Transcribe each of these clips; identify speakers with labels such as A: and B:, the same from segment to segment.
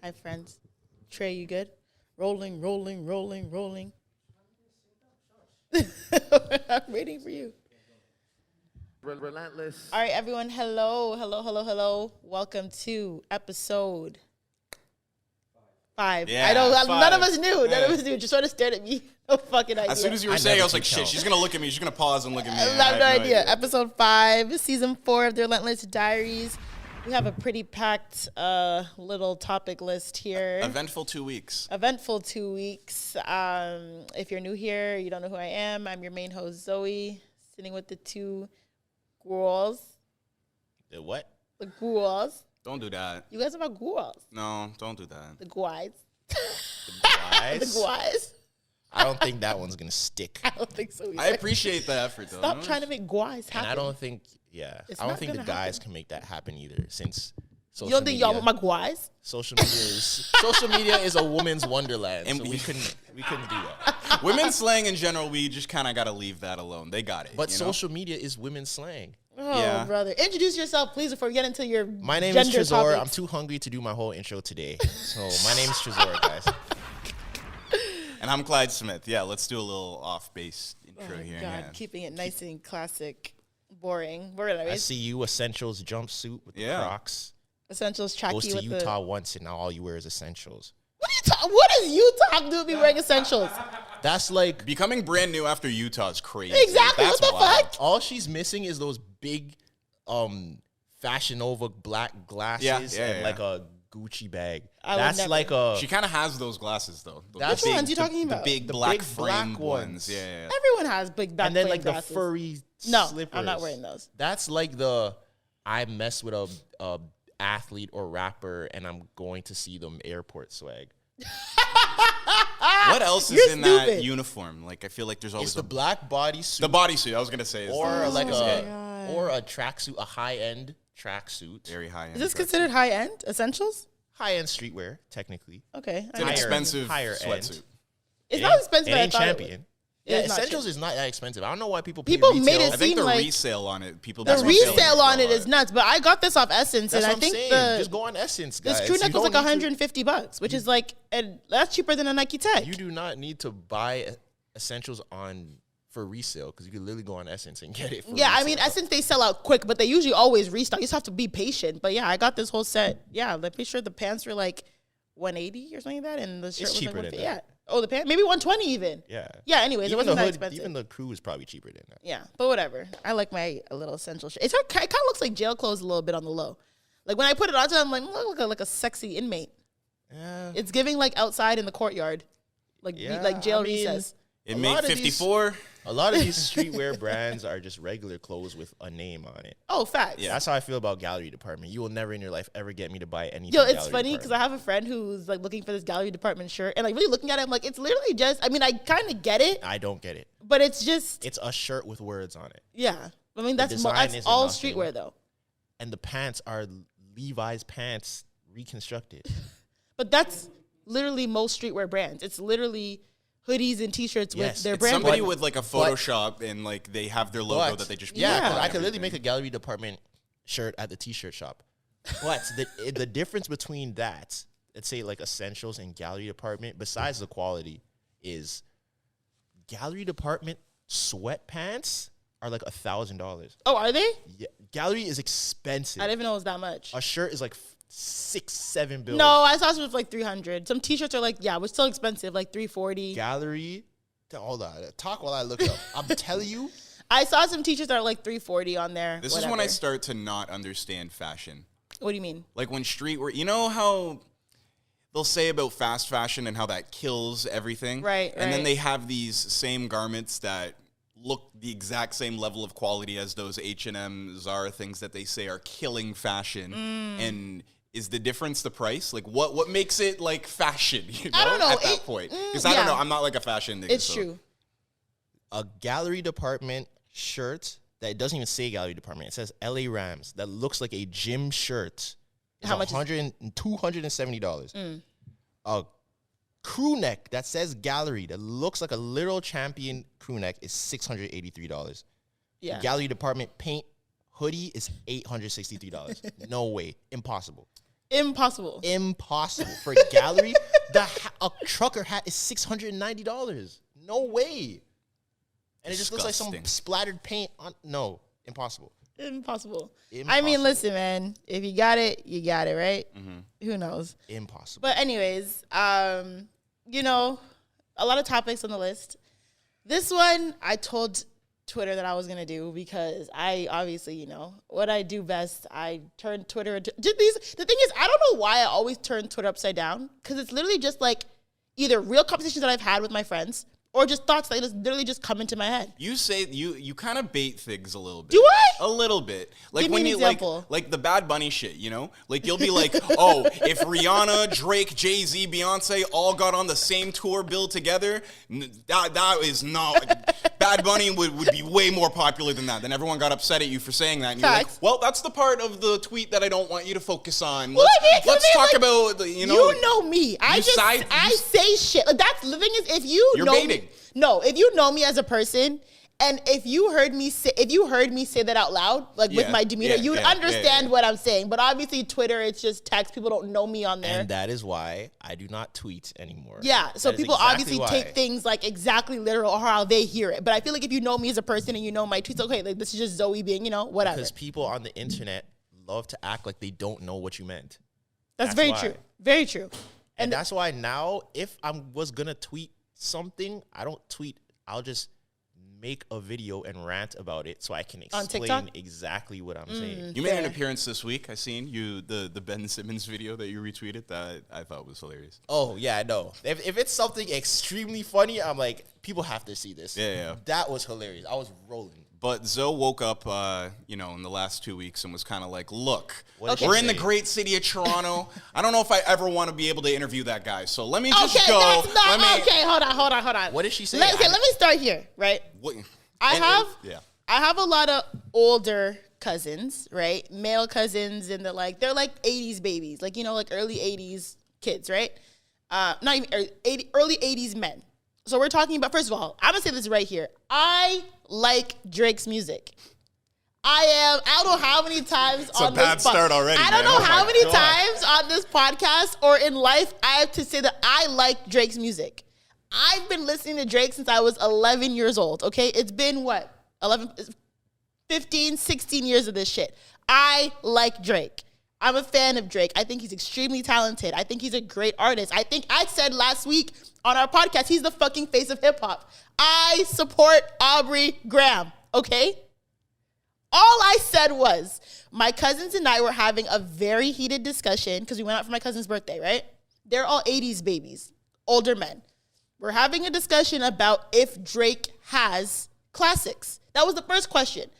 A: Hi, friends. Trey, you good? Rolling. I'm waiting for you.
B: Relentless.
A: All right, everyone. Hello. Welcome to episode 5.
C: Yeah,
A: I don't.
C: 5.
A: None of us knew.
C: Yeah.
A: None of us knew. Just sort of stared at me. No fucking idea.
C: As soon as you were
B: I
C: saying, I
B: never
C: was like,
B: keep
C: shit,
B: count.
C: she's going to look at me. She's going to pause and look at me.
A: I have no idea. Episode 5, season 4 of the Relentless Diaries. We have a pretty packed little topic list here.
C: Eventful 2 weeks.
A: Eventful 2 weeks. If you're new here, you don't know who I am. I'm your main host, Zoe, sitting with the two girls.
B: The what?
A: The girls.
C: Don't do that.
A: You guys are my girls.
C: No, don't do that.
A: The guys.
B: Guys?
A: The guys.
B: I don't think that one's gonna stick.
A: I don't think so either.
C: I appreciate the effort, though.
A: Stop trying to make guys happen.
B: And I don't think,
A: It's
B: I don't
A: not
B: think the
A: gonna
B: guys
A: happen.
B: can make that happen either. Since
A: You don't think y'all want my guys?
B: social media is a woman's wonderland,
C: And
B: so we couldn't do that.
C: Women's slang in general, we just kind of got to leave that alone. They got it.
B: But
C: you know?
B: social media is women's slang.
A: Oh,
C: Yeah.
A: brother. Introduce yourself, please, before we get into your
B: My name is
A: gender
B: Trezor. I'm
A: topics.
B: too hungry to do my whole intro today. So my name is Trezor, guys.
C: And I'm Clyde Smith. Yeah, let's do a little off-base intro
A: Oh, my
C: here.
A: God,
C: Yeah.
A: keeping it nice and classic, boring. We're gonna
B: I see you, Essentials jumpsuit with the
C: Yeah.
B: Crocs.
A: Essentials tracky
B: Goes to
A: with
B: Utah
A: the.
B: once, and now all you wear is Essentials.
A: What is Utah doing me wearing essentials?
B: That's like
C: Becoming brand new after Utah is crazy.
A: Exactly.
C: That's
A: What the
C: wild.
A: fuck?
B: all she's missing is those big Fashion Nova black glasses
C: Yeah,
B: and
C: yeah.
B: like a Gucci bag.
A: I would
B: That's
A: never.
B: like a
C: She kind of has those glasses, though.
B: That's-
C: The
B: Which
A: ones you talking about?
C: The big
B: The
C: black
B: big
C: frame
B: black
C: ones.
B: ones.
C: Yeah.
A: Everyone has big back
B: and then
A: frame
B: like
A: glasses.
B: the furry
A: No,
B: slippers.
A: I'm not wearing those.
B: That's like the I mess with a athlete or rapper and I'm going to see them airport swag.
C: What else is
A: You're
C: in that
A: stupid.
C: uniform? Like, I feel like there's always
B: It's the black bodysuit
C: the bodysuit. I was gonna say, is
B: or
C: the-
B: like
A: my God.
B: a tracksuit, a high end tracksuit,
C: very high end.
A: Is this considered high end essentials?
B: high end streetwear technically.
A: Okay,
C: It's an
B: higher-
C: expensive
B: higher
C: sweatsuit.
B: end.
A: it's not expensive.
B: It
A: I
B: ain't
A: thought
B: champion.
A: It
B: Yeah,
A: is not
B: Essentials
A: champion.
B: is not that expensive. I don't know why people pay
A: People
B: retail.
A: made it
C: I think
A: seem
C: the
A: like
C: resale on it, people.
A: The
C: that's what they'll
A: resale
C: pay
A: on
C: for
A: it
C: a
A: is
C: lot.
A: nuts, but I got this off Essence,
B: That's
A: and I
B: what I'm
A: think
B: saying.
A: the
B: Just go on Essence, guys.
A: this crew neck
B: You
A: was like
B: don't need to-
A: $150, which is like that's cheaper than a Nike Tech.
B: You do not need to buy Essentials for resale because you can literally go on Essence and get it. For
A: Yeah, I
B: resale.
A: mean, Essence, they sell out quick, but they usually always restock. You just have to be patient. But yeah, I got this whole set. Yeah, I'm pretty sure the pants were like $180 or something like that, and the shirt was
B: cheaper
A: like
B: than
A: $150.
B: that.
A: Yeah. Oh, the pants, maybe $120 even.
B: Yeah.
A: Yeah. Anyways, it
B: Even
A: wasn't
B: the
A: that
B: hood,
A: expensive.
B: even the crew is probably cheaper than that.
A: Yeah, but whatever. I like my little essential shit. It kind of looks like jail clothes a little bit on the low. Like when I put it on, I'm like, look like a sexy inmate.
B: Yeah.
A: It's giving like outside in the courtyard, like
B: Yeah,
A: like jail
B: I mean,
A: recess.
C: It
B: A
C: made
B: lot of these-
C: 54.
B: A lot of these streetwear brands are just regular clothes with a name on it.
A: Oh, facts.
C: Yeah.
B: That's how I feel about Gallery Department. You will never in your life ever get me to buy anything.
A: Yo, it's
B: Gallery
A: funny because I
B: Department.
A: have a friend who's like looking for this gallery department shirt and like really looking at it. I'm like, it's literally just. I mean, I kind of get it,
B: I don't get it.
A: but it's just.
B: It's a shirt with words on it,
A: Yeah, I mean that's
B: design
A: that's
B: isn't
A: all
B: nothing.
A: streetwear though.
B: and the pants are Levi's pants reconstructed.
A: But that's literally most streetwear brands. It's literally hoodies and t-shirts
B: Yes,
A: with their
B: it's
A: brand.
C: Somebody
A: logo.
C: with like a Photoshop and like they have their logo
B: But-
C: that they just
B: yeah,
A: Yeah.
B: because I could
C: everything.
B: literally make a Gallery Department shirt at the t-shirt shop. But the difference between that, let's say like Essentials and Gallery Department, besides the quality, is Gallery Department sweatpants are like $1,000.
A: Oh, are they?
B: Yeah, Gallery is expensive.
A: I didn't even know it was that much.
B: A shirt is like $6-7 bills.
A: No, I saw some for like 300. Some t-shirts are like, yeah, it was still expensive, like 340.
B: Gallery. Hold on, talk while I look up. I'm telling you,
A: I saw some t-shirts that are like 340 on there.
C: This is when I
A: whatever.
C: start to not understand fashion.
A: What do you mean?
C: Like when streetwear, you know how they'll say about fast fashion and how that kills everything?
A: Right,
C: And then
A: right.
C: they have these same garments that look the exact same level of quality as those H&M, Zara things that they say are killing fashion. And is the difference the price? Like what makes it like fashion, you know,
A: I don't know.
C: at that point? Because I
A: yeah.
C: don't know. I'm not like a fashion nigga.
A: It's
C: so-
A: true.
B: a Gallery Department shirt that doesn't even say Gallery Department. It says LA Rams that looks like a gym shirt.
A: How much is-
B: $270. A crew neck that says Gallery that looks like a Little Champion crew neck is $683.
A: Yeah.
B: Gallery Department paint hoodie is $863. No way. Impossible.
A: Impossible.
B: Impossible. For gallery, a trucker hat is $690. No way. And it just looks like some splattered paint on. No, impossible.
A: Impossible. I mean, listen, man. If you got it, you got it, right?
B: Mm-hmm.
A: Who knows?
B: Impossible.
A: But anyways, you know, a lot of topics on the list. This one, I told Twitter that I was gonna do because I obviously, you know, what I do best. I turn Twitter into the thing is, I don't know why I always turn Twitter upside down, because it's literally just like either real conversations that I've had with my friends or just thoughts that just literally just come into my head.
C: You say you kind of bait things a little bit.
A: Do I?
C: A little bit. Like
A: Give
C: when
A: me an
C: you
A: example.
C: like the Bad Bunny shit, you know? Like you'll be like, "Oh, if Rihanna, Drake, Jay-Z, Beyonce all got on the same tour bill together, that is not Bad Bunny would be way more popular than that." Then everyone got upset at you for saying that. And you're like, "Well, that's the part of the tweet that I don't want you to focus on. Let's talk about the, you know,
A: you know me. I say shit. Like, that's the thing is, if you're know
C: baiting.
A: If you know me as a person, and if you heard me say that out loud, like with my demeanor, you would understand what I'm saying. But obviously, Twitter, it's just text. People don't know me on there,
B: and that is why I do not tweet anymore.
A: Yeah, so people obviously take things like exactly literal or how they hear it. But I feel like if you know me as a person and you know my tweets, okay, like this is just Zoe being, you know, whatever.
B: Because people on the internet love to act like they don't know what you meant.
A: That's very true. Very true.
B: And that's why now, if I was gonna tweet something, I don't tweet. I'll just make a video and rant about it so I can explain exactly what I'm saying.
C: You made an appearance this week. I seen you the Ben Simmons video that you retweeted that I thought was hilarious.
B: Oh yeah, I know. If it's something extremely funny, I'm like, people have to see this.
C: Yeah.
B: That was hilarious. I was rolling.
C: But Zoe woke up, you know, in the last 2 weeks and was kind of like, "Look,
B: Okay.
C: we're in the great city of Toronto. I don't know if I ever want to be able to interview that guy. So let me just go."
A: Okay, hold on.
B: What did she say?
A: Let me start here, right? I have a lot of older cousins, right? Male cousins, and they're like 80s babies, like, you know, like early 80s kids, right? Not even early 80s men. So we're talking about, first of all, I'm gonna say this right here. I like Drake's music. I don't know how many times
C: it's on this podcast. It's a bad start already.
A: I don't know how many times on this podcast or in life I have to say that I like Drake's music. I've been listening to Drake since I was 11 years old, okay? It's been, 15, 16 years of this shit. I like Drake. I'm a fan of Drake. I think he's extremely talented. I think he's a great artist. I think I said last week on our podcast, he's the fucking face of hip-hop. I support Aubrey Graham, okay? All I said was, my cousins and I were having a very heated discussion because we went out for my cousin's birthday, right? They're all 80s babies, older men. We're having a discussion about if Drake has classics. That was the first question.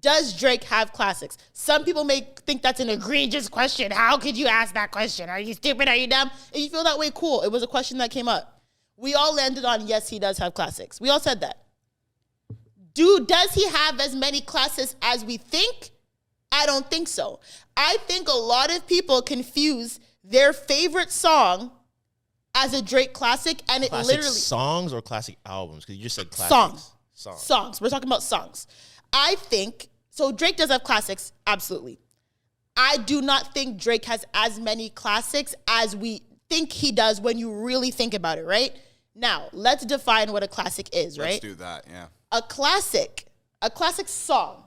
A: Does Drake have classics? Some people may think that's an egregious question. How could you ask that question? Are you stupid? Are you dumb? If you feel that way, cool. It was a question that came up. We all landed on, yes, he does have classics. We all said that. Does he have as many classics as we think? I don't think so. I think a lot of people confuse their favorite song as a Drake classic, and it
B: classic
A: literally...
B: songs or classic albums? Because you just said classics.
A: Songs. We're talking about songs. I think... So Drake does have classics, absolutely. I do not think Drake has as many classics as we think he does when you really think about it, right? Now, let's define what a classic is, right?
C: Let's do that, yeah.
A: A classic song.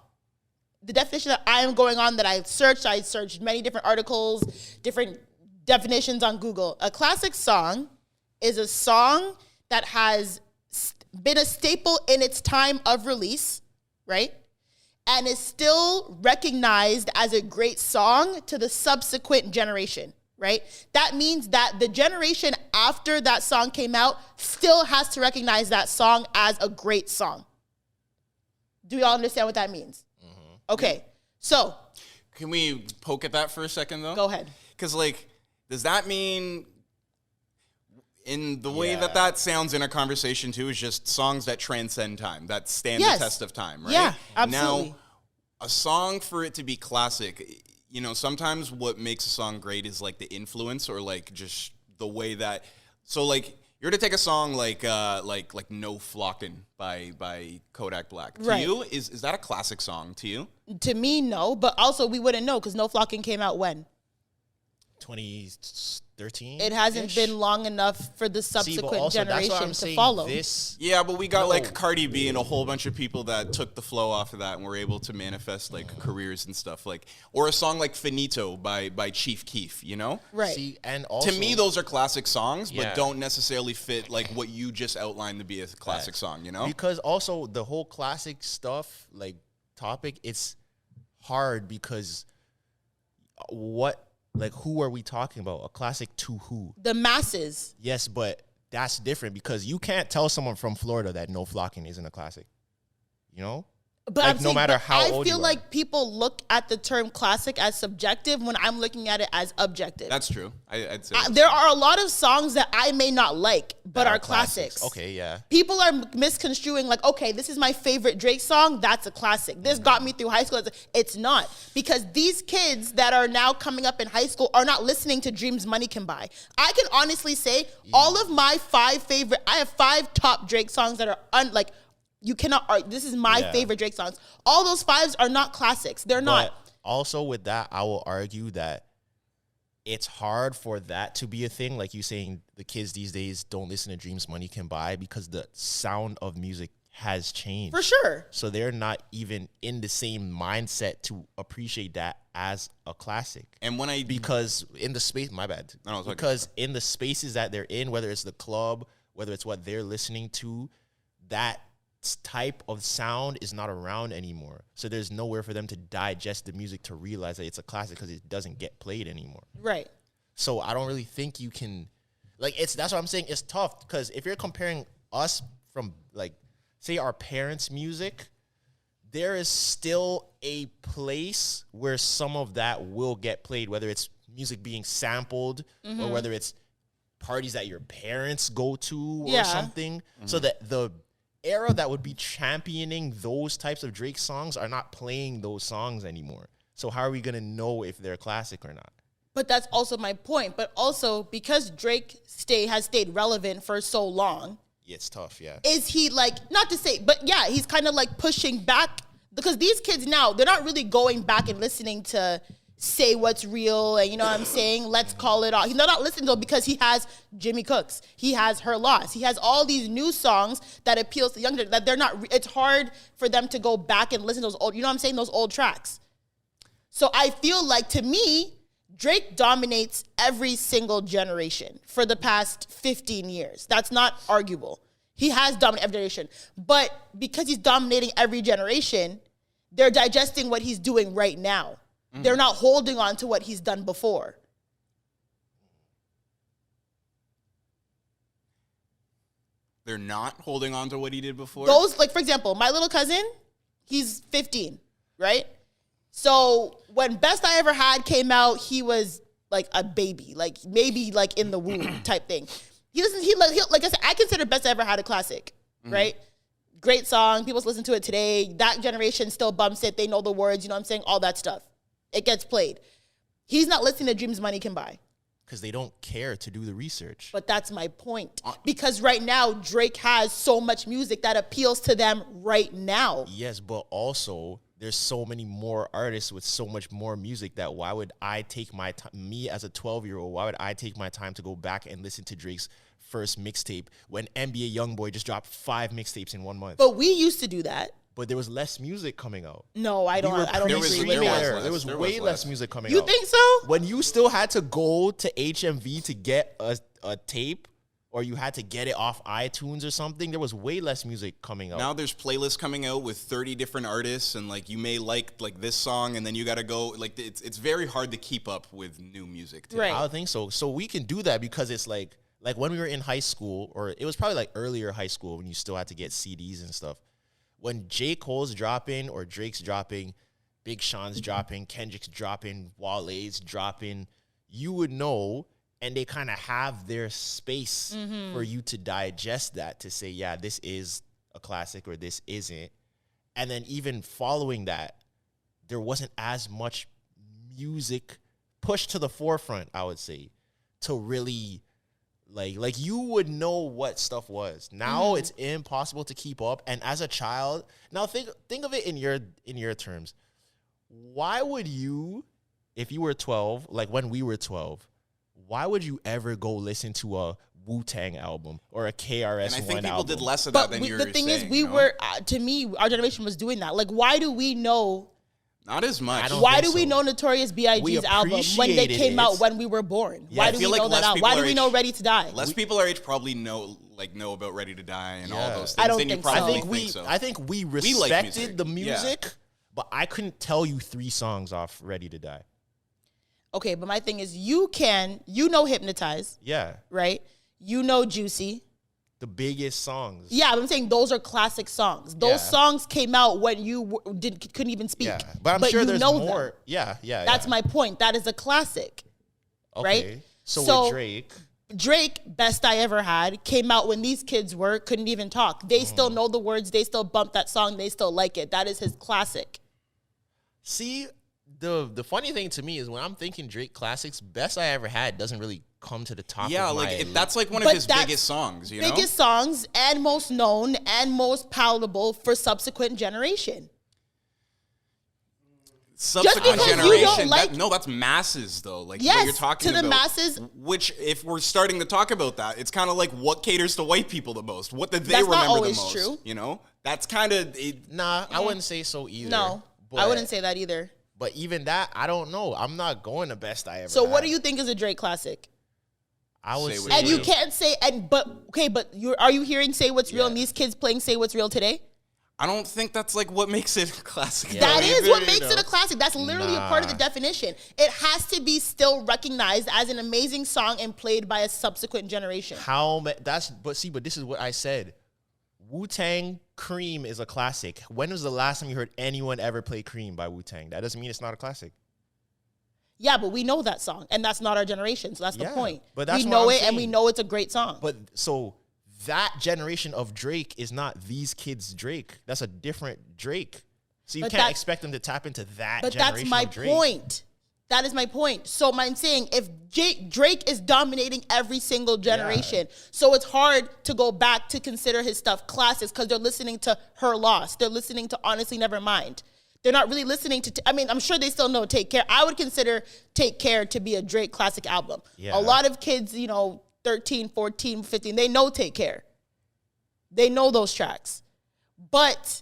A: The definition that I am going on that I searched many different articles, different definitions on Google. A classic song is a song that has been a staple in its time of release, right? And is still recognized as a great song to the subsequent generation, right? That means that the generation after that song came out still has to recognize that song as a great song. Do y'all understand what that means? Mm-hmm. Okay, so.
C: Can we poke at that for a second, though?
A: Go ahead.
C: Because, does that mean, in the way that sounds in a conversation, too, is just songs that transcend time, that stand the test of time, right?
A: Yeah, absolutely.
C: Now, a song, for it to be classic, you know, sometimes what makes a song great is, the influence or, just the way that... So, you're to take a song like No Flockin' by Kodak Black. To you, is that a classic song to you?
A: To me, no. But also, we wouldn't know because No Flockin' came out when?
B: 2013.
A: It hasn't been long enough for the subsequent generation to follow.
C: Yeah, but we got like Cardi B and a whole bunch of people that took the flow off of that and were able to manifest like careers and stuff, like, or a song like Finito by Chief Keef, you know?
A: Right.
B: See, and also,
C: to me, those are classic songs, but don't necessarily fit like what you just outlined to be a classic song, you know?
B: Because also the whole classic stuff, like topic, it's hard because who are we talking about? A classic to who?
A: The masses.
B: Yes, but that's different because you can't tell someone from Florida that No Flocking isn't a classic. You know?
A: But
B: like,
A: I'm saying,
B: no matter how old you are.
A: I feel like people look at the term classic as subjective when I'm looking at it as objective.
C: That's true. I'd say
A: there are a lot of songs that I may not like, but are classics.
B: Okay, yeah.
A: People are misconstruing like, okay, this is my favorite Drake song. That's a classic. This got me through high school. It's not. Because these kids that are now coming up in high school are not listening to Dreams Money Can Buy. I can honestly say all of my I have 5 top Drake songs that are you cannot argue. This is my favorite Drake songs. All those 5s are not classics. They're not.
B: Also with that, I will argue that it's hard for that to be a thing. Like you saying, the kids these days don't listen to Dreams Money Can Buy because the sound of music has changed.
A: For sure.
B: So they're not even in the same mindset to appreciate that as a classic.
C: And
B: because in the space, my bad. No, because in the spaces that they're in, whether it's the club, whether it's what they're listening to, that type of sound is not around anymore. So there's nowhere for them to digest the music to realize that it's a classic because it doesn't get played anymore.
A: Right.
B: So I don't really think you can, that's what I'm saying. It's tough because if you're comparing us from say our parents' music, there is still a place where some of that will get played, whether it's music being sampled or whether it's parties that your parents go to or something. So that the era that would be championing those types of Drake songs are not playing those songs anymore. So how are we going to know if they're classic or not?
A: But that's also my point. But also, because Drake has stayed relevant for so long.
B: Yeah, it's tough, yeah.
A: Is he not to say, but yeah, he's kind of pushing back. Because these kids now, they're not really going back and listening to Say What's Real and, you know what I'm saying, Let's Call It Off. They're not listening to it because he has Jimmy Cooks. He has Her Loss. He has all these new songs that appeals to younger, that they're not, it's hard for them to go back and listen to those old, you know what I'm saying, those old tracks. So I feel like, to me, Drake dominates every single generation for the past 15 years. That's not arguable. He has dominated every generation. But because he's dominating every generation, they're digesting what he's doing right now. They're not holding on to what he's done before.
C: They're not holding on to what he did before?
A: Those, for example, my little cousin, he's 15, right? So when Best I Ever Had came out, he was a baby, maybe in the womb type thing. Like I said, I consider Best I Ever Had a classic, right? Great song. People listen to it today. That generation still bumps it. They know the words, you know what I'm saying? All that stuff. It gets played. He's not listening to Dreams Money Can Buy.
B: Because they don't care to do the research.
A: But that's my point. Because right now, Drake has so much music that appeals to them right now.
B: Yes, but also, there's so many more artists with so much more music that why would I take my time, me as a 12-year-old, why would I take my time to go back and listen to Drake's first mixtape when NBA Youngboy just dropped 5 mixtapes in 1 month?
A: But we used to do that.
B: But there was less music coming out.
A: No, I don't agree with that.
B: There was way less music coming out.
A: You think so?
B: When you still had to go to HMV to get a tape, or you had to get it off iTunes or something, there was way less music coming out.
C: Now there's playlists coming out with 30 different artists, and you may like this song, and then you got to go, it's very hard to keep up with new music today.
A: Right.
B: I think so. So we can do that because it's like when we were in high school, or it was probably earlier high school when you still had to get CDs and stuff. When J. Cole's dropping or Drake's dropping, Big Sean's dropping, Kendrick's dropping, Wale's dropping, you would know, and they kind of have their space for you to digest that, to say, yeah, this is a classic or this isn't. And then even following that, there wasn't as much music pushed to the forefront, I would say, to really... Like you would know what stuff was. Now it's impossible to keep up. And as a child, now think of it in your terms. Why would you, if you were 12, when we were 12, why would you ever go listen to a Wu-Tang album or a KRS-One
C: And I think people
B: album?
C: did less of
A: But
C: that than you're
A: the thing
C: saying,
A: is, we
C: you know?
A: were, to me, our generation was doing that. Like, why do we know?
C: Not as much.
B: I don't
A: Why
B: think
A: do we
B: so.
A: know Notorious B.I.G.'s album when they
B: appreciated
A: came
B: it.
A: out when we were born?
B: Yeah,
A: Why
B: I
A: do
C: feel
A: we
C: like
A: know that
C: less
A: out?
C: people
A: Why do
C: our
A: we know
C: age-
A: Ready to Die?
C: Less people our age probably know about Ready to Die and all
B: Yeah.
C: those things.
A: I don't
C: than you
A: think so.
C: probably
B: I think we respected
C: like music.
B: the
C: Yeah.
B: music, but I couldn't tell you 3 songs off Ready to Die.
A: Okay, but my thing is, you know Hypnotize,
B: Yeah,
A: right? You know Juicy.
B: the biggest songs.
A: Yeah, but I'm saying those are classic songs. Those
B: Yeah.
A: songs came out when you couldn't even speak.
B: Yeah, but I'm sure
A: you
B: there's
A: know
B: more.
A: them.
B: Yeah.
A: That's my point. That is a classic.
B: okay.
A: right?
B: So
A: So-
B: with Drake,
A: Drake, Best I Ever Had, came out when these kids couldn't even talk. They still know the words. They still bump that song. They still like it. That is his classic.
B: see, the funny thing to me is when I'm thinking Drake classics, Best I Ever Had doesn't really come to the top.
C: Yeah,
B: of
C: like
B: my
C: that's like one of
A: But
C: his
A: that's
C: biggest songs. You know,
A: Biggest songs and most known and most palatable for subsequent generation.
C: subsequent
A: because you
C: generation.
A: don't like-
C: that's masses though. Like
A: Yes,
C: what you're talking
A: to the
C: about.
A: masses.
C: Which, if we're starting to talk about that, it's kind of like what caters to white people the most. What did they
A: That's not
C: remember
A: always
C: the most?
A: true.
C: You know, that's kind of it.
B: Nah, I wouldn't say so either.
A: No, I
B: but-
A: wouldn't say that either.
B: But even that, I don't know. I'm not going to Best I Ever.
A: So what
B: Had.
A: do you think is a Drake classic?
B: I would
C: Say
B: say,
C: What's
A: And you
C: Real.
A: can't say are you hearing Say What's Real
B: Yeah.
A: and these kids playing Say What's Real today?
C: I don't think that's like what makes it classic.
B: Yeah.
A: That
C: though,
A: is
C: either,
A: what
C: you
A: makes
C: know?
A: it a classic. That's literally a part of the
B: Nah.
A: definition. It has to be still recognized as an amazing song and played by a subsequent generation.
B: but this is what I said. Wu-Tang Cream is a classic. When was the last time you heard anyone ever play Cream by Wu-Tang? That doesn't mean it's not a classic.
A: Yeah, but we know that song, and that's not our generation, so that's the
B: Yeah,
A: point.
B: but that's
A: we
B: what
A: know
B: I'm
A: it, and we
B: saying.
A: know it's a great song.
B: But so that generation of Drake is not these kids' Drake. That's a different Drake. So you
A: But
B: can't
A: that's-
B: expect them to tap into that
A: But
B: generation
A: that's my
B: of Drake.
A: point. That is my point. So I'm saying if Drake is dominating every single generation, so it's hard to go back to consider his stuff classics because they're listening to Her Loss. They're listening to Honestly Nevermind. They're not really listening to, I'm sure they still know Take Care. I would consider Take Care to be a Drake classic album.
B: Yeah.
A: A lot of kids, 13, 14, 15, they know Take Care. They know those tracks. But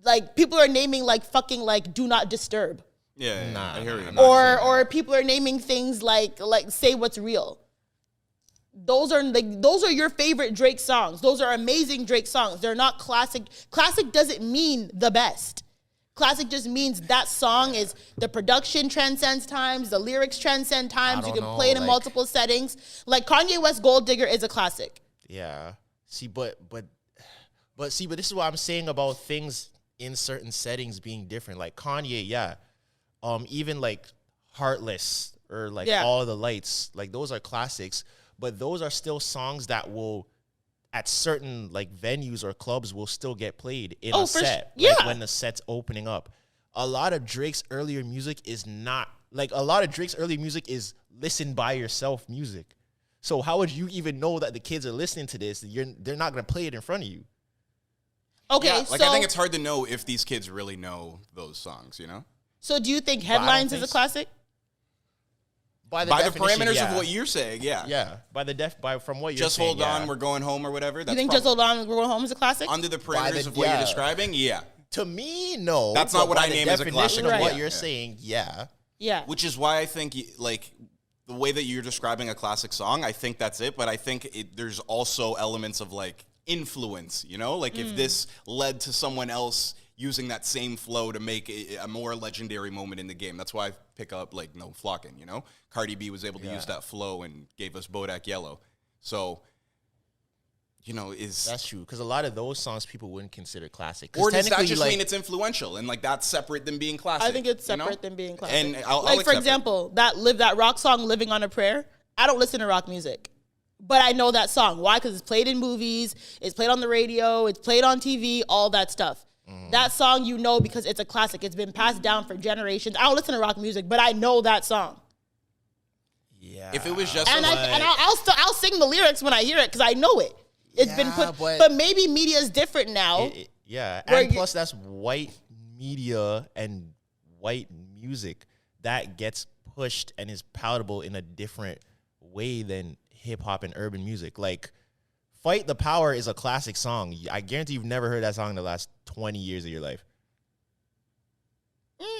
A: like people are naming like fucking like Do Not Disturb.
C: Yeah,
B: Nah,
C: I hear you.
B: I'm not saying
A: Or people are naming things like Say What's Real. Those are your favorite Drake songs. Those are amazing Drake songs. They're not classic. Classic doesn't mean the best. Classic just means that song is the production transcends times, the lyrics transcend times. You
B: don't
A: can play it in
B: know,
A: multiple settings. Like Kanye West Gold Digger is a classic.
B: Yeah. See, but this is what I'm saying about things in certain settings being different. Like Kanye, yeah. Even like Heartless or like
A: Yeah.
B: All the Lights, like those are classics, but those are still songs that will at certain like venues or clubs will still get played in a set.
A: yeah.
B: Like when the set's opening up. A lot of Drake's earlier music is not like a lot of Drake's earlier music is listen by yourself music. So how would you even know that the kids are listening to this? They're not gonna play it in front of you.
A: Okay,
C: Yeah,
A: so
C: I think it's hard to know if these kids really know those songs. You know,
A: so do you think
B: I don't
A: Headlines is
B: think
A: a
B: so.
A: classic?
B: By
C: by the
B: definition,
C: parameters
B: yeah.
C: of what you're saying, yeah.
B: Yeah, from what you're
C: Just
B: saying,
C: hold
B: yeah.
C: on, we're going home or whatever.
A: You
C: That's
A: think Just Hold On, We're Going Home is a classic?
C: under the
B: By
C: parameters
B: the-
C: of what you're
B: yeah.
C: describing, yeah.
B: To me, no.
C: That's not
B: but
C: what
B: by
C: I
B: the
C: name as a
B: definition
C: classic.
B: of what
A: Right.
B: you're
C: Yeah.
B: saying, yeah.
A: Yeah.
C: Which is why I think like the way that you're describing a classic song, I think that's it. But I think there's also elements of like influence. You know, like if this led to someone else using that same flow to make a more legendary moment in the game. That's why I pick up like No Flockin', you know? Cardi B was able to use that flow and gave us Bodak Yellow. So, you know,
B: That's true, because a lot of those songs people wouldn't consider classic. 'Cause
C: or does that
B: technically,
C: just
B: like,
C: mean it's influential and like that's separate than being classic?
A: I think it's
C: you know?
A: separate than being classic.
C: And I'll
A: like for
C: accept it.
A: example, that rock song "Living on a Prayer." I don't listen to rock music, but I know that song. Why? Because it's played in movies, it's played on the radio, it's played on TV, all that stuff. That song you know because it's a classic. It's been passed down for generations. I don't listen to rock music, but I know that song,
B: yeah.
C: If it was just
A: and
C: like,
A: I'll sing the lyrics when I hear it because I know it. It's been
B: Yeah,
A: put,
B: but-
A: but maybe media is different now.
B: Yeah,
A: Where
B: and
A: you-
B: plus that's white media and white music that gets pushed and is palatable in a different way than hip hop and urban music. Like, Fight the Power is a classic song. I guarantee you've never heard that song in the last 20 years of your life.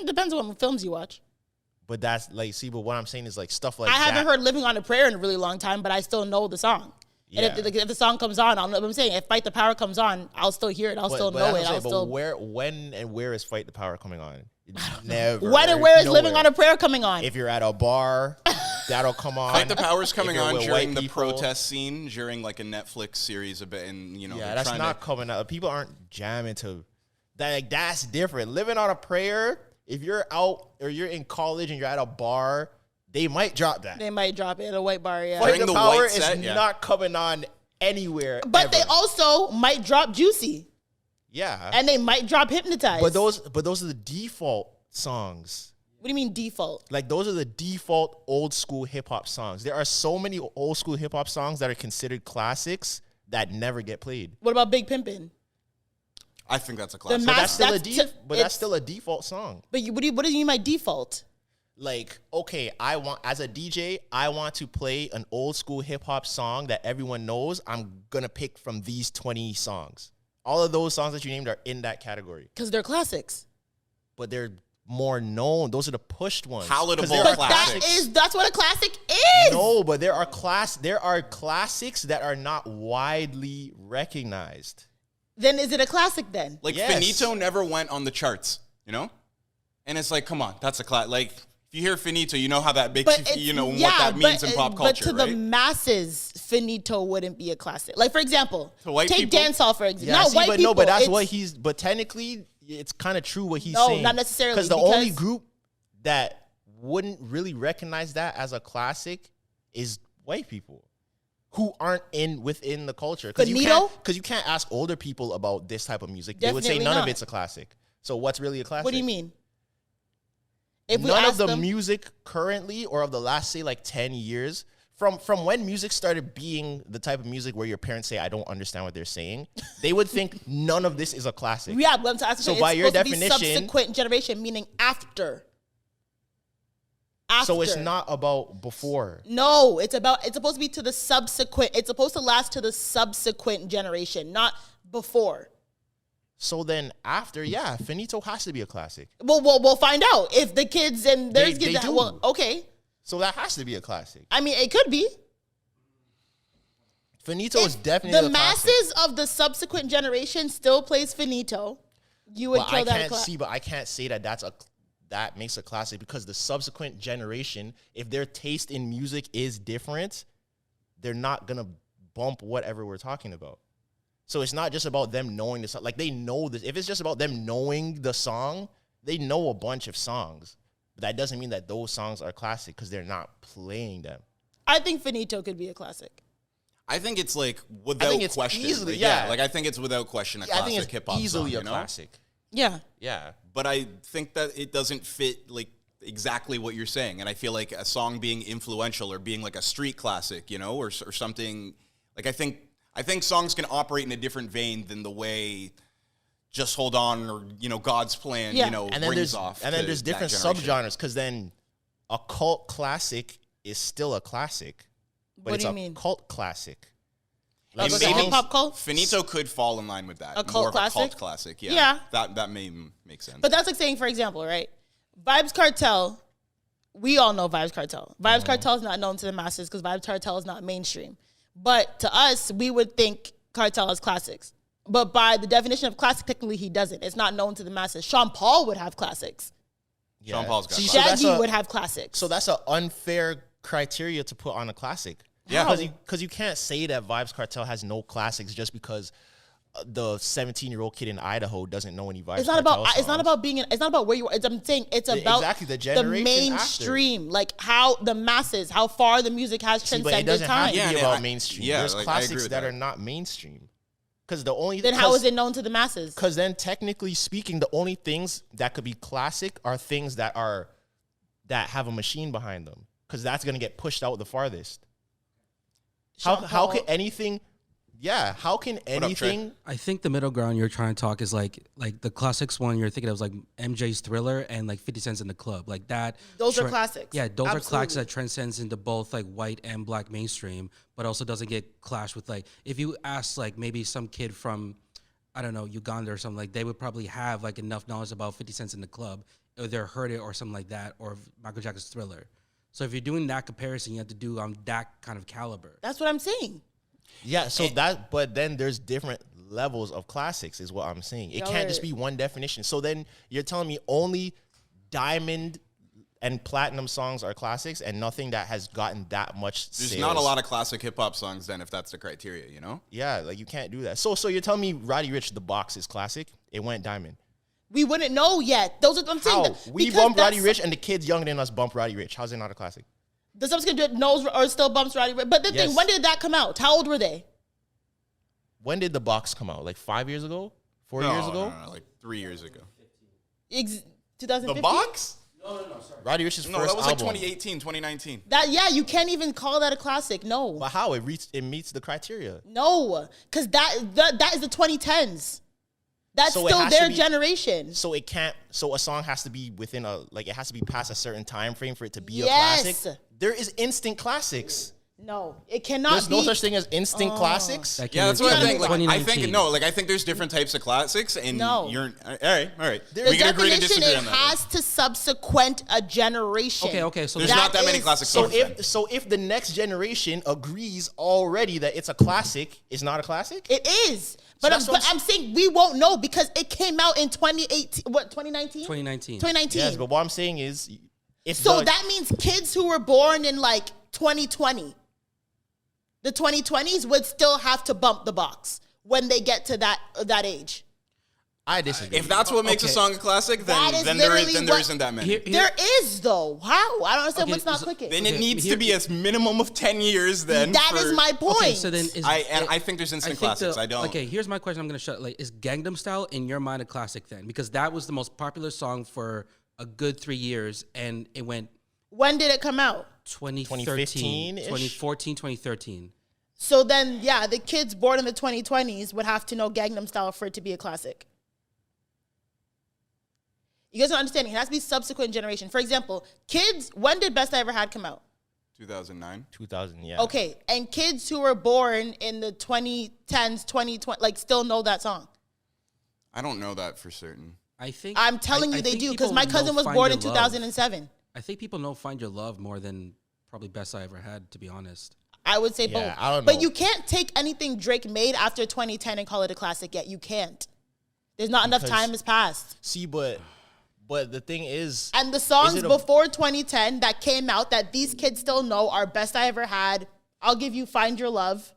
A: Depends on what films you watch.
B: But that's like, see, but what I'm saying is like stuff like
A: I
B: that.
A: haven't heard Living on a Prayer in a really long time, but I still know the song.
B: Yeah.
A: And if the song comes on, I'm saying if Fight the Power comes on, I'll still hear it. I'll still know it.
B: But when and where is Fight the Power coming on? Never.
A: When and where is Living on a Prayer coming on?
B: If you're at a bar, that'll come on.
C: Fight the Power's coming on during the
B: people.
C: protest scene, during like a Netflix series a bit, and
B: yeah, that's not coming out. People aren't jamming to that. Like, that's different. Living on a Prayer. If you're out or you're in college and you're at a bar, they might drop that.
A: They might drop it at a white bar. Yeah,
B: Fight the Power is
C: set,
B: not coming on anywhere.
A: But
B: ever.
A: they also might drop Juicy.
B: Yeah,
A: And they might drop Hypnotize.
B: but those are the default songs.
A: What do you mean default?
B: Like, those are the default old school hip hop songs. There are so many old school hip hop songs that are considered classics that never get played.
A: What about Big Pimpin'?
C: I think that's a classic.
A: The
B: That's
A: That's
B: still a default song.
A: But what do you mean by default?
B: Like, okay, as a DJ, I want to play an old school hip hop song that everyone knows. I'm gonna pick from these 20 songs. All of those songs that you named are in that category.
A: Because they're classics.
B: But they're more known. Those are the pushed ones.
C: Palatable
B: 'Cause there are
C: classics.
A: That's what a classic is.
B: No, but there are classics that are not widely recognized.
A: Then is it a classic then?
C: Like,
B: Yes.
C: Finito never went on the charts, And it's like, come on, that's a class. Like, if you hear Finito, you know how that makes you, what that means in pop culture,
A: But to the masses, Finito wouldn't be a classic. Like, for example,
C: To white
A: take
C: people?
A: dancehall, for example.
B: Yeah,
A: Not white people.
B: but that's what he's. But technically, it's kind of true what he's saying.
A: No, not necessarily.
B: Because the only group that wouldn't really recognize that as a classic is white people who aren't within the culture. Because you can't ask older people about this type of music. They would say
A: Definitely
B: none
A: not.
B: of it's a classic. So what's really a classic?
A: What do you mean? If we
B: None of
A: ask
B: the
A: them,
B: music currently or of the last, say, like 10 years, from when music started being the type of music where your parents say, I don't understand what they're saying, they would think none of this is a classic.
A: yeah, but I'm asking,
B: So
A: it's
B: by your
A: supposed to be
B: definition-
A: subsequent generation, meaning after.
B: So it's not about before.
A: No, it's supposed to be to the subsequent. It's supposed to last to the subsequent generation, not before.
B: So then after, yeah, Finito has to be a classic.
A: Well, we'll find out if the kids and there's
B: They
A: kids.
B: do.
A: Well, okay.
B: So that has to be a classic.
A: I mean, it could be.
B: Finito is
A: If
B: definitely
A: the
B: a classic.
A: masses of the subsequent generation still plays Finito, you would
B: But
A: kill
B: I
A: that.
B: can't say that that makes a classic, because the subsequent generation, if their taste in music is different, they're not gonna bump whatever we're talking about. So it's not just about them knowing the song. Like, they know this. If it's just about them knowing the song, they know a bunch of songs. But that doesn't mean that those songs are classic because they're not playing them.
A: I think Finito could be a classic.
C: I think it's like without
B: it's
C: question.
B: easily-
C: Like,
B: yeah.
C: Like, I think it's without question a
B: Yeah, I
C: classic
B: think
C: hip
B: it's
C: hop
B: easily
C: song,
B: a classic.
A: Yeah.
B: Yeah.
C: But I think that it doesn't fit like exactly what you're saying, and I feel like a song being influential or being like a street classic, or something like I think songs can operate in a different vein than the way Just Hold On or God's Plan,
A: Yeah.
B: And then there's different subgenres, because then a cult classic is still a classic, but
A: What
B: it's
A: do you
B: a
A: mean?
B: cult classic.
A: Like
C: And
A: a
C: maybe
A: hip hop cult?
C: Finito could fall in line with that.
A: A cult
C: More of
A: classic?
C: a cult classic. Yeah.
A: Yeah.
C: That may make sense.
A: But that's like saying, for example, right? Vibes Cartel, we all know Vibes Cartel. Vibes Cartel is not known to the masses because Vibes Cartel is not mainstream. But to us, we would think Cartel is classics. But by the definition of classic, technically he doesn't. It's not known to the masses. Sean Paul would have classics.
C: Sean Paul's got
B: See,
C: classics.
A: Shaggy would have classics.
B: So that's an unfair criteria to put on a classic.
C: Yeah.
B: Because you can't say that Vibes Cartel has no classics just because the 17-year-old kid in Idaho doesn't know any Vibes
A: it's not
B: Cartel
A: about. It's not
B: songs.
A: about being. It's not about where you are. I'm saying it's about
B: Exactly, the generation
A: mainstream, like how the masses, how far the music has
B: See, but it
A: transcended
B: doesn't have
A: time.
B: to
C: Yeah,
B: be
C: yeah,
B: about
C: I-
B: mainstream.
C: yeah,
B: There's
C: like, I agree
B: classics
C: with
B: that
C: that.
B: are not mainstream. Because the only
A: Then how is it known to the masses?
B: Because then, technically speaking, the only things that could be classic are things that have a machine behind them. Because that's gonna get pushed out the farthest. How
A: Sean Paul.
B: could anything? Yeah, how can
C: up, Trey?
B: anything?
D: I think the middle ground you're trying to talk is like the classics one you're thinking of was like MJ's Thriller and like 50 Cent's In the Club. Like that.
A: Those are classics.
D: Yeah, those are
A: Absolutely.
D: classics that transcends into both like white and black mainstream, but also doesn't get clashed with like, if you ask like maybe some kid from, I don't know, Uganda or something, like they would probably have like enough knowledge about 50 Cent's In the Club, or they're heard it or something like that, or Michael Jackson's Thriller. So if you're doing that comparison, you have to do that kind of caliber.
A: That's what I'm saying.
B: Yeah, so but then there's different levels of classics, is what I'm saying. It can't just be one definition. So then you're telling me only diamond and platinum songs are classics, and nothing that has gotten that much
C: There's
B: sales.
C: not a lot of classic hip hop songs then, if that's the criteria, you know?
B: Yeah, like you can't do that. So you're telling me Roddy Ricch, The Box, is classic? It went diamond.
A: We wouldn't know yet. Those are what I'm saying.
B: How? We
A: Because
B: bump Roddy
A: that's-
B: Ricch, and the kids younger than us bump Roddy Ricch. How's it not a classic?
A: The subsequent knows or still bumps Roddy Ricch. But the thing,
B: Yes.
A: when did that come out? How old were they?
B: When did The Box come out? Like 5 years ago? 4 years ago?
C: No, like 3 years ago.
A: 2015?
C: The Box?
B: Roddy Rich's
C: No,
B: first
C: that was like
B: album.
C: 2018, 2019.
A: You can't even call that a classic. No.
B: But how? It meets the criteria.
A: No. Because that is the 2010s. That's
B: So it
A: still
B: has to
A: their
B: be-
A: generation.
B: So it can't. So a song has to be within it has to be past a certain time frame for it to be
A: Yes.
B: a classic. There is instant classics.
A: No. It cannot
B: There's
A: be.
B: no such thing as instant classics.
D: That
C: Yeah,
D: came
C: that's
D: in
C: what I think. Like, I
D: 2019.
C: think no, like I think there's different types of classics, and
A: No.
C: you're all right.
A: The
C: We can agree to
A: definition,
C: disagree
A: it
C: on that.
A: has to subsequent a generation.
D: Okay, so
C: There's
A: That
C: not that many
A: is-
C: classic
B: So
C: songs.
B: if the next generation agrees already that it's a classic, it's not a classic.
A: It is. But,
B: that's what
A: I'm saying we won't know because it came out in 2018. What, 2019?
D: 2019.
A: 2019.
B: Yes, but what I'm saying is, if
A: So
B: the-
A: that means kids who were born in like 2020, the 2020s would still have to bump the box when they get to that age.
B: I disagree.
C: If that's what makes a
D: Okay.
C: song a classic,
A: That is
C: then there
A: literally
C: there
A: what-
C: isn't that many.
D: Here-
A: There is though. How? I don't understand
D: Okay,
A: what's not
D: so-
A: clicking.
C: Then it
D: Okay,
C: needs
D: here-
C: to be a minimum of 10 years. Then
A: That is my point.
D: Okay, so then
C: I think there's instant classics. I don't.
D: Okay, here's my question. I'm gonna shut. Like, is Gangnam Style in your mind a classic then? Because that was the most popular song for a good 3 years, and it went
A: When did it come out?
D: 2013,
B: 2015-ish?
D: 2014, 2013.
A: So then, yeah, the kids born in the 2020s would have to know Gangnam Style for it to be a classic. You guys don't understand. It has to be subsequent generation. For example, kids, when did Best I Ever Had come out?
C: 2009.
B: 2000, yeah.
A: Okay, and kids who were born in the 2010s, 2020, like still know that song.
C: I don't know that for certain.
D: I think
A: I'm telling
D: I
A: you they
D: think
A: do because
D: people
A: my cousin
D: know
A: was
D: Find
A: born
D: Your
A: in
D: Love.
A: 2007.
D: I think people know Find Your Love more than probably Best I Ever Had, to be honest.
A: I would say
B: Yeah,
A: both.
B: I don't
A: But
B: know.
A: you can't take anything Drake made after 2010 and call it a classic yet. You can't. There's not enough
B: Because-
A: time has passed.
B: See, but the thing is,
A: And the songs
B: it a-
A: before 2010 that came out that these kids still know are Best I Ever Had, I'll Give You Find Your Love.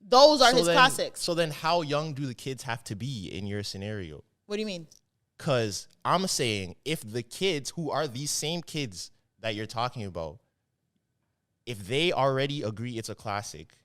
A: Those are his classics.
B: So then, how young do the kids have to be in your scenario?
A: What do you mean?
B: Because I'm saying, if the kids who are these same kids that you're talking about, if they already agree it's a classic,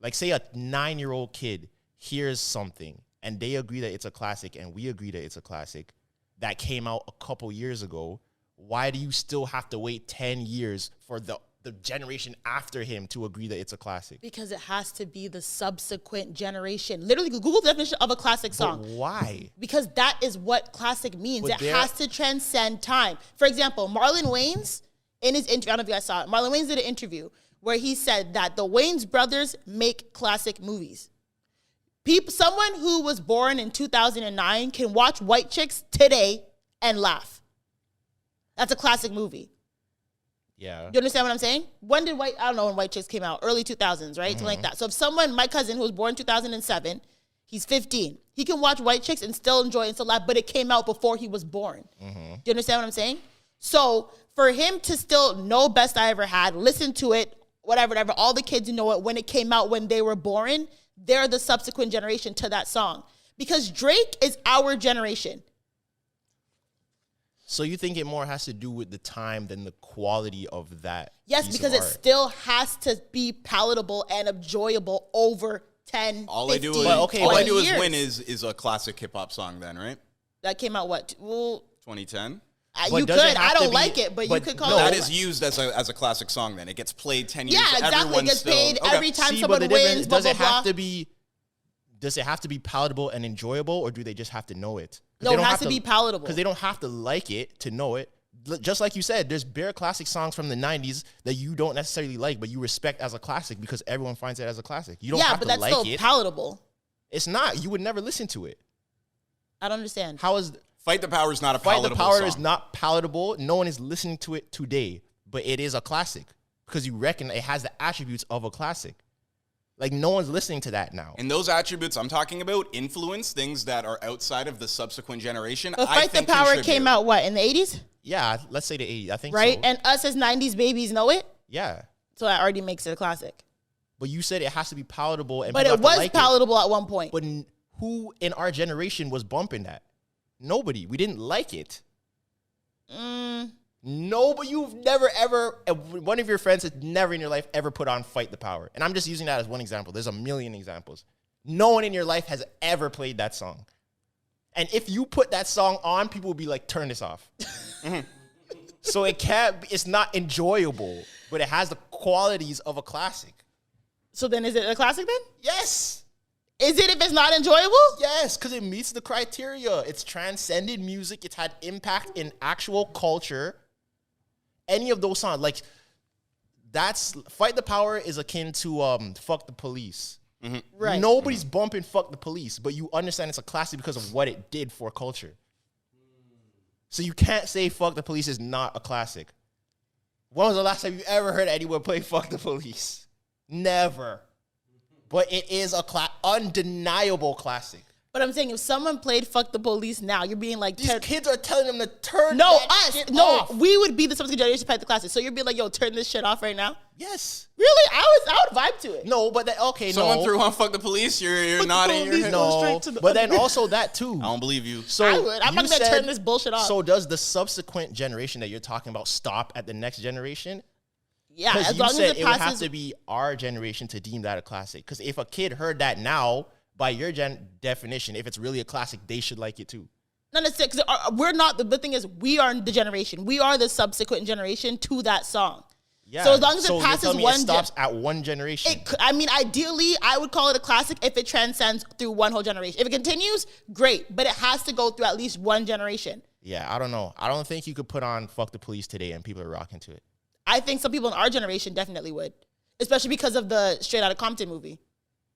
B: like say a 9-year-old kid hears something and they agree that it's a classic and we agree that it's a classic that came out a couple years ago, why do you still have to wait 10 years for the generation after him to agree that it's a classic?
A: Because it has to be the subsequent generation. Literally, Google the definition of a classic
B: But
A: song.
B: why?
A: Because that is what classic means.
B: But
A: It
B: there-
A: has to transcend time. For example, Marlon Wayans, in his interview, I don't know if you guys saw it, Marlon Wayans did an interview where he said that the Wayans brothers make classic movies. Someone who was born in 2009 can watch White Chicks today and laugh. That's a classic movie.
B: Yeah.
A: You understand what I'm saying? I don't know when White Chicks came out, early 2000s, right? Something like that. So if someone, my cousin who was born in 2007, he's 15, he can watch White Chicks and still enjoy it and still laugh, but it came out before he was born. Do you understand what I'm saying? So for him to still know Best I Ever Had, listen to it, whatever, all the kids who know it when it came out when they were born, they're the subsequent generation to that song. Because Drake is our generation.
B: So you think it more has to do with the time than the quality of that?
A: Yes,
B: piece
A: because
B: of
A: it
B: art?
A: still has to be palatable and enjoyable over 10,
C: All I do
A: 15,
C: is
B: But okay,
C: all I
A: 20
C: do is
A: years.
C: win is a classic hip hop song. Then right?
A: That came out what? Well,
C: 2010.
B: But
A: you
B: does
A: could.
B: it
A: I
B: have to
A: don't
B: be-
A: like it, but you
B: but
A: could call
B: no,
A: it.
C: That is used as a classic song. Then it gets played 10 years.
A: Yeah, exactly. It
C: Everyone's
A: gets
C: still,
A: paid
C: okay.
A: every time
B: See,
A: someone
B: but the difference
A: wins. Blah
B: does
A: blah
B: it have
A: blah.
B: to be? does it have to be palatable and enjoyable, or do they just have to know it?
A: No, it has to be palatable.
B: Because they don't have to like it to know it. Just like you said, there's bare classic songs from the 90s that you don't necessarily like, but you respect as a classic because everyone finds it as a classic. You don't have to like it. Yeah, but that's still
A: palatable.
B: It's not. You would never listen to it.
A: I don't understand.
B: How is...
C: Fight the Power is not a palatable song.
B: Fight the Power is not palatable. No one is listening to it today, but it is a classic because you reckon it has the attributes of a classic. Like, no one's listening to that now.
C: And those attributes I'm talking about influence things that are outside of the subsequent generation.
A: But Fight the Power came out, what, in the 80s?
B: Yeah, let's say the 80s. I think
A: right?
B: So.
A: And us as 90s babies know it?
B: Yeah.
A: So that already makes it a classic.
B: But you said it has to be palatable.
A: But it was palatable at one point.
B: But who in our generation was bumping that? Nobody. We didn't like it. No, but you've never, ever, one of your friends has never in your life ever put on Fight the Power. And I'm just using that as one example. There's a million examples. No one in your life has ever played that song. And if you put that song on, people will be like, turn this off. So it's not enjoyable, but it has the qualities of a classic.
A: So then is it a classic then?
B: Yes.
A: Is it if it's not enjoyable?
B: Yes, because it meets the criteria. It's transcended music. It's had impact in actual culture. Any of those songs, like, that's Fight the Power is akin to Fuck the Police.
C: Mm-hmm.
A: Right.
B: Nobody's bumping Fuck the Police, but you understand it's a classic because of what it did for culture. So you can't say Fuck the Police is not a classic. When was the last time you ever heard anyone play Fuck the Police? Never. But it is a undeniable classic.
A: But I'm saying if someone played Fuck the Police now, you're being like...
B: These kids are telling them to turn that shit off.
A: We would be the subsequent generation to play the classic. So you're being like, yo, turn this shit off right now?
B: Yes.
A: Really? I would vibe to it.
B: No, but
C: Someone threw on Fuck the Police, you're nodding your head.
B: No, but then also that too.
C: I don't believe you.
B: So
A: I would. I'm not going to turn this bullshit off.
B: So does the subsequent generation that you're talking about stop at the next generation?
A: Yeah, as long as it passes...
B: would have to be our generation to deem that a classic. Because if a kid heard that now, by your definition, if it's really a classic, they should like it too.
A: No, because we're not... The thing is, we are the generation. We are the subsequent generation to that song.
B: Yeah.
A: So as long as it passes one...
B: it stops at one generation.
A: Ideally, I would call it a classic if it transcends through one whole generation. If it continues, great. But it has to go through at least one generation.
B: Yeah, I don't know. I don't think you could put on Fuck the Police today and people are rocking to it.
A: I think some people in our generation definitely would, especially because of the Straight Outta Compton movie.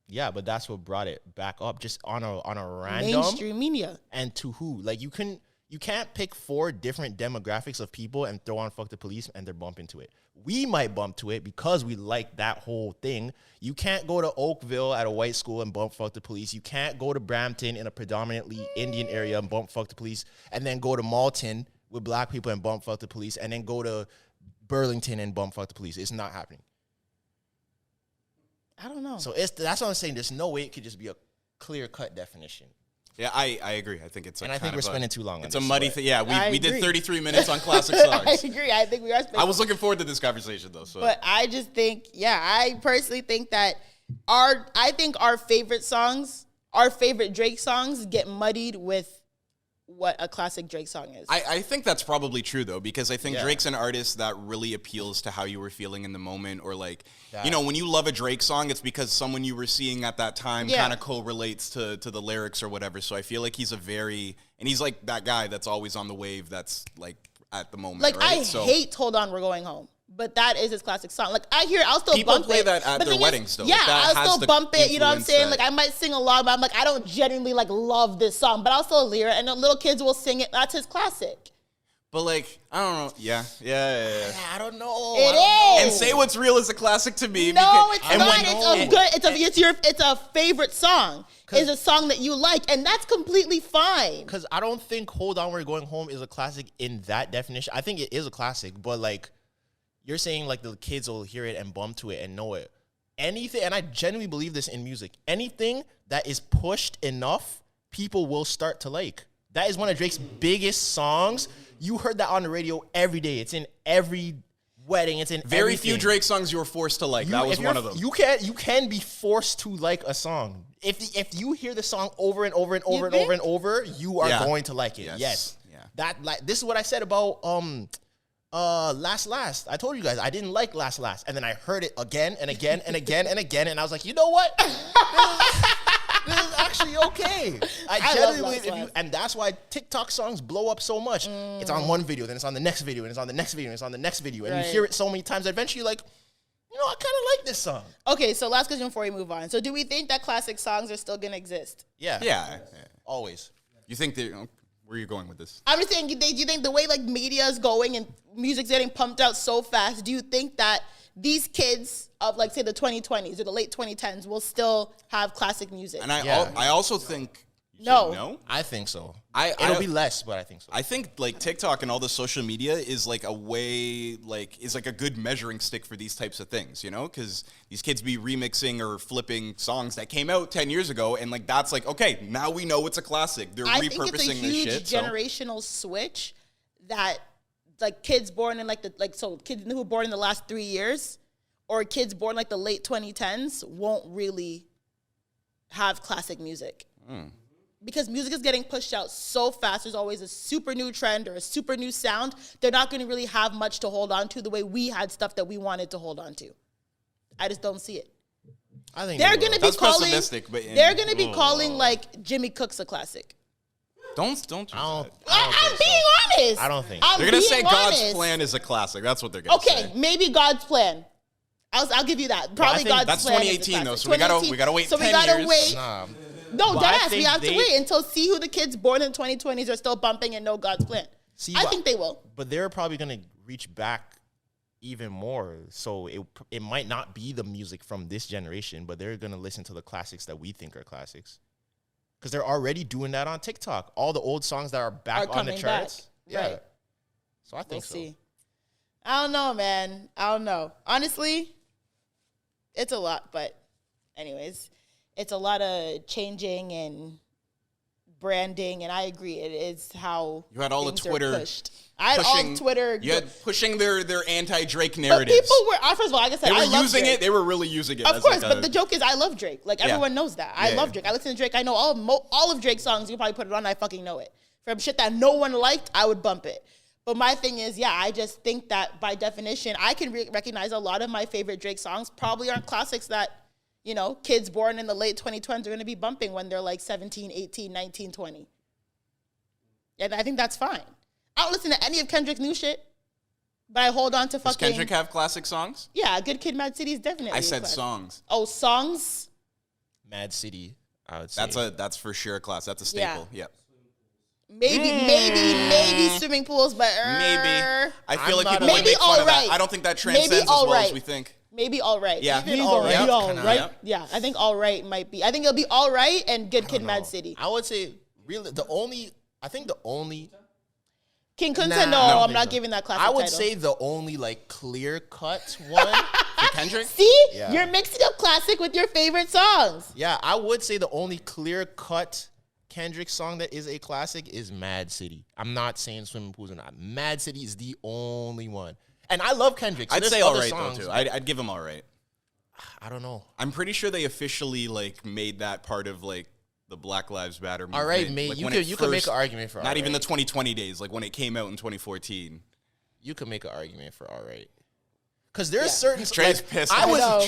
B: Yeah, but that's what brought it back up, just on a random
A: mainstream media.
B: And to who? Like you can't pick 4 different demographics of people and throw on Fuck the Police and they're bumping to it. We might bump to it because we like that whole thing. You can't go to Oakville at a white school and bump Fuck the Police. You can't go to Brampton in a predominantly Indian area and bump Fuck the Police, and then go to Malton with black people and bump Fuck the Police, and then go to Burlington and bump Fuck the Police. It's not happening.
A: I don't know.
B: So that's what I'm saying. There's no way it could just be a clear-cut definition.
C: Yeah, I agree. I think it's
B: I think we're spending too long on
C: this.
B: It's
C: a muddy thing. Yeah, we did 33 minutes on classic songs.
A: I agree. I think we are spending...
C: I was looking forward to this conversation, though. So.
A: But I just think, I personally think that our favorite songs, our favorite Drake songs get muddied with what a classic Drake song is.
C: I think that's probably true, though, because I think Drake's an artist that really appeals to how you were feeling in the moment, or like, when you love a Drake song, it's because someone you were seeing at that time kind of correlates to the lyrics or whatever. So I feel like he's he's like that guy that's always on the wave that's like at the moment.
A: Like,
C: right?
A: I hate Hold On, We're Going Home. But that is his classic song. Like, I'll still
C: people
A: bump it.
C: People play that at their weddings, though.
A: Yeah,
C: like
A: I'll still bump it. You know what I'm saying? Like, I might sing along, but I'm like, I don't genuinely like love this song. But I'll still hear it, and the little kids will sing it. That's his classic.
C: But like, I don't know. Yeah.
B: I don't know.
A: It is.
C: And Say What's Real is a classic to me.
A: No, it's not. It's a favorite song. It's a song that you like, and that's completely fine.
B: Because I don't think Hold On, We're Going Home is a classic in that definition. I think it is a classic, but like, you're saying like the kids will hear it and bump to it and know it. Anything, and I genuinely believe this in music, anything that is pushed enough, people will start to like. That is one of Drake's biggest songs. You heard that on the radio every day. It's in every wedding. It's in
C: very
B: everything.
C: few Drake songs you were forced to like. That was one of them.
B: You can be forced to like a song. If you hear the song over and over and over and over and over, you are going to like it. Yes. Yeah. This is what I said about Last. I told you guys I didn't like Last, and then I heard it again and again and again and again, and I was like, you know what? This is actually okay. I
A: love
B: genuinely
A: Last
B: believe if you,
A: Laugh.
B: and that's why TikTok songs blow up so much. It's on one video, then it's on the next video, and it's on the next video, and it's on the next video, and
A: Right.
B: you hear it so many times. Eventually, you're like, you know, I kind of like this song.
A: Okay, so last question before we move on. So do we think that classic songs are still gonna exist?
B: Yeah,
C: Yeah.
B: always.
C: You think that? Where are you going with this?
A: I'm just saying, do you think the way like media is going and music's getting pumped out so fast, do you think that these kids of like say the 2020s or the late 2010s will still have classic music?
C: And
B: Yeah.
C: I also think
A: No.
C: no.
B: I think so.
C: I-
B: It'll be less, but I think so.
C: I think like TikTok and all the social media is like a way, like is like a good measuring stick for these types of things, you know? Because these kids be remixing or flipping songs that came out 10 years ago, and like that's like okay, now we know it's a classic. They're
A: I think it's a
C: repurposing this
A: huge
C: shit. So.
A: generational switch that like kids born in like kids who were born in the last 3 years or kids born like the late 2010s won't really have classic music. Because music is getting pushed out so fast. There's always a super new trend or a super new sound. They're not going to really have much to hold on to the way we had stuff that we wanted to hold on to. I just don't see it.
B: I think
A: They're
B: they
A: going to
B: will.
A: be
C: That's
A: calling.
C: pessimistic, but
A: They're going to be calling like Jimmy Cook's a classic.
C: Don't.
B: I don't
A: I'm
B: think
A: being honest.
B: I don't think
A: I'm
C: They're gonna
A: being
C: say God's
A: honest.
C: plan is a classic. That's what they're gonna
A: Okay,
C: say.
A: maybe God's plan. I'll give you that. Probably
B: think
A: God's
C: That's
A: plan. is the
C: 2018 though,
A: classic.
C: so we gotta
A: 2018.
C: wait
A: So we
C: 10
A: gotta
C: years.
A: wait.
B: Nah.
A: No,
B: But I
A: deadass. We
B: think
A: have to
B: they-
A: wait until see who the kids born in 2020s are still bumping and know God's plan.
B: See,
A: I
B: but-
A: think they will.
B: But they're probably gonna reach back even more. So it might not be the music from this generation, but they're gonna listen to the classics that we think are classics. Because they're already doing that on TikTok. All the old songs that are back
A: Are
B: on the
A: coming
B: charts.
A: back.
B: Yeah.
A: Right.
B: So I
A: We'll
B: think so.
A: see. I don't know, man. I don't know. Honestly, it's a lot, but anyways, it's a lot of changing and branding, and I agree. It is how
C: You had all the
A: things are
C: Twitter
A: pushed. I had all Twitter.
C: You had pushing their anti-Drake
A: but
C: narratives.
A: people were, first of all, like I said,
C: They
A: I
C: were
A: love
C: using
A: Drake.
C: it. They were really using it.
A: Of
C: as
A: course,
C: like
A: but the joke is I love Drake. Like, everyone knows that. I
C: Yeah,
A: love
C: yeah.
A: Drake. I listen to Drake. I know all of Drake's songs. You probably put it on, I fucking know it. From shit that no one liked, I would bump it. But my thing is, yeah, I just think that by definition, I can recognize a lot of my favorite Drake songs probably aren't classics that, you know, kids born in the late 2020s are going to be bumping when they're like 17, 18, 19, 20. And I think that's fine. I don't listen to any of Kendrick's new shit, but I hold on to
C: Does
A: fucking...
C: Kendrick have classic songs?
A: Yeah, Good Kid, Mad City is definitely
C: I
A: a
C: said
A: classic.
C: songs.
A: Oh, songs?
B: Mad City, I would say.
C: That's for sure a class. That's a staple. Yeah.
A: Maybe swimming pools, but
C: Maybe. I feel
B: I'm
C: like
B: not
C: people
B: a-
C: would
A: Maybe
C: make fun of that.
A: alright.
C: I don't think that
A: Maybe
C: transcends as well as
A: alright.
C: we think.
A: maybe all right.
C: Yeah.
A: Even
C: Maybe
A: all
C: alright.
A: right.
C: Yeah,
A: All
C: kinda,
A: right.
C: yeah.
A: Yeah, I think all right might be. I think it'll be all right and Good Kid, Mad City.
B: I would say really the only
A: King Kunta,
B: Nah,
A: no,
B: I don't
A: I'm
B: think
A: not
B: so.
A: giving that classic
B: I would
A: title.
B: say the only like clear cut one.
C: For Kendrick?
A: See,
B: Yeah.
A: you're mixing up classic with your favorite songs.
B: Yeah, I would say the only clear cut Kendrick song that is a classic is Mad City. I'm not saying Swimming Pools or not. Mad City is the only one. And I love Kendrick. So
C: I'd
B: there's
C: say all
B: other
C: right
B: songs.
C: though too. I'd give him all right.
B: I don't know.
C: I'm pretty sure they officially like made that part of like the Black Lives Matter movement.
B: All right, mate.
C: Like,
B: you
C: when
B: could
C: it
B: you could make
C: first-
B: an argument for
C: not
B: all
C: even the
B: right.
C: 2020 days, like when it came out in 2014.
B: You could make an argument for all right. Because there's
A: Yeah.
B: certain
C: Dre's
B: like,
C: pissed.
B: I
A: I
B: would
A: know.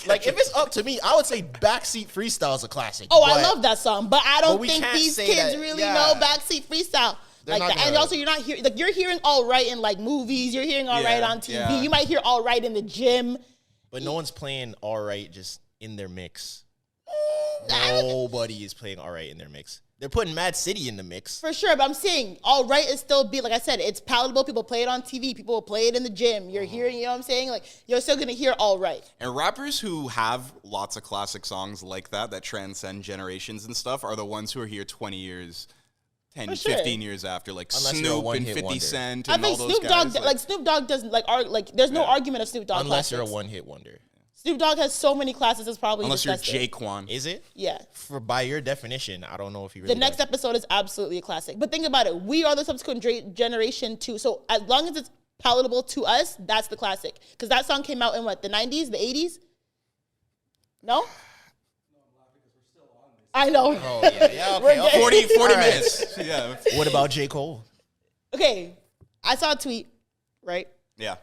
B: like if it's up to me, I would say Backseat Freestyle is a classic.
A: Oh, I
B: but
A: love that song, but I don't
B: we
A: think
B: can't
A: these
B: say
A: kids
B: that-
A: really
B: yeah.
A: know backseat freestyle
B: They're
A: like
B: not
A: that. And
B: gonna-
A: also, you're not hearing like you're hearing all right in like movies. You're hearing all right
C: Yeah,
A: on TV.
C: yeah.
A: You might hear all right in the gym.
B: But no one's playing all right just in their mix.
A: I would-
B: Nobody is playing all right in their mix. They're putting Mad City in the mix.
A: For sure, but I'm saying all right is still be like I said, it's palatable. People play it on TV. People will play it in the gym. You're hearing, you know what I'm saying? Like you're still gonna hear all right.
C: And rappers who have lots of classic songs like that transcend generations and stuff are the ones who are here 20 years, 10,
A: For sure.
C: 15 years after, like
B: Unless you're a
C: Snoop and
B: one-hit
C: 50
B: wonder.
C: Cent
A: I
C: and all
A: think
C: those
A: Snoop
C: guys.
A: Dogg, like Snoop Dogg doesn't like there's no
C: Yeah.
A: argument of Snoop Dogg.
B: Unless you're a
A: classics.
B: one-hit wonder.
A: Snoop Dogg has so many classes. It's probably
C: unless you're
A: disgusting.
C: Jaquan.
B: Is it?
A: Yeah.
B: For by your definition, I don't know if you really
A: The next
B: does.
A: episode is absolutely a classic. But think about it. We are the subsequent generation too. So as long as it's palatable to us, that's the classic. Because that song came out in what, the 90s, the 80s? No? I know.
B: Oh yeah, yeah.
A: We're
B: Okay, okay.
C: 40
B: All right.
C: minutes. Yeah.
B: What about J. Cole?
A: Okay. I saw a tweet, right?
C: Yeah.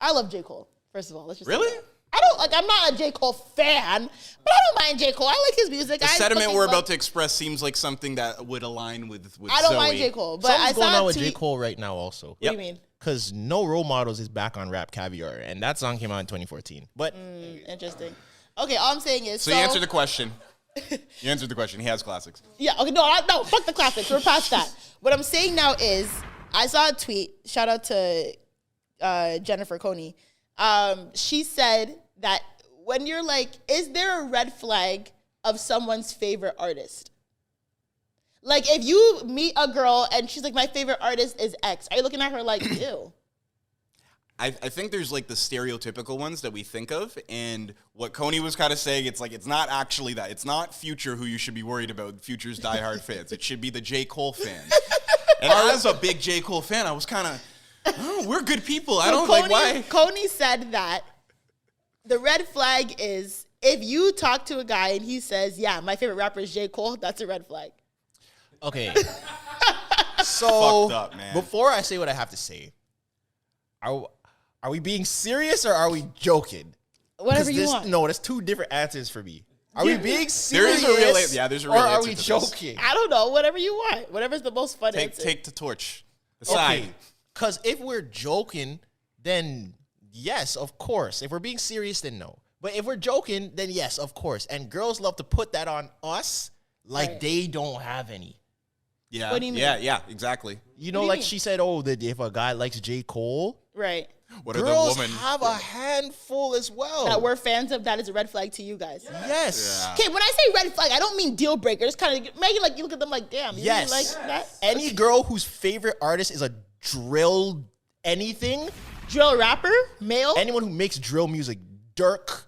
A: I love J. Cole, first of all. Let's just say
C: Really?
A: that. I don't I'm not a J. Cole fan, but I don't mind J. Cole. I like his music.
C: The sentiment we're about to express seems like something that would align with
A: I don't
C: Zoe.
A: mind J. Cole, but
B: Something's
A: I
B: going
A: saw
B: on
A: a
B: with
A: tweet.
B: J. Cole right now also.
A: What do you mean?
B: Because No Role Models is back on Rap Caviar, and that song came out in 2014. But
A: Interesting. Okay, all I'm saying is
C: So you answered the question. You answered the question. He has classics.
A: Yeah, okay, no, fuck the classics. We're past that. What I'm saying now is, I saw a tweet. Shout out to Jennifer Coney. She said that when you're like, is there a red flag of someone's favorite artist? Like, if you meet a girl and she's like, my favorite artist is X, are you looking at her like, ew?
C: I think there's like the stereotypical ones that we think of, and what Coney was kind of saying, it's like it's not actually that. It's not Future who you should be worried about. Future's diehard fans. It should be the J. Cole fans. And as a big J. Cole fan, I was kind of, we're good people. I don't like why.
A: Coney said that the red flag is if you talk to a guy and he says, "Yeah, my favorite rapper is J. Cole," that's a red flag.
B: okay. So
C: Fucked up, man.
B: before I say what I have to say, are we being serious or are we joking?
A: Whatever you want.
B: No, there's two different answers for me. Are we being
C: There
B: serious?
C: is a real, there's a real
B: or are
C: answer
B: we
C: to this.
B: joking?
A: I don't know. Whatever you want. Whatever's the most fun answer.
C: Take the torch. Aside.
B: Okay, because if we're joking, then yes, of course. If we're being serious, then no. But if we're joking, then yes, of course. And girls love to put that on us like
A: Right.
B: they don't have any.
C: Yeah.
A: What do you mean?
C: Yeah, exactly.
B: You know,
A: do you
B: like
A: mean?
B: she said, oh, that if a guy likes J. Cole,
A: Right.
C: What are
B: girls
C: the women?
B: have a handful as well.
A: That we're fans of, that is a red flag to you guys.
B: Yes.
C: Yeah.
A: Okay, when I say red flag, I don't mean deal breaker. It's kind of maybe like you look at them like, damn, you
B: Yes.
A: really like that?
B: Any girl whose favorite artist is a drill anything,
A: Drill rapper, male.
B: anyone who makes drill music, Dirk,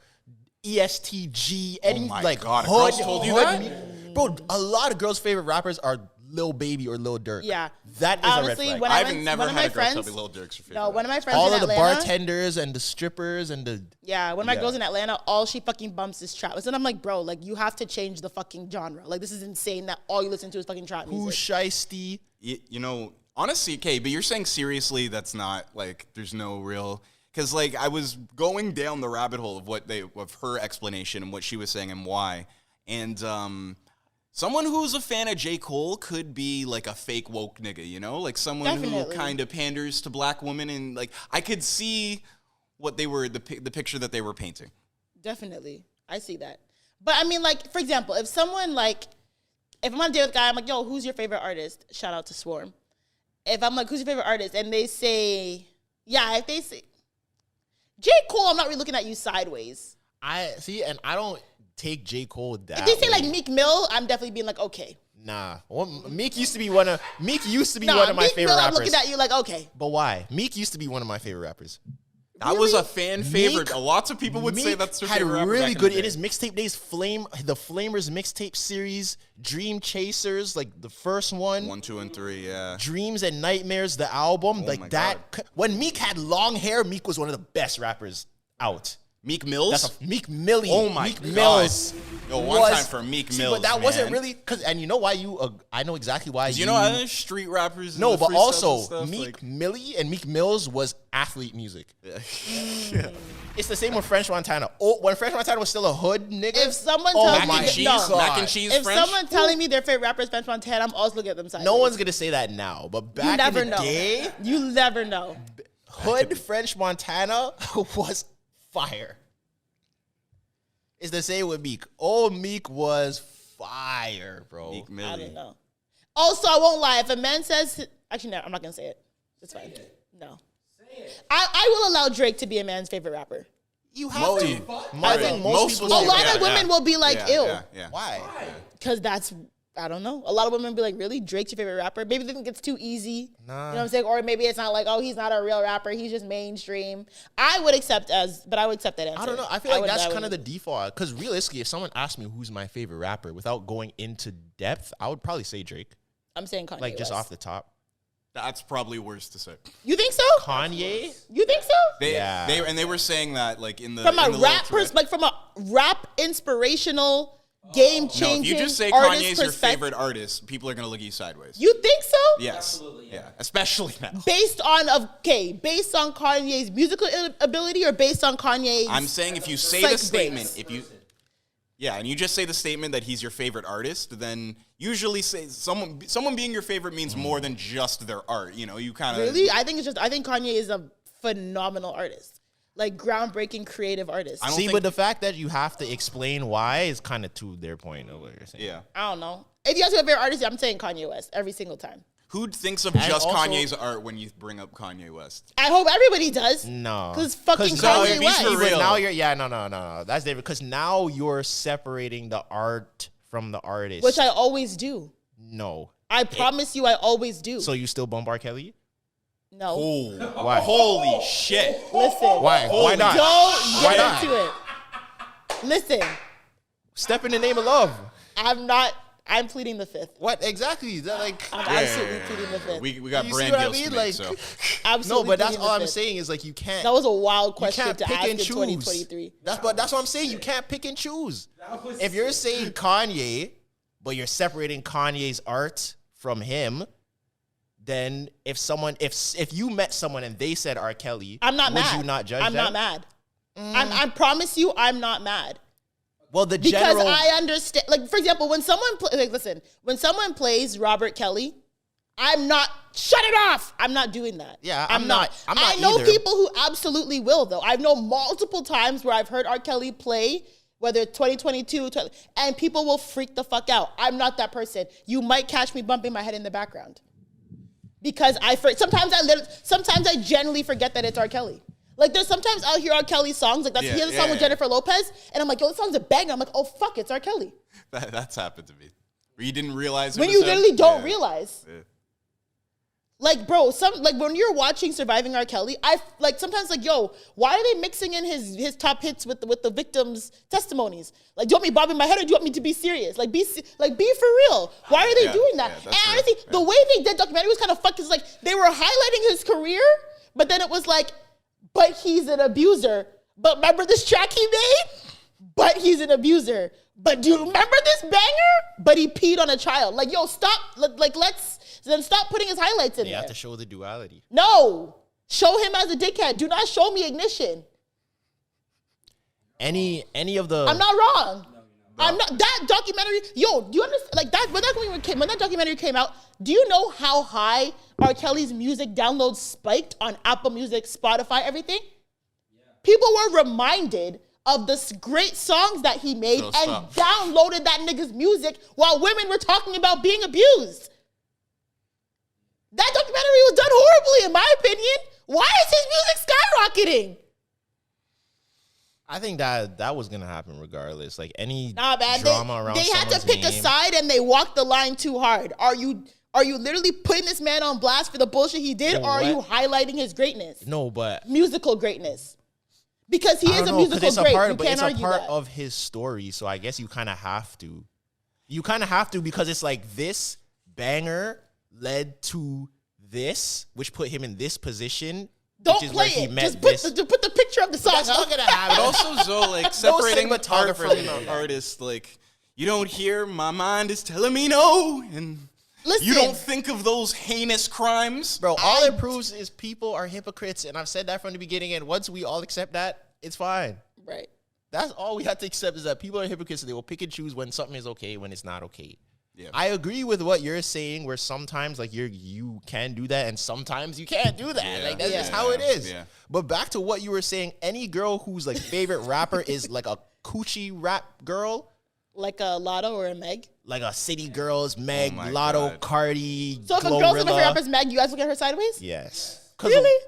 B: ESTG, any
C: my
B: like
C: God,
B: hood,
C: girls told you
B: hood
C: that?
B: bro, a lot of girls' favorite rappers are Lil Baby or Lil Durk.
A: Yeah.
B: That is
A: Honestly,
B: a red flag.
A: when
C: I've
A: went-
C: never
A: one of
C: had
A: my
C: a girl tell
A: friends-
C: me Lil Durk's your favorite.
A: No, one of my friends
B: All
A: in
B: of the
A: Atlanta.
B: bartenders and the strippers and the
A: Yeah, one of my
B: Yeah.
A: girls in Atlanta, all she fucking bumps is trap. And I'm like, bro, like you have to change the fucking genre. Like this is insane that all you listen to is fucking trap
B: Who
A: music.
B: Shiesty.
C: You know, honestly, okay, but you're saying seriously that's not like there's no real because like I was going down the rabbit hole of her explanation and what she was saying and why, and someone who's a fan of J. Cole could be like a fake woke nigga, you know, like someone
A: Definitely.
C: who kind of panders to black women, and like I could see what they were the picture that they were painting.
A: Definitely. I see that. But I mean, like, for example, if someone like, if I'm on a date with a guy, I'm like, yo, who's your favorite artist? Shout out to Swarm. If I'm like, who's your favorite artist? And they say, yeah, if they say, J. Cole, I'm not really looking at you sideways.
B: I see, and I don't take J. Cole that
A: If they say
B: way.
A: like Meek Mill, I'm definitely being like, okay.
B: Nah. Meek used to be one of my
A: Meek
B: favorite
A: Mill, I'm
B: rappers.
A: looking at you like, okay.
B: But why? Meek used to be one of my favorite rappers.
C: That was a fan favorite.
B: Meek-
C: Lots of people would say
B: Meek
C: that's their
B: had
C: favorite rapper
B: really
C: back in
B: good
C: the
B: in
C: day.
B: his mixtape days. The Flamers mixtape series, Dream Chasers, like the first one,
C: 1, 2, and 3. Yeah.
B: Dreams and Nightmares, the album,
C: my
B: like that. When Meek had long hair, Meek was one of the best rappers out.
C: Meek Mills.
B: That's a Meek Millie.
C: Oh my
B: Meek
C: God.
B: Mills.
C: Yo, one
B: was-
C: time for Meek
B: See,
C: Mills,
B: but that wasn't
C: man.
B: really because. And you know why I know exactly why
C: You know other street rappers. and
B: No,
C: the
B: but
C: freestyles
B: also
C: and stuff,
B: Meek
C: like-
B: Millie and Meek Mills was athlete music. It's the same with French Montana. Oh, when French Montana was still a hood nigga.
A: If someone
B: oh
A: tells
C: Mac
A: me
C: and
A: that-
C: cheese,
A: no.
C: mac and cheese.
A: If
C: French.
A: someone telling me their favorite rapper is French Montana, I'm always looking at them sideways.
B: no one's gonna say that now, but
A: You
B: back in
A: never
B: the
A: know.
B: day,
A: You never know.
B: hood French Montana was fire. It's the same with Meek. Oh, Meek was fire, bro.
C: Meek
A: I
C: Millie.
A: don't know. Also, I won't lie. If a man says, actually, no, I'm not gonna say it. It's fine. No. I will allow Drake to be a man's favorite rapper.
B: You have
C: Most-
B: to. I think most people
A: A
B: say
A: lot
B: that.
A: of women will be like, ew.
C: Yeah.
B: Why?
A: Because that's, I don't know. A lot of women be like, really? Drake's your favorite rapper? Maybe they think it's too easy.
B: Nah.
A: You know what I'm saying? Or maybe it's not like, oh, he's not a real rapper. He's just mainstream. I would accept that answer.
B: I don't know. I feel like that's kind of the
A: would-
B: default. Because realistically, if someone asked me who's my favorite rapper without going into depth, I would probably say Drake.
A: I'm saying Kanye
B: Like just
A: West.
B: off the top.
C: That's probably worse to say.
A: You think so?
B: Kanye?
A: You think so?
C: They were saying that like in the
A: From
C: in
A: a
C: the
A: rap
C: little
A: like from a rap inspirational game
C: No,
A: changing.
C: if you just say
A: artist
C: Kanye's your
A: perspective.
C: favorite artist, people are gonna look at you sideways.
A: You think so?
C: Yes. Yeah. Especially now.
A: Based on Kanye's musical ability or based on Kanye's?
C: I'm saying if you say
A: psych
C: the statement,
A: breaks?
C: and you just say the statement that he's your favorite artist, then usually say someone being your favorite means more than just their art. You know, you kind of
A: Really? I think Kanye is a phenomenal artist. Like groundbreaking creative artist.
B: See, but the fact that you have to explain why is kind of to their point of what you're saying.
C: Yeah.
A: I don't know. If you ask me a favorite artist, I'm saying Kanye West every single time.
C: Who thinks of
B: And
C: just
B: also-
C: Kanye's art when you bring up Kanye West?
A: I hope everybody does.
B: No,
A: Because fucking
C: no,
A: Kanye
C: it'd be
A: West.
C: for real.
B: Now no. That's different because now you're separating the art from the artist.
A: Which I always do.
B: no.
A: I promise you I always do.
B: So you still bump R. Kelly?
A: No.
C: Oh,
B: Why?
C: holy shit!
A: Listen.
B: Why? Why not?
A: Don't
B: Why
A: get
B: not?
A: into it. Listen.
B: Step in the name of love.
A: I'm pleading the fifth.
B: What exactly? Is that like?
A: I'm absolutely pleading the fifth.
C: We got
B: You see
C: brand
B: what I
C: deals
B: mean?
C: to
B: Like,
C: make, so.
A: Absolutely
B: no, but that's
A: pleading
B: all
A: the
B: I'm
A: fifth.
B: saying is like you can't.
A: That was a wild
B: You
A: question
B: can't
A: to
B: pick
A: ask in
B: and choose.
A: 2023.
B: That's what I'm saying. You can't pick and choose. If you're saying Kanye, but you're separating Kanye's art from him, then if you met someone and they said R. Kelly,
A: I'm not
B: would
A: mad.
B: you not judge
A: I'm
B: them?
A: not mad. I promise you, I'm not mad.
B: Well, the
A: Because
B: general.
A: I understand. Like, for example, when someone when someone plays Robert Kelly, I'm not. Shut it off. I'm not doing that.
B: Yeah, I'm not
A: I know
B: either.
A: people who absolutely will, though. I've known multiple times where I've heard R. Kelly play, whether it's 2022, and people will freak the fuck out. I'm not that person. You might catch me bumping my head in the background because sometimes I genuinely forget that it's R. Kelly. Like, there's sometimes I'll hear R. Kelly songs, like he has a song with Jennifer Lopez, and I'm like, yo, this song's a banger. I'm like, oh, fuck, it's R. Kelly.
C: That's happened to me. Where you didn't realize it
A: When
C: was
A: you
C: him?
A: literally don't
C: Yeah.
A: realize.
C: Yeah.
A: Like, bro, when you're watching Surviving R. Kelly, sometimes like, yo, why are they mixing in his top hits with the victims' testimonies? Like, do you want me bobbing my head or do you want me to be serious? Like, be for real. Why are they doing that?
C: Yeah,
A: And
C: that's fair.
A: honestly, the way they did documentary was kind of fucking. Like, they were highlighting his career, but then it was like, but he's an abuser. But remember this track he made? But he's an abuser. But do you remember this banger? But he peed on a child. Like, yo, stop. Then stop putting his highlights in
B: You
A: there.
B: have to show the duality.
A: No. Show him as a dickhead. Do not show me Ignition.
B: Any of the
A: I'm not wrong. I'm not. That documentary, yo, do you understand? Like, that when that documentary came out, do you know how high R. Kelly's music downloads spiked on Apple Music, Spotify, everything? People were reminded of the great songs that he made
C: So
A: and
C: stop.
A: downloaded that nigga's music while women were talking about being abused. That documentary was done horribly, in my opinion. Why is his music skyrocketing?
B: I think that was gonna happen regardless. Like any
A: Nah, man.
B: drama around
A: They had to
B: someone's
A: pick a
B: name.
A: side and they walked the line too hard. Are you literally putting this man on blast for the bullshit he did, or are you highlighting his greatness?
B: No, but
A: Musical greatness. Because he
B: I
A: is
B: don't
A: a
B: know, 'cause
A: musical
B: it's a
A: great.
B: part,
A: You
B: but
A: can't
B: it's a
A: argue
B: part
A: that.
B: of his story. So I guess you kind of have to. You kind of have to because it's like this banger led to this, which put him in this position.
A: Don't
B: which is
A: play
B: where he
A: it.
B: met
A: Just
B: this.
A: put the picture of the song.
B: That's not
A: up.
B: gonna happen.
C: But also, Zoe, like separating art
B: cinematographer
C: from
B: can do
C: the
B: that.
C: artist, like you don't hear my mind is telling me no, and
A: Listen,
C: you don't think of those heinous crimes,
B: Bro, all it proves is people are hypocrites, and I've said that from the beginning. And once we all accept that, it's fine.
A: right.
B: That's all we have to accept is that people are hypocrites. And they will pick and choose when something is okay, when it's not okay.
C: Yeah.
B: I agree with what you're saying, where sometimes like you can do that, and sometimes you can't do that.
C: Yeah.
B: Like that's just
A: Yeah.
B: how it is.
C: Yeah.
B: But back to what you were saying, any girl whose like favorite rapper is like a coochie rap girl,
A: Like a Lotto or a Meg.
B: like a City Girls, Meg,
C: my
B: Lotto,
C: God.
B: Cardi,
A: So if a girl's looking for
B: Glorilla.
A: rappers Meg, you guys look at her sideways?
B: Yes.
A: Really?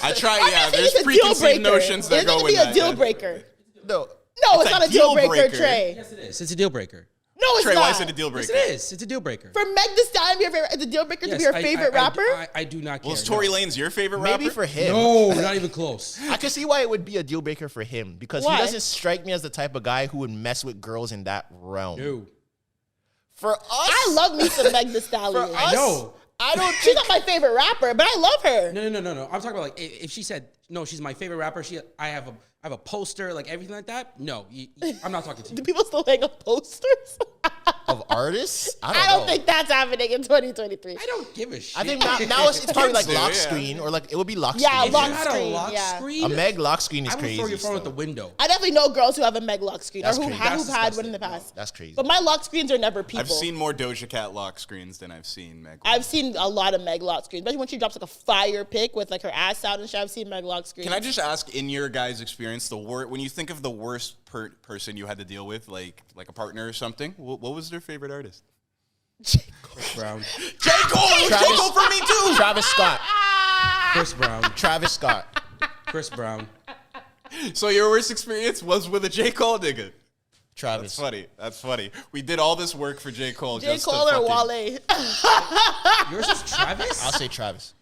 C: I try.
A: I'm
C: Yeah,
A: not saying
C: there's
A: it's a deal
C: preconceived
A: breaker.
C: notions that
A: It's
C: go
A: gonna
C: with
A: be a
C: that.
A: deal
C: yeah.
A: breaker.
B: No.
A: No, it's
C: It's
A: not
C: a
A: a deal breaker,
C: deal breaker.
A: Trey.
D: Yes, it is. It's a deal breaker.
A: No, it's
C: Trey,
A: not.
C: why is it a deal
D: Yes,
C: breaker?
D: it is. It's a deal breaker.
A: For Meg Thee Stallion, your favorite, it's a deal breaker to
D: Yes,
A: be her
D: I-
A: favorite
D: I-
A: rapper?
D: I do not care.
C: Well, is Tory Lanez your favorite rapper?
B: Maybe for him.
D: No, not even close.
B: I can see why it would be a deal breaker for him because
A: Why?
B: he doesn't strike me as the type of guy who would mess with girls in that realm.
D: No.
B: For us,
A: I love me some Meg Thee Stallion.
B: For us,
D: I know.
B: I don't
A: She's
B: think.
A: not my favorite rapper, but I love her.
D: No. I'm talking about like if she said no, she's my favorite rapper. I have a poster, like everything like that. No, I'm not talking to you.
A: Do people still hang up posters?
B: Of artists, I
A: I
B: don't
A: don't
B: know.
A: think that's happening in 2023.
D: I don't give a shit.
B: I think now it's probably like
C: Kids do,
B: lock
C: yeah.
B: screen or like it would be lock
A: Yeah,
B: screen.
D: if
A: lock
D: you had
A: screen,
D: a lock
A: yeah.
D: screen,
B: A Meg lock screen is
D: I would
B: crazy.
D: throw your phone out
B: still.
D: the window.
A: I definitely know girls who have a Meg lock screen
B: That's
A: or who've
B: crazy.
A: had
D: That's
A: one in the
D: disgusting.
A: past.
B: That's crazy.
A: But my lock screens are never people.
C: I've seen more Doja Cat lock screens than I've seen Meg.
A: I've seen a lot of Meg lock screens, especially when she drops like a fire pic with like her ass out and shit. I've seen Meg lock screens.
C: Can I just ask, in your guys' experience, when you think of the worst person you had to deal with, like a partner or something, what was their favorite artist?
D: Chris Brown,
C: J. Cole! J. Cole for me too!
B: Travis Scott.
D: Chris Brown,
B: Travis Scott.
D: Chris Brown.
C: So your worst experience was with a J. Cole nigga?
B: Travis.
C: That's funny. We did all this work for J. Cole.
A: J.
C: just to
A: Cole or
C: fucking-
A: Wale?
D: Yours is Travis.
B: I'll say Travis.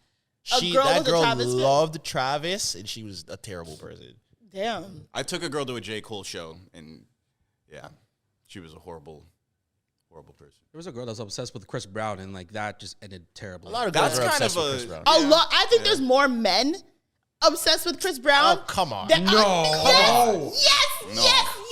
A: girl
B: That
A: was a
B: girl
A: Travis fan?
B: loved Travis, and she was a terrible person.
A: Damn.
C: I took a girl to a J. Cole show, and yeah, she was a horrible person.
D: There was a girl that was obsessed with Chris Brown, and like that just ended terribly.
B: A lot of girls
C: That's
B: are
C: kind
B: obsessed
C: of
B: with
C: a-
B: Chris Brown.
A: A lot. I think there's more men obsessed with Chris Brown.
B: Oh, come on.
A: than-
D: No.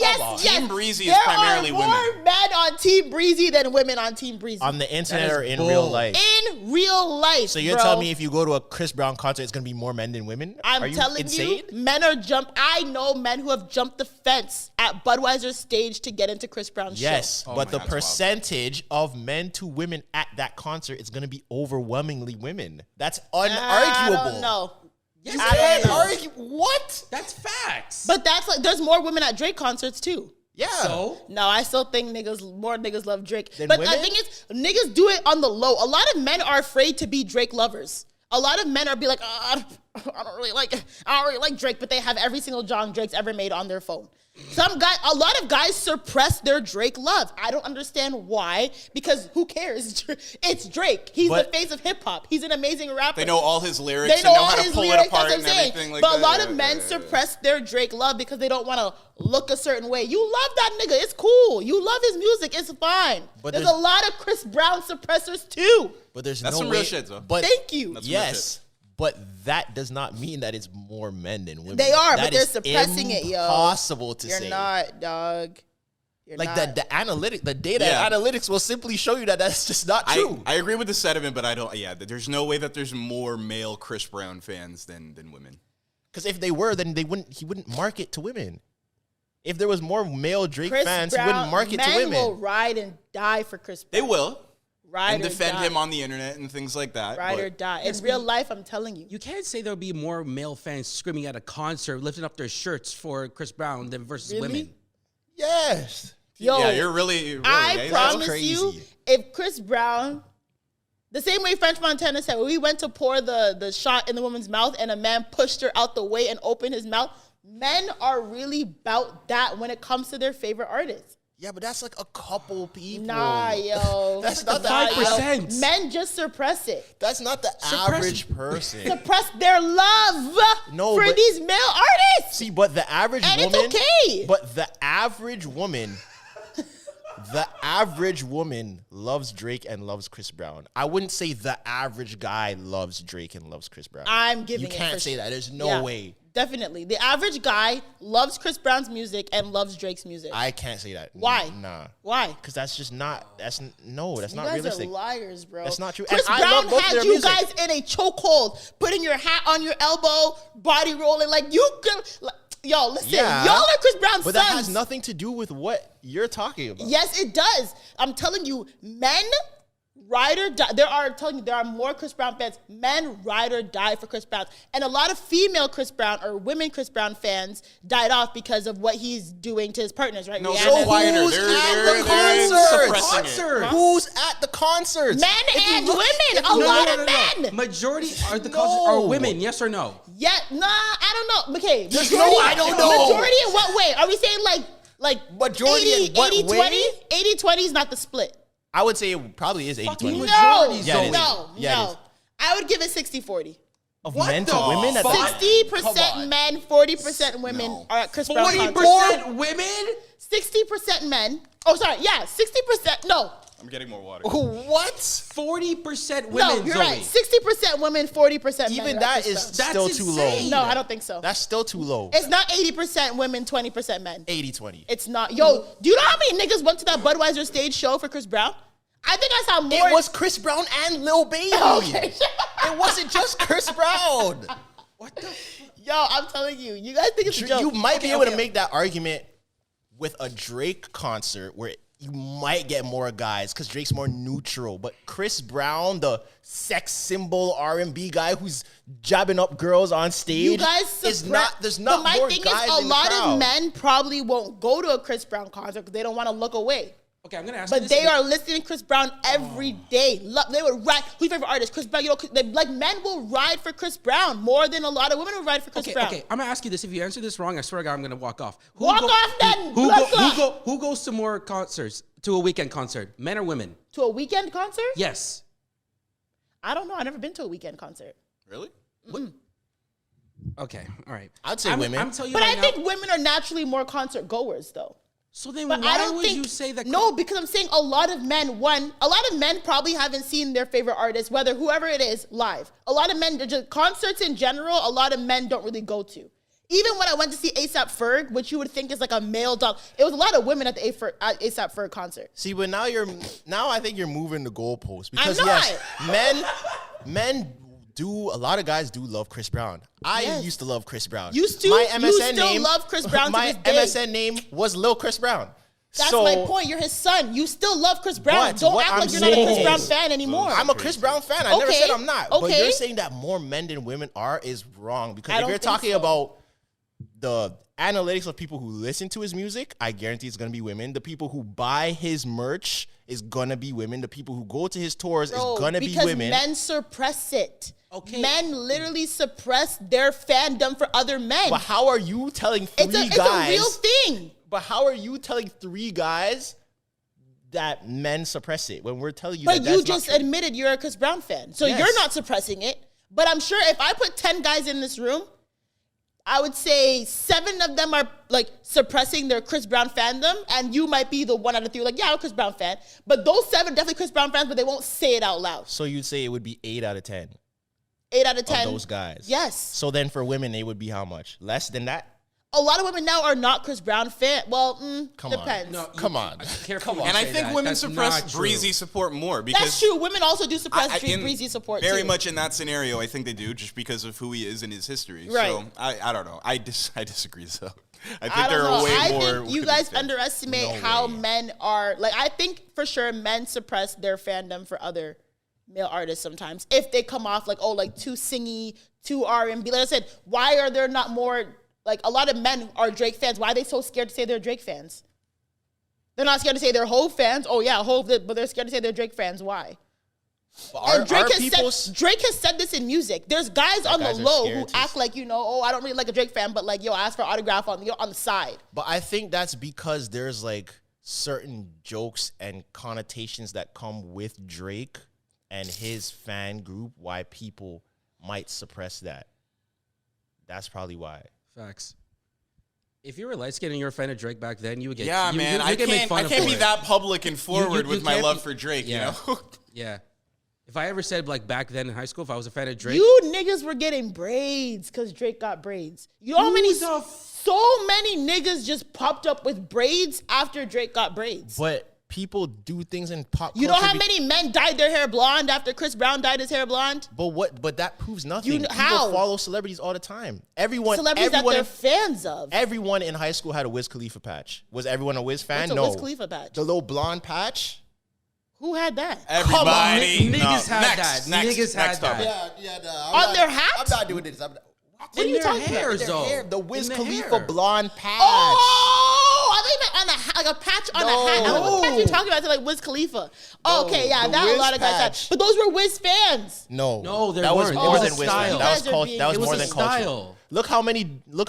A: Yes.
C: Team Breezy is
A: There
C: primarily
A: are more
C: women.
A: men on Team Breezy than women on Team Breezy.
B: On the internet
D: is
B: or in
D: bull.
B: real life.
A: In real life,
B: So you're
A: bro.
B: telling me if you go to a Chris Brown concert, it's going to be more men than women?
A: I'm
B: Are you
A: telling
B: insane?
A: you, men are I know men who have jumped the fence at Budweiser stage to get into Chris Brown's
B: Yes,
A: show.
B: but
C: my
B: the
C: God, it's wild.
B: percentage of men to women at that concert is going to be overwhelmingly women. That's unarguable.
A: I don't know.
D: Yes,
A: I don't
D: it is.
A: know.
B: Argue what?
D: That's facts.
A: But that's like, there's more women at Drake concerts too.
B: Yeah.
D: so
A: No, I still think more niggas love Drake.
B: Than
A: But the
B: women?
A: thing is, niggas do it on the low. A lot of men are afraid to be Drake lovers. A lot of men are be like, I don't really like Drake, but they have every single song Drake's ever made on their phone. A lot of guys suppress their Drake love. I don't understand why, because who cares? It's Drake. He's
B: But-
A: the face of hip hop. He's an amazing rapper.
C: They know all his lyrics
A: They know
C: and know
A: all
C: how to
A: his
C: pull
A: lyrics,
C: it apart
A: that's
C: and
A: what I'm saying.
C: everything like
A: but
C: that.
A: a lot
C: Yeah,
A: of men
C: yeah.
A: suppress their Drake love because they don't want to look a certain way. You love that nigga. It's cool. You love his music. It's fine.
B: But
A: there's a
B: there's-
A: lot of Chris Brown suppressors too.
B: But there's
C: That's
B: no
C: some
B: way.
C: real shit, though.
B: But
A: Thank you.
C: That's some real
B: yes, but that does not mean that it's more men than women.
A: They are, but
B: That
A: they're
B: is
A: suppressing it, yo.
B: Impossible to
A: You're
B: say.
A: not, dog. You're
B: Like
A: not.
B: the analytic, the data
C: Yeah.
B: analytics will simply show you that that's just not true.
C: I agree with the sentiment, but I don't. Yeah, there's no way that there's more male Chris Brown fans than women.
B: Because if they were, then he wouldn't market to women. If there was more male Drake
A: Chris
B: fans,
A: Brown,
B: he wouldn't market to
A: men
B: women.
A: will ride and die for Chris
C: They
A: Brown.
C: will
A: Ride
C: and
A: or
C: defend
A: die.
C: him on the internet and things like that.
A: Ride
C: but
A: or die. In real life, I'm telling you.
D: you can't say there'll be more male fans screaming at a concert, lifting up their shirts for Chris Brown than versus
A: Really?
D: women.
B: Yes.
A: Yo,
C: yeah, you're really.
A: I
C: that's
A: promise
B: crazy.
A: you, if Chris Brown, the same way French Montana said, when we went to pour the shot in the woman's mouth and a man pushed her out the way and opened his mouth, men are really about that when it comes to their favorite artists.
B: Yeah, but that's like a couple people.
A: Nah, yo.
B: That's not the
A: Nah, yo.
D: 5%.
A: Men just suppress it.
B: That's not the average person.
A: Suppress their love
B: No,
A: for
B: but-
A: these male artists.
B: See, but the average
A: And it's
B: woman.
A: okay.
B: But the average woman. The average woman loves Drake and loves Chris Brown. I wouldn't say the average guy loves Drake and loves Chris Brown.
A: I'm giving
B: You
A: it
B: can't
A: for
B: say
A: sure.
B: that. There's no
A: Yeah,
B: way.
A: Definitely. The average guy loves Chris Brown's music and loves Drake's music.
B: I can't say that.
A: Why?
B: Nah.
A: Why?
B: Because that's just not. That's
A: You
B: not
A: guys
B: realistic.
A: are liars, bro.
B: That's not true.
A: Chris
B: And I
A: Brown
B: love both of
A: had
B: their
A: you
B: music.
A: guys in a chokehold, putting your hat on your elbow, body rolling like you could. Like, yo, listen,
B: Yeah.
A: y'all are Chris Brown's
B: But
A: sons.
B: that has nothing to do with what you're talking about.
A: Yes, it does. I'm telling you, men ride or die. There are more Chris Brown fans. Men ride or die for Chris Brown. And a lot of female Chris Brown or women Chris Brown fans died off because of what he's doing to his partners, right?
C: No,
A: Rihanna.
C: so quieter.
B: Who's
C: They're
B: at the
C: suppressing
B: concert?
C: it.
B: Who's at the concerts?
A: Men
B: If you
A: and
B: look-
A: women.
B: if
A: A
B: you
A: lot
B: look-
A: of men.
D: Majority are the
B: No.
D: concerts are women, yes or no?
A: Yeah, nah, I don't know. Okay,
B: There's no I don't know.
A: Majority in what way? Are we saying like
B: Majority
A: 80,
B: in what
A: 80,
B: way?
A: 20? 80-20 is not the split.
B: I would say it probably is 80-20.
D: Fucking
A: No,
D: Majority's
B: Yeah, it is.
A: no,
B: Yeah, it
A: no.
B: is.
A: I would give it 60-40.
B: Of
D: What
B: men to
D: the
B: women? At
D: fuck?
B: this-
A: 60%
B: Come on.
A: men, 40% women
C: No.
A: are at Chris Brown
D: 40%
A: concerts.
D: women?
A: 60% men. Oh, sorry. Yeah, 60%. No,
C: I'm getting more water.
B: What?
D: 40% women.
A: No, you're
D: Zoe.
A: right. 60% women, 40% men.
B: Even
A: are
B: that
A: Chris
B: is
A: Brown.
B: still
D: That's
B: too low.
D: insane.
A: No, I don't think so.
B: That's still too low.
A: It's not 80% women, 20% men.
B: 80-20.
A: It's not. Yo, do you know how many niggas went to that Budweiser stage show for Chris Brown? I think I saw more.
B: It was Chris Brown and Lil Baby.
A: Okay.
B: It wasn't just Chris Brown.
D: What the?
A: Yo, I'm telling you, you guys think it's a joke.
B: You might be
A: Okay,
B: able to
A: okay.
B: make that argument with a Drake concert where you might get more guys because Drake's more neutral. But Chris Brown, the sex symbol R&B guy who's jabbing up girls on stage,
A: You guys
B: is not. There's not
A: but my
B: more
A: thing
B: guys
A: is, a
B: in the
A: lot
B: crowd.
A: of men probably won't go to a Chris Brown concert because they don't want to look away.
D: Okay, I'm gonna ask.
A: But
D: you this
A: they
D: again.
A: are listening to Chris Brown every day. They would ride. Who's your favorite artist? Chris Brown. You know, like men will ride for Chris Brown more than a lot of women will ride for Chris Brown.
D: Okay, I'm gonna ask you this. If you answer this wrong, I swear to God, I'm gonna walk off.
A: Walk off then, blood clot.
D: Who goes to more concerts? To a weekend concert, men or women?
A: To a weekend concert?
D: Yes.
A: I don't know. I've never been to a weekend concert.
C: Really?
D: Okay, all right.
B: I'd say women.
D: I'm telling you
A: But
D: right
A: I
D: now.
A: think women are naturally more concert goers, though.
D: So then,
A: But
D: why
A: I don't
D: would
A: think
D: you say that?
A: No, because I'm saying a lot of men. A lot of men probably haven't seen their favorite artist, whether whoever it is, live. A lot of men, just concerts in general. A lot of men don't really go to. Even when I went to see A$AP Ferg, which you would think is like a male dog, it was a lot of women at the A$AP Ferg concert.
B: See, but now I think you're moving the goalpost because
A: I'm
B: yes, men do. A lot of guys do love Chris Brown. I
A: Yes.
B: used to love Chris Brown.
A: Used to?
B: My
A: You
B: MSN
A: still
B: name.
A: love Chris Brown to
B: My
A: this day.
B: MSN name was Lil Chris Brown.
A: That's
B: So,
A: my point. You're his son. You still love Chris Brown.
B: But
A: Don't
B: what
A: act
B: I'm
A: like you're not a Chris
B: saying
A: Brown
B: is-
A: fan anymore.
B: I'm a Chris Brown fan. I never
A: Okay,
B: said I'm not. But
A: okay.
B: you're saying that more men than women are is wrong because
A: I
B: if
A: don't
B: you're
A: think
B: talking
A: so.
B: about the analytics of people who listen to his music, I guarantee it's gonna be women. The people who buy his merch is gonna be women. The people who go to his tours
A: Bro,
B: is gonna be
A: because
B: women.
A: men suppress it.
D: Okay.
A: Men literally suppress their fandom for other men.
B: But how are you telling three
A: It's
B: guys?
A: a real thing.
B: But how are you telling three guys that men suppress it when we're telling you
A: But
B: that
A: you
B: that's
A: just
B: not true?
A: admitted you're a Chris Brown fan. So
B: Yes.
A: you're not suppressing it. But I'm sure if I put 10 guys in this room, I would say 7 of them are like suppressing their Chris Brown fandom, and you might be the 1 out of 3 like, yeah, I'm a Chris Brown fan. But those 7 definitely Chris Brown fans, but they won't say it out loud.
B: So you'd say it would be 8 out of 10
A: 8 out of 10.
B: of those guys.
A: Yes.
B: So then for women, they would be how much? Less than that?
A: A lot of women now are not Chris Brown fan. Well,
B: Come on.
A: depends.
D: No,
B: Come on.
D: Careful.
C: And I think women suppress breezy support more because
A: That's true. Women also do suppress
C: in
A: breezy support
C: very
A: too.
C: much in that scenario. I think they do just because of who he is and his history.
A: Right.
C: So I don't know. I disagree. So I think
A: I
C: there
A: don't
C: are
A: know.
C: way
A: I
C: more.
A: think you
C: women
A: guys
C: fans.
A: underestimate
B: No
A: how
B: way.
A: men are. Like, I think for sure men suppress their fandom for other male artists sometimes if they come off like, oh, like too singy, too R&B. Like I said, why are there not more? Like, a lot of men are Drake fans. Why are they so scared to say they're Drake fans? They're not scared to say they're Hove fans. Oh yeah, Hove, but they're scared to say they're Drake fans. Why? And Drake has said this in music. There's guys on the
B: guys are
A: low
B: scared
A: who
B: to
A: act like, oh, I don't really like a Drake fan, but like, yo, ask for autograph on the side.
B: But I think that's because there's like certain jokes and connotations that come with Drake and his fan group, why people might suppress that. That's probably why.
D: Facts. If you were light skinned and you're a fan of Drake back then, you would get
C: Yeah, man. I
D: get made
C: can't.
D: fun
C: I
D: of
C: can't
D: for
C: be
D: it.
C: that public and forward
D: you
C: with my
D: can't
C: love
D: be-
C: for Drake.
D: Yeah.
C: You know.
D: Yeah. If I ever said like back then in high school, if I was a fan of Drake,
A: You niggas were getting braids because Drake got braids. You know how many? So many niggas just popped up with braids after Drake got braids.
B: But people do things in pop
A: You know
B: culture
A: how many men dyed their hair blonde after Chris Brown dyed his hair blonde?
B: But that proves nothing. People
A: how?
B: follow celebrities all the time. Everyone
A: Celebrities that they're fans of.
B: everyone in high school had a Wiz Khalifa patch. Was everyone a Wiz fan?
A: What's a
B: No.
A: Wiz Khalifa patch?
B: The little blonde patch?
A: Who had that?
C: Everybody.
D: Niggas had
C: Next,
D: that.
C: Next,
D: Niggas had
C: next topic.
D: that.
A: On their hat?
B: I'm not doing this.
A: What are you
D: their
A: talking
D: hair,
A: about?
B: Their
D: though.
B: hair, the Wiz
D: In their
B: Khalifa
D: hair.
B: blonde patch.
A: Oh, I think you meant on a like a patch on a hat. I was like, what patch are you
B: No.
A: talking about? It's like Wiz Khalifa. Oh, okay, yeah,
B: the
A: that a
B: Wiz
A: lot of guys had.
B: patch.
A: But those were Wiz fans.
B: No,
D: there
B: that was
D: weren't.
B: more
D: It was
B: than
D: a
B: Wiz.
D: style.
B: That was
A: You guys are
B: called.
A: being-
B: That was
A: It was
B: more
A: a
B: than
D: style.
B: culture. Look how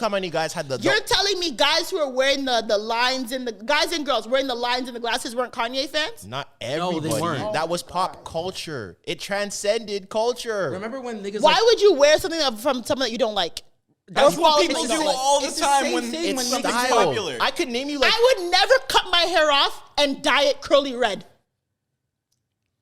B: many guys had the.
A: You're telling me guys who are wearing the lines in the guys and girls wearing the lines in the glasses weren't Kanye fans?
B: Not
D: No,
B: everybody.
D: they weren't.
B: That was pop culture. It transcended culture.
D: Remember when niggas
A: Why
D: like,
A: would you wear something from someone that you don't like?
C: That's
A: Or
C: what
A: follow
C: people
A: people
C: do
A: you don't like?
C: all the
D: It's the
C: time
D: same
C: when
D: thing when
C: something's
B: Style.
C: popular.
B: I could name you like.
A: I would never cut my hair off and dye it curly red.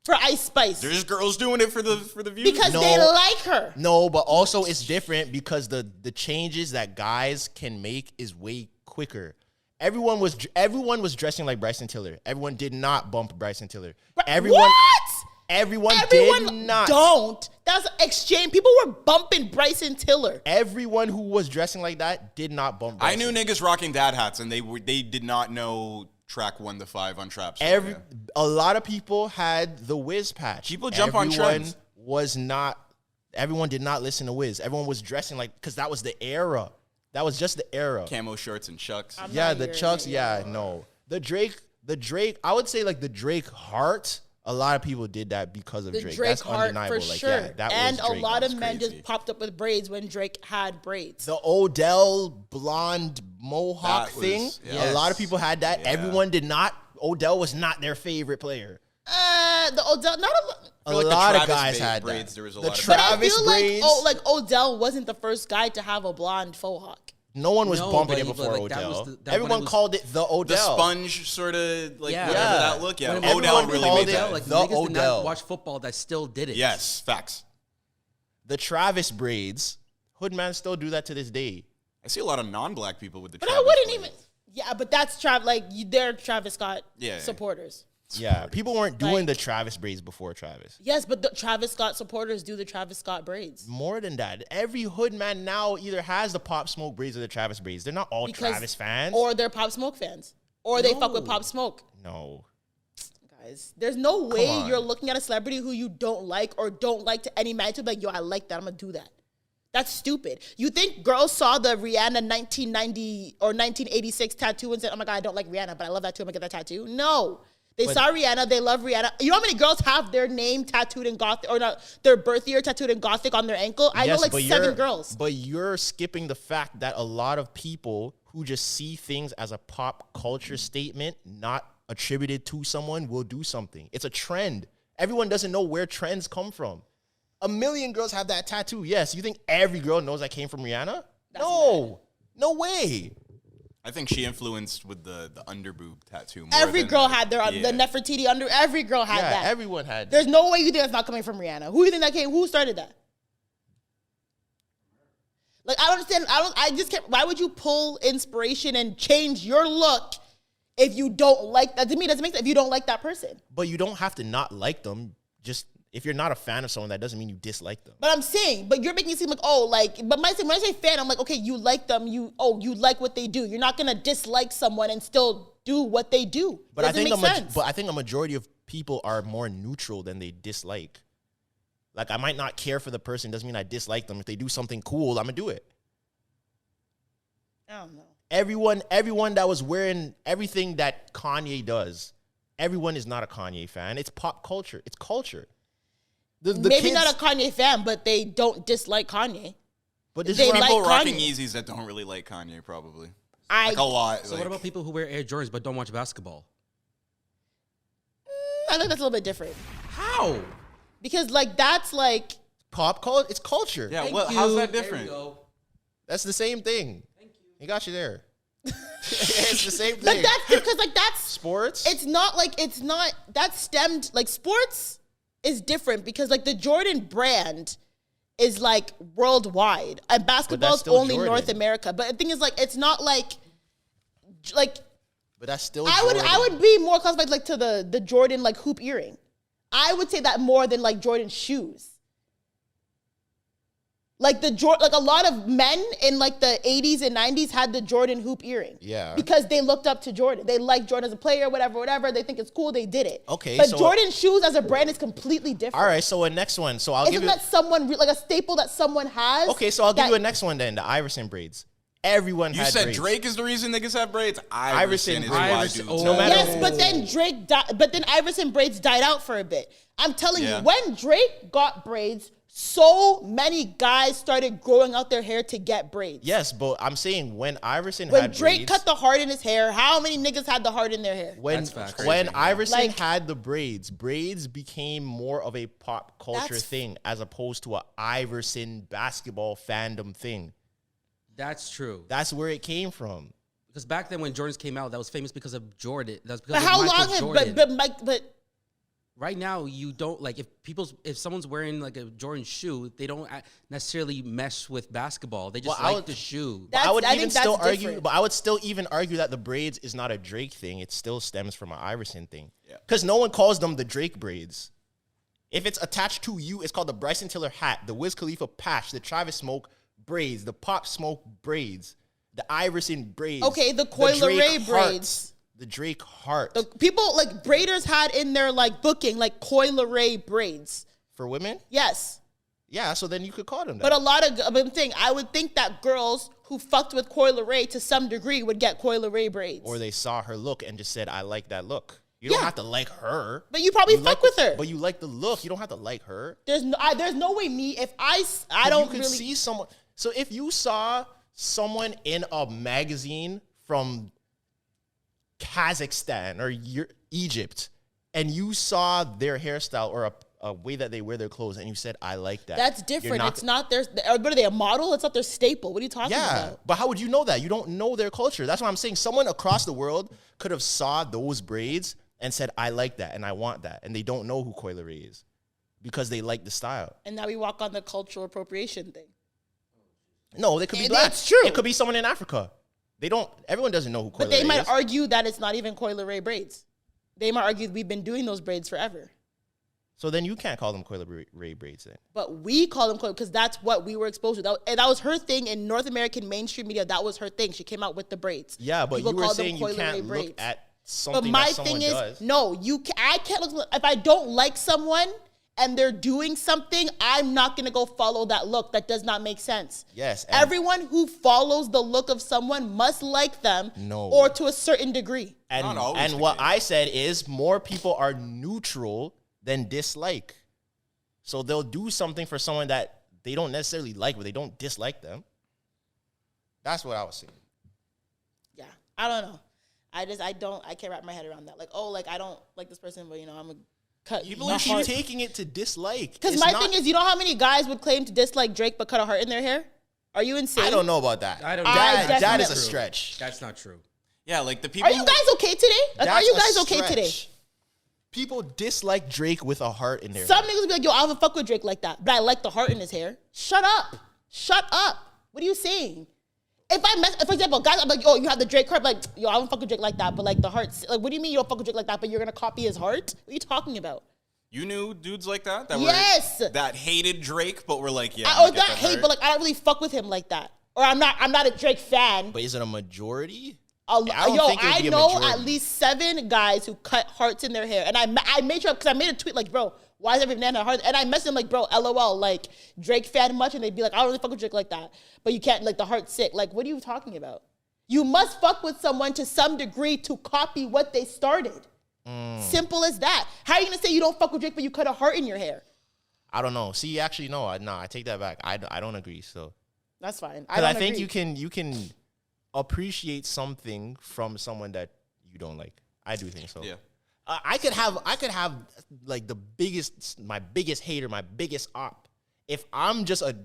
A: for Ice Spice
C: There's girls doing it for the views.
A: because
B: No.
A: they like her.
B: No, but also it's different because the changes that guys can make is way quicker. Everyone was dressing like Bryson Tiller. Everyone did not bump Bryson Tiller. Everyone
A: Everyone
B: did not.
A: Don't. That's exchange. People were bumping Bryson Tiller.
B: Everyone who was dressing like that did not bump
C: I
B: Bryson.
C: knew niggas rocking dad hats, and they did not know track 1 to 5 on Trap. So,
B: Every
C: yeah.
B: a lot of people had the Wiz patch.
C: People jump on trends.
B: Everyone did not listen to Wiz. Everyone was dressing like because that was the era. That was just the era.
C: Camo shorts and chucks.
B: Yeah,
A: not
B: the
A: hearing
B: Chucks.
A: it,
B: Yeah, no. The Drake. I would say like the Drake heart. A lot of people did that because of
A: The
B: Drake.
A: Drake
B: That's
A: heart
B: undeniable.
A: for
B: Like,
A: sure.
B: yeah, that
A: and
B: was Drake.
A: a lot of men
C: crazy.
A: just popped up with braids when Drake had braids.
B: The Odell blonde mohawk
C: That was-
B: thing.
C: yes.
B: A lot of people had that.
C: Yeah.
B: Everyone did not. Odell was not their favorite player.
A: The Odell, not a lot.
B: A
C: feel like the
B: lot of
C: Travis
B: guys
C: Bay
B: had
C: braids,
B: that.
C: there was a
B: The
C: lot of-
A: But I
B: Travis
A: feel
B: braids.
A: like Odell wasn't the first guy to have a blonde faux hawk.
B: No one was
D: No,
B: bumping
D: but
B: it
D: he-
B: before
D: but, like, that
B: Odell.
D: was the- that
B: Everyone
D: when it was-
B: called it the Odell.
C: The sponge sort of like
D: Yeah.
C: whatever
B: Yeah.
C: that look. Yeah,
D: When
C: Odell
B: everyone
C: really
B: called
C: made
B: it,
C: that.
D: Like
B: the
D: niggas did
B: Odell.
D: not watch football that still did it.
C: Yes, facts.
B: The Travis braids. Hoodman still do that to this day.
C: I see a lot of non-black people with the.
A: But
C: Travis
A: I wouldn't
C: braids.
A: even. Yeah, but that's they're Travis Scott
C: Yeah.
A: supporters.
B: Yeah, people weren't doing
A: Like-
B: the Travis braids before Travis.
A: Yes, but the Travis Scott supporters do the Travis Scott braids.
B: More than that, every Hoodman now either has the Pop Smoke braids or the Travis braids. They're not all Travis fans.
A: Or they're Pop Smoke fans. Or they fuck with
B: No.
A: Pop Smoke.
B: No.
A: Guys, there's no way
B: on.
A: you're looking at a celebrity who you don't like or don't like to any magnitude, like, yo, I like that, I'm gonna do that. That's stupid. You think girls saw the Rihanna 1990 or 1986 tattoo and said, oh my God, I don't like Rihanna, but I love that too, I'm gonna get that tattoo? No. They saw Rihanna, they love Rihanna. You know how many girls have their name tattooed in Gothic, or not, their birth year tattooed in Gothic on their ankle? I know like
B: but
A: 7
B: you're-
A: girls.
B: But you're skipping the fact that a lot of people who just see things as a pop culture statement, not attributed to someone, will do something. It's a trend. Everyone doesn't know where trends come from. A million girls have that tattoo. Yes. You think every girl knows that came from Rihanna? No. No way.
C: I think she influenced with the underboob tattoo. More
A: Every
C: than
A: girl had their
C: yeah.
A: the Nefertiti under. Every girl had
B: Yeah,
A: that.
B: everyone had
A: There's no way you think that's not coming from Rihanna. Who do you think that came? Who started that? Like, I don't understand. I just can't. Why would you pull inspiration and change your look if you don't like that? To me, it doesn't make sense if you don't like that person.
B: But you don't have to not like them. Just if you're not a fan of someone, that doesn't mean you dislike them.
A: But I'm saying, but you're making it seem like, oh, like, but when I say fan, I'm like, okay, you like them, you like what they do. You're not gonna dislike someone and still do what they do.
B: But I
A: Doesn't
B: think
A: make sense.
B: but I think a majority of people are more neutral than they dislike. Like I might not care for the person, doesn't mean I dislike them. If they do something cool, I'm gonna do it.
A: I don't know.
B: Everyone that was wearing everything that Kanye does, everyone is not a Kanye fan. It's pop culture. It's culture. The
A: Maybe
B: kids,
A: not a Kanye fan, but they don't dislike Kanye.
B: but this
A: they
B: is what I'm-
A: like
C: People rocking
A: Kanye.
C: Yeezys that don't really like Kanye, probably.
A: I
C: Like a lot.
D: So
C: like,
D: what about people who wear Air Jordans but don't watch basketball?
A: think that's a little bit different
D: How?
A: because like that's like
B: pop culture. It's culture.
C: Yeah,
D: Thank
C: what?
D: you.
C: How's that
D: There you
C: different?
D: go.
B: That's the same thing. Thank you. He got you there. it's the same
A: but
B: thing.
A: that's because like that's
B: Sports.
A: it's not that stemmed like sports is different because like the Jordan brand is like worldwide and basketball's
B: still
A: only
B: Jordan.
A: North America. But the thing is like it's not like
B: but that's still.
A: I
B: Jordan.
A: would be more classified like to the Jordan like hoop earring. I would say that more than like Jordan shoes. Like like a lot of men in like the 80s and 90s had the Jordan hoop earring.
B: Yeah.
A: Because they looked up to Jordan. They liked Jordan as a player, whatever. They think it's cool, they did it.
B: Okay,
A: But
B: so-
A: Jordan shoes as a brand is completely different.
B: All right, so a next one. So I'll
A: Isn't
B: give you.
A: that someone, like a staple that someone has?
B: Okay, so I'll give
A: that-
B: you a next one then. The Iverson braids. Everyone
C: You
B: had
C: said
B: braids.
C: Drake is the reason niggas have braids.
B: Iverson
C: is
B: braids.
C: why
D: Iverson-
C: dudes
D: oh.
C: have
B: matter-
A: Yes, but then Drake but then Iverson braids died out for a bit. I'm telling
C: Yeah.
A: you, when Drake got braids, so many guys started growing out their hair to get braids.
B: Yes, but I'm saying when Iverson
A: When
B: had
A: Drake
B: braids,
A: cut the heart in his hair, how many niggas had the heart in their hair?
B: when
D: That's facts.
B: when
C: Crazy.
B: Iverson
A: Like-
B: had the braids became more of a pop culture
A: That's-
B: thing as opposed to a Iverson basketball fandom thing.
D: That's true.
B: That's where it came from.
D: Because back then when Jordans came out, that was famous because of Jordan. That's because
A: But
D: of
A: how
D: Michael
A: long have
D: Jordan.
A: but
D: right now you don't like if someone's wearing like a Jordan shoe, they don't necessarily mesh with basketball. They just like the shoe.
B: I would
A: I
B: even
A: think that's
B: still argue,
A: different.
B: but I would still even argue that the braids is not a Drake thing. It still stems from an Iverson thing.
C: Yeah.
B: Because no one calls them the Drake braids. If it's attached to you, it's called the Bryson Tiller hat, the Wiz Khalifa patch, the Travis Smoke braids, the Pop Smoke braids, the Iverson braids.
A: Okay, the Coi
B: Drake
A: Leray
B: heart,
A: braids.
B: The Drake heart.
A: The people like braiders had in their like booking like Coi Leray braids.
B: For women?
A: Yes.
B: Yeah, so then you could call them that.
A: But a lot of, I'm saying, I would think that girls who fucked with Coi Leray to some degree would get Coi Leray braids.
B: Or they saw her look and just said, I like that look. You don't
A: Yeah.
B: have to like her.
A: But you probably
B: You
A: fuck
B: like
A: with her.
B: But you like the look. You don't have to like her.
A: There's no way me, if I
B: You
A: don't
B: could
A: really.
B: see someone. So if you saw someone in a magazine from Kazakhstan or Egypt, and you saw their hairstyle or a way that they wear their clothes, and you said, "I like that,"
A: That's
B: you're
A: different.
B: not-
A: It's not their, what are they, a model? It's not their staple. What are you talking
B: Yeah,
A: about?
B: but how would you know that? You don't know their culture. That's what I'm saying. Someone across the world could have saw those braids and said, "I like that and I want that," and they don't know who Coi Leray is because they like the style.
A: And now we walk on the cultural appropriation thing.
B: No, they could be
A: And
B: black.
A: that's true.
B: It could be someone in Africa. They don't. Everyone doesn't know who Coi
A: But they
B: Leray
A: might
B: is.
A: argue that it's not even Coi Leray braids. They might argue we've been doing those braids forever.
B: So then you can't call them Coi Leray braids then.
A: But we call them Coi because that's what we were exposed to. And that was her thing in North American mainstream media. That was her thing. She came out with the braids.
B: Yeah, but
A: People
B: you were
A: called them
B: saying you
A: Coi
B: can't
A: Leray
B: look
A: braids.
B: at
A: But
B: something
A: my
B: that someone
A: thing is,
B: does.
A: no, I can't look. If I don't like someone and they're doing something, I'm not gonna go follow that look. That does not make sense.
B: Yes, and-
A: Everyone who follows the look of someone must like them,
B: No.
A: or to a certain degree.
B: And,
C: Not always
B: and
C: the
B: what
C: case.
B: I said is more people are neutral than dislike. So they'll do something for someone that they don't necessarily like, but they don't dislike them. That's what I was saying.
A: Yeah, I don't know. I can't wrap my head around that. Like, oh, like I don't like this person, but I'm a cut.
B: You
A: my
B: keep
A: heart.
B: taking it to dislike.
A: Because
B: It's
A: my
B: not-
A: thing is, you know how many guys would claim to dislike Drake but cut a heart in their hair? Are you insane?
B: I don't know about that.
D: I don't.
A: I
B: That is a
A: definitely-
B: stretch.
D: That's not true.
C: Yeah, like the people.
A: Are you guys okay today? Like, are
B: That's
A: you
B: a
A: guys okay today?
B: stretch. People dislike Drake with a heart in their
A: Some
B: head.
A: niggas be like, yo, I don't fuck with Drake like that, but I like the heart in his hair. Shut up. Shut up. What are you saying? If I mess, for example, guys, I'm like, oh, you have the Drake heart, like, yo, I don't fuck with Drake like that, but like the heart's, like, what do you mean you don't fuck with Drake like that, but you're gonna copy his heart? What are you talking about?
C: You knew dudes like that?
A: Yes.
C: That hated Drake, but were like, yeah.
A: Or
C: I'm gonna
A: not
C: get
A: hate,
C: hurt.
A: but like, I don't really fuck with him like that. Or I'm not a Drake fan.
B: But is it a majority?
A: Yo,
B: think it would
A: I
B: be a
A: know
B: majority.
A: at least 7 guys who cut hearts in their hair. And I made sure, because I made a tweet like, bro, why is every man a heart? And I messaged them like, bro, LOL, like, Drake fan much? And they'd be like, I don't really fuck with Drake like that. But you can't, like, the heart's sick. Like, what are you talking about? You must fuck with someone to some degree to copy what they started. Simple as that. How are you going to say you don't fuck with Drake, but you cut a heart in your hair?
B: I don't know. See, actually, no. I take that back. I don't agree. So
A: That's fine.
B: because I
A: don't
B: think
A: agree.
B: you can appreciate something from someone that you don't like. I do think so.
C: Yeah.
B: I could have like my biggest hater, my biggest op. If I'm just a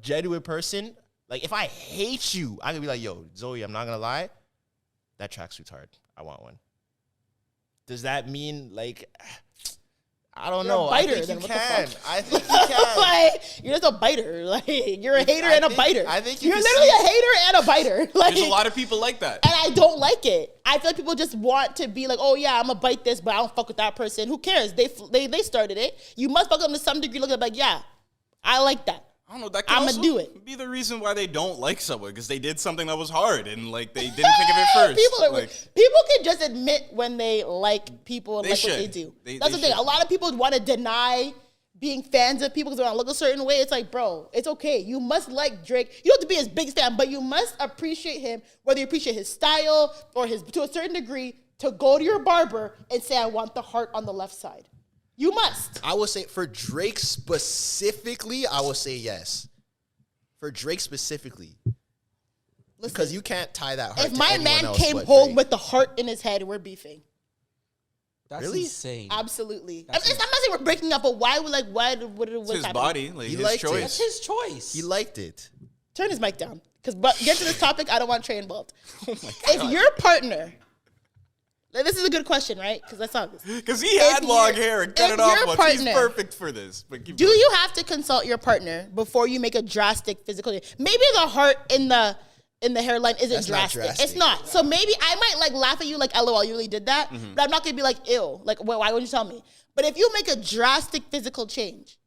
B: genuine person, like if I hate you, I could be like, yo, Zoe, I'm not gonna lie, that tracksuit's hard. I want one. Does that mean like I don't
A: You're a
B: know.
A: biter,
B: I think
A: then
B: you
A: what the
B: can.
A: fuck?
B: I think you can.
A: Like, you're just a biter. Like, you're a hater and a biter.
B: I think you
A: you're
B: can
A: literally
B: see-
A: a hater and a biter. Like,
C: There's a lot of people like that.
A: and I don't like it. I feel like people just want to be like, oh yeah, I'm gonna bite this, but I don't fuck with that person. Who cares? They started it. You must fuck with them to some degree. Look at like, yeah, I like that.
C: I don't know. That could
A: I'ma
C: also
A: do it.
C: be the reason why they don't like someone, because they did something that was hard and like they didn't think of it first.
A: People can just admit when they like people and
C: They
A: like what they
C: should.
A: do.
C: They
A: That's the thing.
C: should.
A: A lot of people want to deny being fans of people because they want to look a certain way. It's like, bro, it's okay. You must like Drake. You don't have to be his biggest fan, but you must appreciate him, whether you appreciate his style or his to a certain degree, to go to your barber and say, I want the heart on the left side. You must.
B: I would say for Drake specifically, I would say yes. For Drake specifically,
A: Listen,
B: because you can't tie that heart.
A: if
B: to
A: my
B: anyone
A: man
B: else
A: came
B: but
A: home
B: Drake.
A: with the heart in his head, we're beefing.
D: That's
B: Really?
D: insane.
A: Absolutely. I'm
D: That's
A: not saying we're breaking up, but why would what's
C: It's his
A: happening?
C: body, like
B: He
C: his
B: liked it.
C: choice.
D: That's his choice.
B: he liked it.
A: Turn his mic down. Because get to this topic, I don't want Trey involved. If your partner This is a good question, right? Because I saw this.
C: Because he had long hair and cut
A: if
C: it off
A: your
C: once. He's
A: partner-
C: perfect for this. But keep
A: Do
C: going.
A: you have to consult your partner before you make a drastic physical change? Maybe the heart in the hairline isn't
B: That's not
A: drastic.
B: drastic.
A: It's not. So maybe I might like laugh at you like, LOL, you really did that. But I'm not gonna be like, ew. Like, why would you tell me? But if you make a drastic physical change,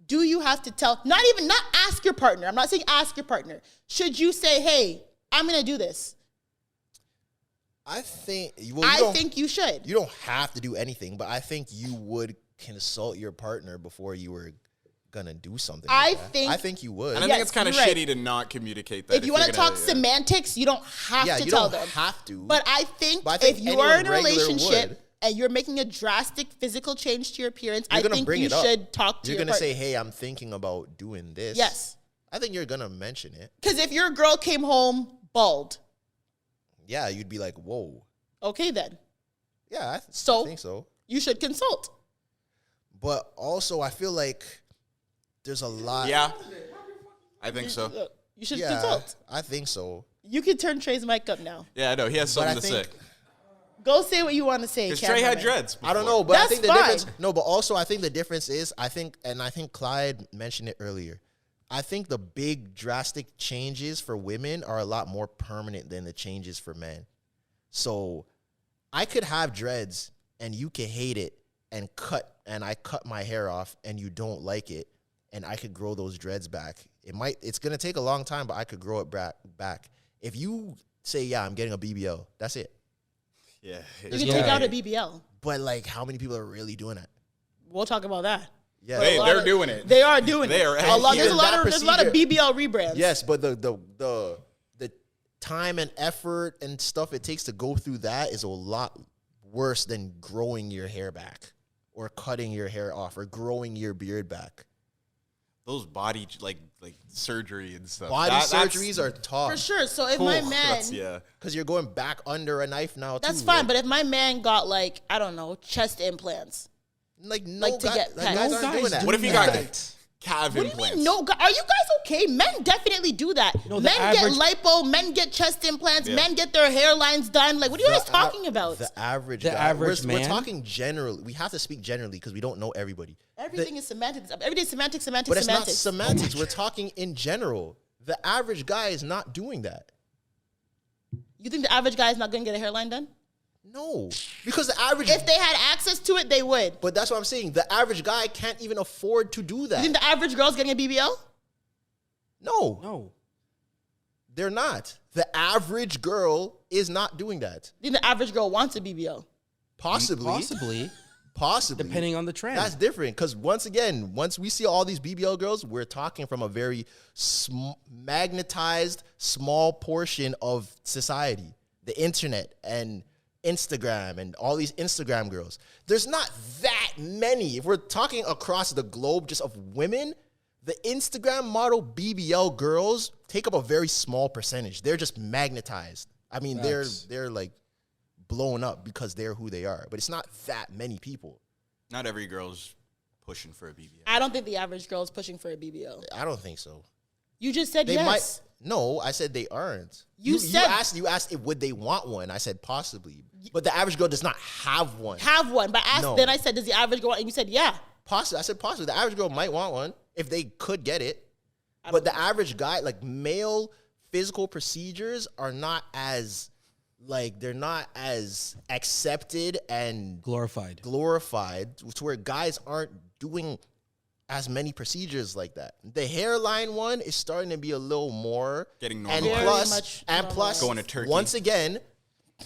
A: do you have to tell? Not ask your partner. I'm not saying ask your partner. Should you say, hey, I'm gonna do this?
B: I think
A: I think you should.
B: You don't have to do anything, but I think you would consult your partner before you were gonna do something. I think you would.
C: And I
A: Yes,
C: think it's kind of
A: you're right.
C: shitty to not communicate that.
A: If you want to
C: you're gonna-
A: talk semantics, you don't have to
B: you
A: tell
B: don't
A: them.
B: have to.
A: But I think if you
B: anyone
A: are in a
B: regular
A: relationship
B: would.
A: and you're making a drastic physical change to your appearance,
B: You're
A: I
B: gonna
A: think
B: bring
A: you
B: it up.
A: should talk to
B: You're
A: your
B: gonna
A: partner.
B: say, "Hey, I'm thinking about doing this."
A: Yes.
B: I think you're gonna mention it.
A: Because if your girl came home bald,
B: Yeah, you'd be like, "Whoa."
A: okay then.
B: Yeah, I
A: So?
B: think so.
A: You should consult.
B: But also, I feel like there's a lot.
C: Yeah, I think so.
A: You should
B: Yeah,
A: consult.
B: I think so.
A: You can turn Trey's mic up now.
C: Yeah, I know. He has
B: But
C: something
B: I
C: to
B: think
C: say.
A: Go say what you want to say.
C: Because Trey had
A: cameraman.
C: dreads.
B: I don't
C: before.
B: know, but I
A: That's
B: think the
A: fine.
B: difference. No, but also I think the difference is I think Clyde mentioned it earlier. I think the big drastic changes for women are a lot more permanent than the changes for men. So I could have dreads and you can hate it and I cut my hair off and you don't like it and I could grow those dreads back. It's gonna take a long time, but I could grow it back. If you say, yeah, I'm getting a BBL, that's it.
C: Yeah.
A: You can take out a BBL.
B: But like, how many people are really doing that?
A: We'll talk about that.
B: Yeah,
C: Hey, they're doing it.
A: They are doing
C: They
A: it.
C: are
A: A lot, there's, a
B: even
A: lot
B: that
A: of, there's a lot of
B: procedure-
A: BBL rebrands.
B: yes, but the time and effort and stuff it takes to go through that is a lot worse than growing your hair back or cutting your hair off or growing your beard back.
C: Those body like surgery and stuff.
B: Body
C: That's-
B: surgeries are tough.
A: For sure. So if my
C: Oof,
A: man,
C: that's- yeah.
B: Because you're going back under a knife now,
A: that's
B: too.
A: fine. But if my man got like, I don't know, chest implants.
B: Like, no
A: like to
B: guy,
A: get
B: like
A: pets.
B: guys
A: No
B: aren't
D: guys
B: doing that.
D: do
C: What if you
D: that.
C: got calf
A: What do you
C: implants?
A: mean? No, are you guys okay? Men definitely do that.
D: No, the
A: Men
D: average-
A: get lipo. Men get chest implants.
C: Yeah.
A: Men get their hairlines done. Like, what are you guys
B: The
A: talking about?
B: The average
D: The
B: guy.
D: average
B: we're
D: man?
B: talking generally. We have to speak generally because we don't know everybody.
A: Everything is semantics. Everything's semantics, semantics,
B: But it's not
A: semantics.
B: semantics. We're talking in general. The average guy is not doing that.
A: You think the average guy is not going to get a hairline done?
B: No, because the average.
A: If they had access to it, they would.
B: But that's what I'm saying. The average guy can't even afford to do
A: You
B: that.
A: think the average girl's getting a BBL?
B: No,
D: No.
B: they're not. The average girl is not doing that.
A: You think the average girl wants a BBL?
B: Possibly.
D: Depending on the trend.
B: That's different because once we see all these BBL girls, we're talking from a very magnetized, small portion of society, the internet and Instagram and all these Instagram girls. There's not that many. If we're talking across the globe just of women, the Instagram model BBL girls take up a very small percentage. They're just magnetized. I mean,
D: Facts.
B: they're like blown up because they're who they are. But it's not that many people.
C: Not every girl's pushing for a BBL.
A: I don't think the average girl is pushing for a BBL.
B: I don't think so.
A: You just said
B: They
A: yes.
B: might. No, I said they aren't.
A: You said-
B: you asked if would they want one. I said possibly, but the average girl does not have one.
A: Have one, but
B: No.
A: then I said, does the average girl? And you said, yeah.
B: Possibly, I said possibly. The average girl might want one if they could get it, but the average guy, like male physical procedures, are not as they're not as accepted and
D: glorified.
B: glorified to where guys aren't doing as many procedures like that. The hairline one is starting to be a little more
C: Getting
B: and
C: normalized.
A: Very
B: plus
A: much
B: and plus
C: Going to Turkey.
B: once again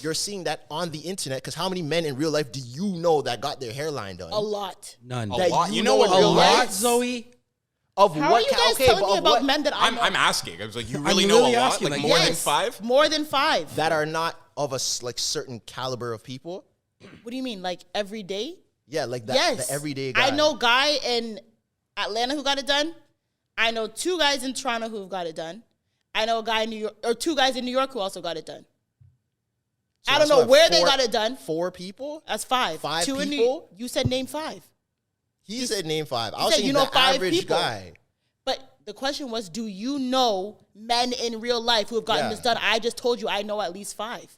B: you're seeing that on the internet because how many men in real life do you know that got their hairline done?
A: A lot.
D: None.
C: A
B: That
C: lot.
B: you
C: You
B: know
C: know
B: in
C: what
D: A
B: real
D: lot,
B: life?
D: Zoe.
B: Of
A: How
B: what
A: are you guys
B: okay,
A: telling
B: but
A: me
B: of
A: about
B: what-
A: men that
C: I'm asking. I was like, you really
D: I'm
C: know
D: really
C: a lot?
D: asking,
C: Like
D: like,
C: more than
A: Yes.
C: 5?
A: More than 5.
B: that are not of a certain caliber of people?
A: What do you mean? Like every day?
B: Yeah, like that
A: Yes.
B: the everyday guy.
A: I know a guy in Atlanta who got it done. I know 2 guys in Toronto who've got it done. I know a guy in New York, or 2 guys in New York who also got it done.
B: So
A: I don't
B: that's
A: know
B: what,
A: where they
B: 4
A: got it done.
B: 4 people?
A: That's 5.
B: 5
A: 2 in New
B: people?
A: You said name 5.
B: He said name 5. I was
A: said
B: saying
A: you know
B: the
A: 5
B: average
A: people.
B: guy.
A: But the question was, do you know men in real life who have gotten
B: Yeah.
A: this done? I just told you I know at least 5.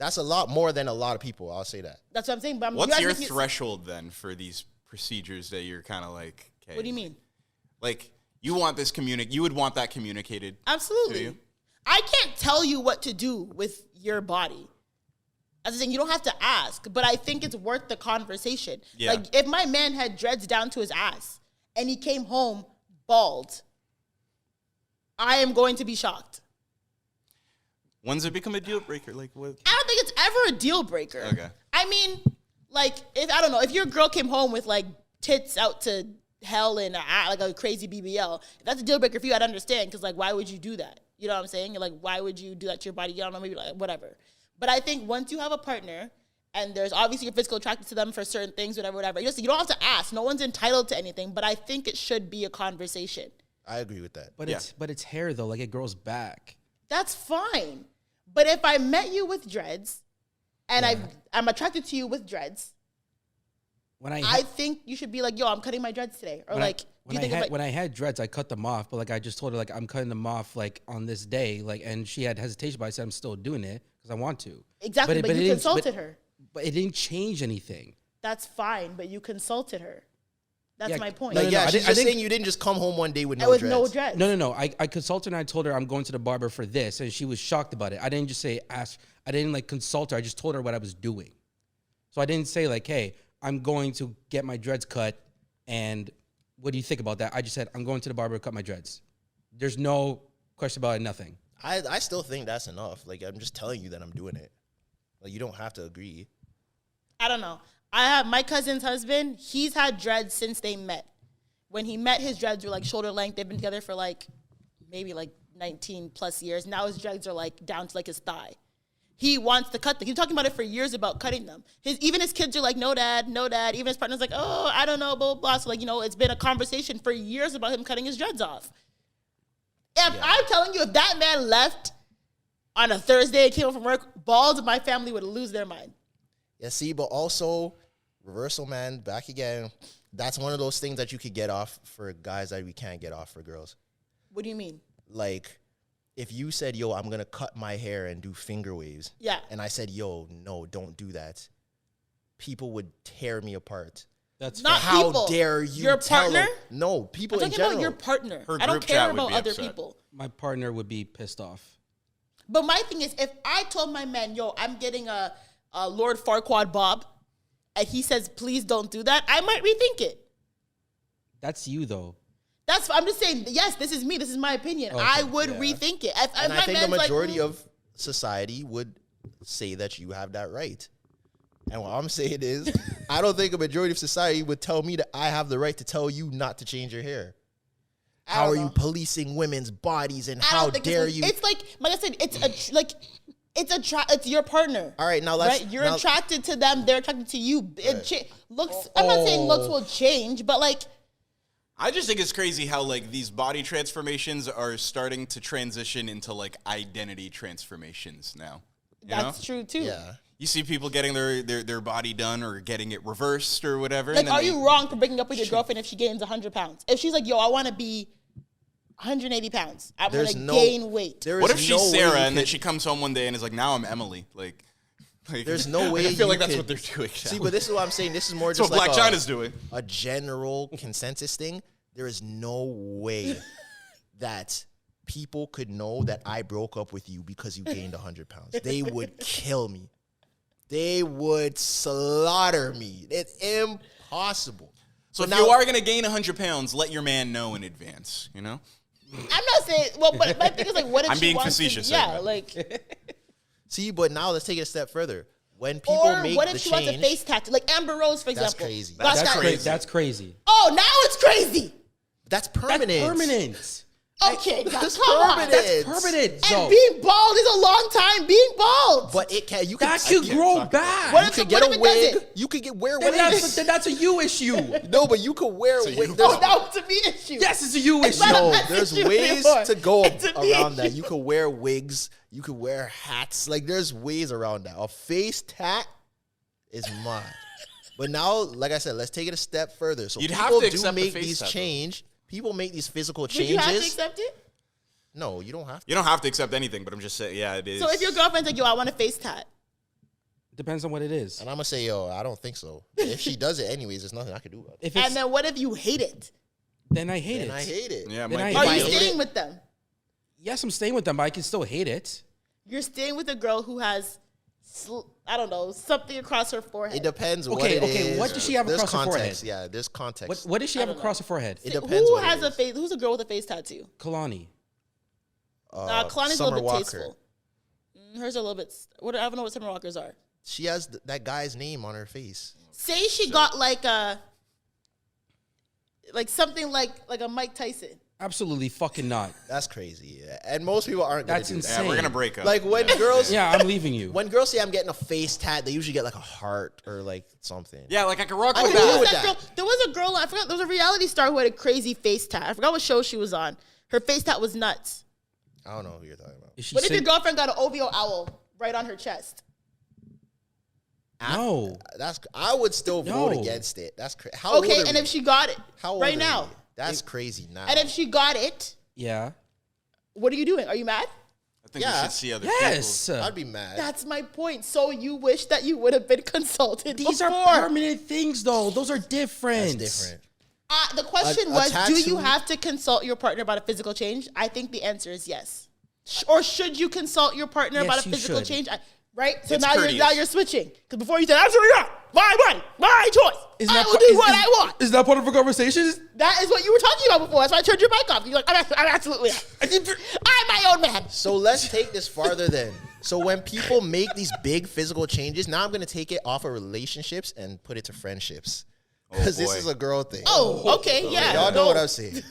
B: That's a lot more than a lot of people. I'll say that.
A: That's what I'm saying. But
C: What's your threshold then for these procedures that you're kind of like? Okay,
A: what do you mean?
C: Like you want this you would want that communicated.
A: Absolutely.
C: To you?
A: I can't tell you what to do with your body. As I'm saying, you don't have to ask, but I think it's worth the conversation.
C: Yeah.
A: Like if my man had dreads down to his ass and he came home bald, I am going to be shocked.
C: When's it become a deal breaker? Like what?
A: I don't think it's ever a deal breaker.
C: Okay.
A: I mean, like, if your girl came home with like tits out to hell and like a crazy BBL, if that's a deal breaker for you, I'd understand. Because like, why would you do that? You know what I'm saying? Like, why would you do that to your body? I don't know, maybe like whatever. But I think once you have a partner and there's obviously you're physically attracted to them for certain things, whatever. You don't have to ask. No one's entitled to anything. But I think it should be a conversation.
B: I agree with that.
D: But it's hair though, like it grows back.
A: That's fine. But if I met you with dreads and I'm attracted to you with dreads, I think you should be like, yo, I'm cutting my dreads today. Or like,
D: when I had dreads, I cut them off. But like, I just told her like, I'm cutting them off like on this day. Like, and she had hesitation, but I said, I'm still doing it because I want to.
A: Exactly, but you consulted her.
D: But it didn't change anything.
A: That's fine, but you consulted her. That's my point.
B: No, she's just saying you didn't just come home one day with no dreads.
D: No. I consulted her and I told her I'm going to the barber for this, and she was shocked about it. I didn't just say ask. I didn't like consult her. I just told her what I was doing. So I didn't say like, hey, I'm going to get my dreads cut, and what do you think about that? I just said I'm going to the barber to cut my dreads. There's no question about it. Nothing.
B: I still think that's enough. Like I'm just telling you that I'm doing it. Like you don't have to agree.
A: I don't know. I have my cousin's husband. He's had dreads since they met. When he met, his dreads were like shoulder length. They've been together for like maybe like 19 plus years. Now his dreads are like down to like his thigh. He wants to cut them. He's talking about it for years about cutting them. Even his kids are like, no, dad, no, dad. Even his partner's like, oh, I don't know, blah, blah, blah. So like, it's been a conversation for years about him cutting his dreads off. I'm telling you, if that man left on a Thursday and came home from work bald, my family would lose their mind.
B: Yeah, see, but also, reversal, man, back again. That's one of those things that you could get off for guys that we can't get off for girls.
A: What do you mean?
B: Like, if you said, yo, I'm going to cut my hair and do finger waves.
A: Yeah.
B: And I said, yo, no, don't do that. People would tear me apart.
D: That's
A: not
B: how
A: people.
B: Dare you
A: your
B: tell
A: partner?
B: them? No, people
A: I'm
B: in
A: talking
B: general.
A: about your partner.
C: Her
A: I don't
C: group
A: care
C: chat would
A: about
C: be
A: other
C: upset.
A: people.
D: My partner would be pissed off.
A: But my thing is, if I told my man, yo, I'm getting a Lord Farquaad bob, and he says, please don't do that, I might rethink it.
D: That's you, though.
A: I'm just saying, yes, this is me. This is my opinion.
D: Okay,
A: I would rethink it.
B: And I think the majority of society would say that you have that right. And what I'm saying is, I don't think a majority of society would tell me that I have the right to tell you not to change your hair. How are you policing women's bodies, and how dare you?
A: It's like I said, it's your partner.
B: All right, now
A: you're attracted to them, they're attracted to you. Looks. I'm not saying looks will change, but like.
C: I just think it's crazy how like these body transformations are starting to transition into like identity transformations now.
A: That's true too.
B: Yeah.
C: You see people getting their body done or getting it reversed or whatever.
A: Like, are you wrong for breaking up with your girlfriend if she gains 100 pounds? If she's like, yo, I want to be 180 pounds. I'm going to gain weight.
C: What if she's Sarah and then she comes home one day and is like, now I'm Emily? Like
B: there's no way.
C: I feel like that's what they're doing.
B: See, but this is what I'm saying. This is more
C: just
B: just
C: what
B: like
C: Black China's doing.
B: A general consensus thing. There is no way that people could know that I broke up with you because you gained 100 pounds. They would kill me. They would slaughter me. It's impossible.
C: So if you are going to gain 100 pounds, let your man know in advance, I'm
A: not saying, well, but my thing is like, what if
C: I'm
A: she
C: being
A: wants
C: facetious.
A: to, yeah, like.
B: See, but now let's take it a step further. When people make
A: what if
B: the
A: she
B: change,
A: wants a face tattoo? Like Amber Rose, for example.
B: That's crazy.
C: That's crazy.
D: That's crazy.
A: Oh, now it's crazy.
B: That's permanent.
D: That's permanent.
A: Okay,
B: that's
A: come on.
B: permanent.
D: That's permanent.
A: And being bald is a long time being bald.
B: But it can.
D: That could grow back.
A: What
B: You
A: if
B: could
A: it
B: get a wig.
A: doesn't?
B: You could wear
D: Then
B: wigs.
D: that's a you issue.
B: No, but you could wear wigs.
A: Oh, that was a me issue.
D: Yes, it's a you
A: It's
D: issue.
A: not a
B: No,
A: mess
B: there's
A: issue
B: ways
A: anymore.
B: to go
A: It's a me
B: around that.
A: issue.
B: You could wear wigs. You could wear hats. Like, there's ways around that. A face tat is mine. But now, like I said, let's take it a step further. So
C: You'd have
B: people
C: to
B: do
C: accept the
B: make
C: face
B: these
C: tat, though.
B: change. People make these physical
A: Did
B: changes.
A: you have to accept it?
B: No, you don't have to.
C: You don't have to accept anything, but I'm just saying, yeah, it is.
A: So if your girlfriend's like, yo, I want a face tat.
D: Depends on what it is.
B: And I'm gonna say, yo, I don't think so. If she does it anyways, there's nothing I can do about it.
D: If it's,
A: And then what if you hate it?
D: then I hate
B: And
D: it.
B: I hate it.
C: Yeah,
D: Then
C: might
D: I-
C: be
A: Are you
B: hate
A: staying
B: it.
A: with them?
D: Yes, I'm staying with them, but I can still hate it.
A: You're staying with a girl who has, I don't know, something across her forehead.
B: It depends what
D: Okay,
B: it
D: okay,
B: is.
D: what does she have
B: There's
D: across her
B: context.
D: forehead?
B: Yeah, there's context.
D: What does she have
A: don't
D: across her forehead?
B: It depends
A: Who
B: what it
A: has a
B: is.
A: face? Who's a girl with a face tattoo?
D: Kalani.
A: Kalani's a
B: Summer
A: little bit
B: Walker.
A: tasteful. Hers are a little bit. I don't know what Summer Walkers are.
B: She has that guy's name on her face.
A: Say she got like something like a Mike Tyson.
D: Absolutely fucking not.
B: That's crazy. Yeah. And most people aren't gonna
D: That's
B: do
D: insane.
B: that.
C: Yeah, we're gonna break up.
B: Like when girls
D: Yeah, I'm leaving you.
B: when girls say I'm getting a face tat, they usually get like a heart or like something.
C: yeah, like I can rock
B: I
C: with
B: can deal
C: that.
B: with
A: That girl, there was a girl. I forgot. There was a reality star who had a crazy face tat. I forgot what show she was on. Her face tat was nuts.
B: I don't know who you're talking about.
D: Is she
A: What if your
D: sick?
A: girlfriend got an OVO owl right on her chest?
D: No.
B: I would still vote
D: No.
B: against it. That's crazy. How old
A: Okay,
B: are
A: and
B: we?
A: if she got it
B: How old
A: right
B: are
A: now,
B: we? That's crazy now.
A: and if she got it,
D: Yeah.
A: what are you doing? Are you mad?
C: I think
B: Yeah.
C: we should see other
D: Yes.
B: I'd be mad.
A: That's my point. So you wish that you would have been consulted
D: These are
A: before.
D: permanent things, though. Those are different.
B: That's different.
A: The question
B: A
A: was, do you
B: tattoo-
A: have to consult your partner about a physical change? I think the answer is yes. Or should you consult your partner
D: Yes,
A: about a
D: you
A: physical
D: should.
A: change? Right? So
C: It's
A: now
C: courteous.
A: you're switching. Because before you said, absolutely not. My body, my choice. I will do what I want.
D: Is that part of a conversation?
A: That is what you were talking about before. That's why I turned your mic off. You're like, I'm absolutely not. I'm my own man.
B: So let's take this farther then. So when people make these big physical changes, now I'm gonna take it off of relationships and put it to friendships. Because this
C: boy.
B: is a girl thing.
A: Oh, okay, yeah.
B: Y'all know
A: go.
B: what I'm saying.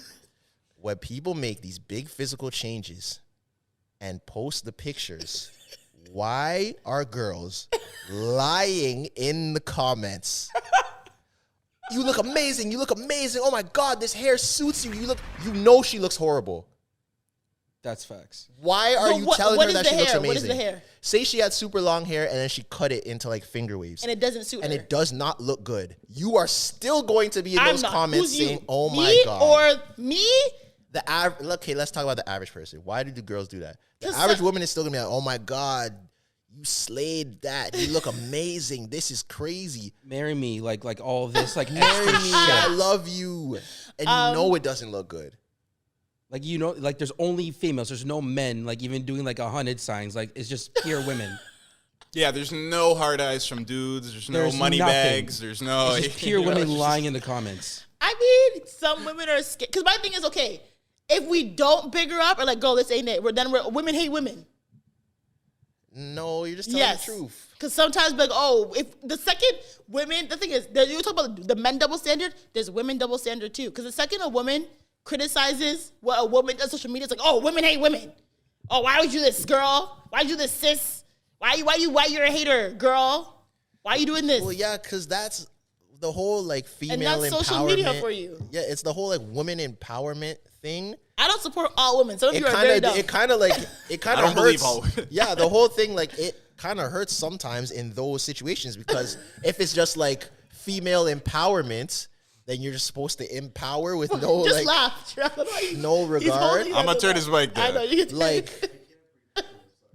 B: When people make these big physical changes and post the pictures, why are girls lying in the comments? You look amazing. You look amazing. Oh my God, this hair suits you. You know she looks horrible.
D: That's facts.
B: Why are
A: But
B: you
A: what-
B: telling
A: what
B: her
A: is
B: that
A: the
B: she looks
A: hair?
B: amazing?
A: What is the hair?
B: Say she had super long hair and then she cut it into like finger waves.
A: And it doesn't suit
B: And
A: her.
B: it does not look good. You are still going to be in
A: I'm
B: those
A: not.
B: comments
A: Who's you?
B: saying, "Oh
A: Me
B: my God."
A: or me?
B: Okay, let's talk about the average person. Why do the girls do that? The
A: 'Cause
B: average
A: some-
B: woman is still gonna be like, "Oh my God, you slayed that. You look amazing. This is crazy.
D: Marry me, like all of this, like
B: Marry
D: extra
B: me. I
D: shit.
B: love you." And you know it doesn't look good.
D: Like like there's only females. There's no men. Like even doing like 100 signs. Like it's just pure women.
C: Yeah, there's no hard eyes from dudes. There's no
D: There's
C: money
D: nothing.
C: bags. There's no.
D: It's just pure women lying in the comments.
A: I mean, some women are scared. Because my thing is, okay, if we don't big her up or like, girl, this ain't it, women hate women.
B: No, you're just telling
A: Yes.
B: the truth.
A: Because sometimes, like, oh, if the second women, the thing is, you talk about the men double standard, there's women double standard too. Because the second a woman criticizes what a woman does on social media, it's like, oh, women hate women. Oh, why would you do this, girl? Why you do this, sis? Why you're a hater, girl? Why you doing this?
B: Well, yeah, because that's the whole like female
A: that's
B: empowerment.
A: social media for you.
B: Yeah, it's the whole like woman empowerment thing.
A: I don't support all women. Some of
B: It
A: you are very
B: kind
A: dumb.
B: of, it kind of like, it kind
C: I
B: of
C: don't believe
B: hurts.
C: all women.
B: Yeah, the whole thing, like, it kind of hurts sometimes in those situations because if it's just like female empowerment, then you're just supposed to empower with no
A: Just
B: like,
A: laugh.
B: no
A: He's
B: regard.
A: holding
C: I'm gonna
A: it
C: turn
A: up.
C: his mic
A: I
C: down.
A: know you.
B: Like,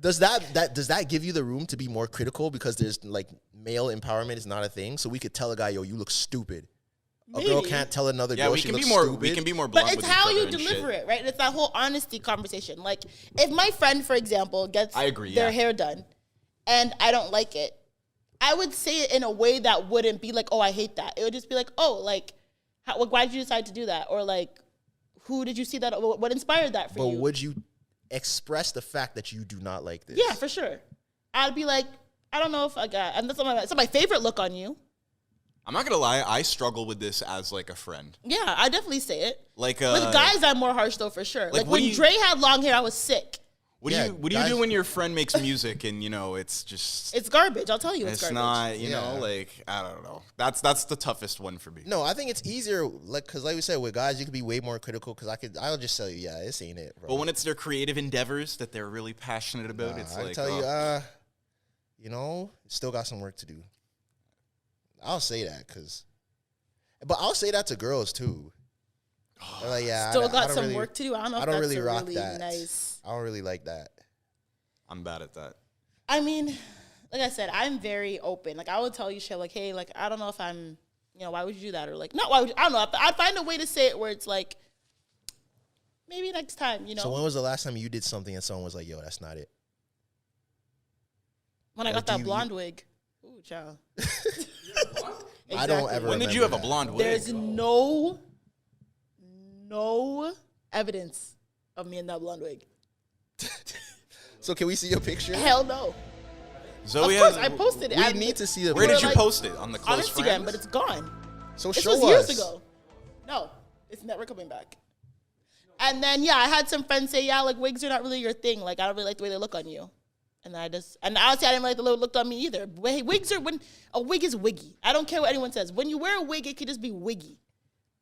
B: does that give you the room to be more critical because there's like male empowerment is not a thing? So we could tell a guy, yo, you look stupid. A girl
A: Maybe.
B: can't tell another
C: Yeah,
B: girl
C: we
B: she
C: can be
B: looks
C: more.
B: stupid.
C: We can be more blunt
A: But it's
C: with
A: how
C: each
A: you
C: other and
A: deliver
C: shit.
A: it, right? It's that whole honesty conversation. Like, if my friend, for example, gets
C: I agree,
A: their
C: yeah.
A: hair done and I don't like it, I would say it in a way that wouldn't be like, oh, I hate that. It would just be like, oh, like, why did you decide to do that? Or like, who did you see that? What inspired that for
B: But
A: you?
B: would you express the fact that you do not like this?
A: Yeah, for sure. I'd be like, I don't know if I got, and that's not my favorite look on you.
C: I'm not gonna lie. I struggle with this as like a friend.
A: Yeah, I definitely say it.
C: Like
A: With guys, I'm more harsh though, for sure. Like
C: what
A: when
C: do you-
A: Dre had long hair, I was sick.
C: What
B: Yeah,
C: do you
B: guys-
C: do when your friend makes music and it's just
A: It's garbage. I'll tell you, it's
C: it's
A: garbage.
C: not
B: Yeah.
C: like I don't know. That's the toughest one for me.
B: No, I think it's easier, like, because like we said, with guys, you can be way more critical, because I'll just tell you, yeah, this ain't it, bro.
C: But when it's their creative endeavors that they're really passionate about, it's
B: I
C: like
B: tell
C: oh.
B: you, still got some work to do. I'll say that, but I'll say that to girls, too. They're like, yeah,
A: Still
B: I
A: got
B: don't
A: some
B: really,
A: work to do. I don't know if
B: I don't
A: that's
B: really
A: a
B: rock
A: really
B: that.
A: nice.
B: I don't really like that.
C: I'm bad at that.
A: I mean, like I said, I'm very open. Like I would tell you shit like, hey, like I don't know if I'm, why would you do that? Or like, not why would you, I don't know. I'd find a way to say it where it's like, maybe next time,
B: So when was the last time you did something and someone was like, yo, that's not it?
A: When I got that blonde wig. Ooh, child.
B: I don't ever
C: When did you have a blonde wig?
A: There's no evidence of me in that blonde wig.
B: So can we see a picture?
A: Hell no.
C: Zoe
A: Of course,
C: has,
A: I posted it.
B: We
A: I
B: need to see the
C: where
B: picture.
C: did you
A: like,
C: post it? On the
A: on
C: close
A: Instagram,
C: friends?
A: but it's gone.
B: So
A: This
B: show
A: was years
B: us.
A: ago. No, it's never coming back. And then I had some friends say, yeah, like wigs are not really your thing. Like I don't really like the way they look on you. And honestly, I didn't like the way it looked on me either. But hey, when a wig is wiggy. I don't care what anyone says. When you wear a wig, it could just be wiggy.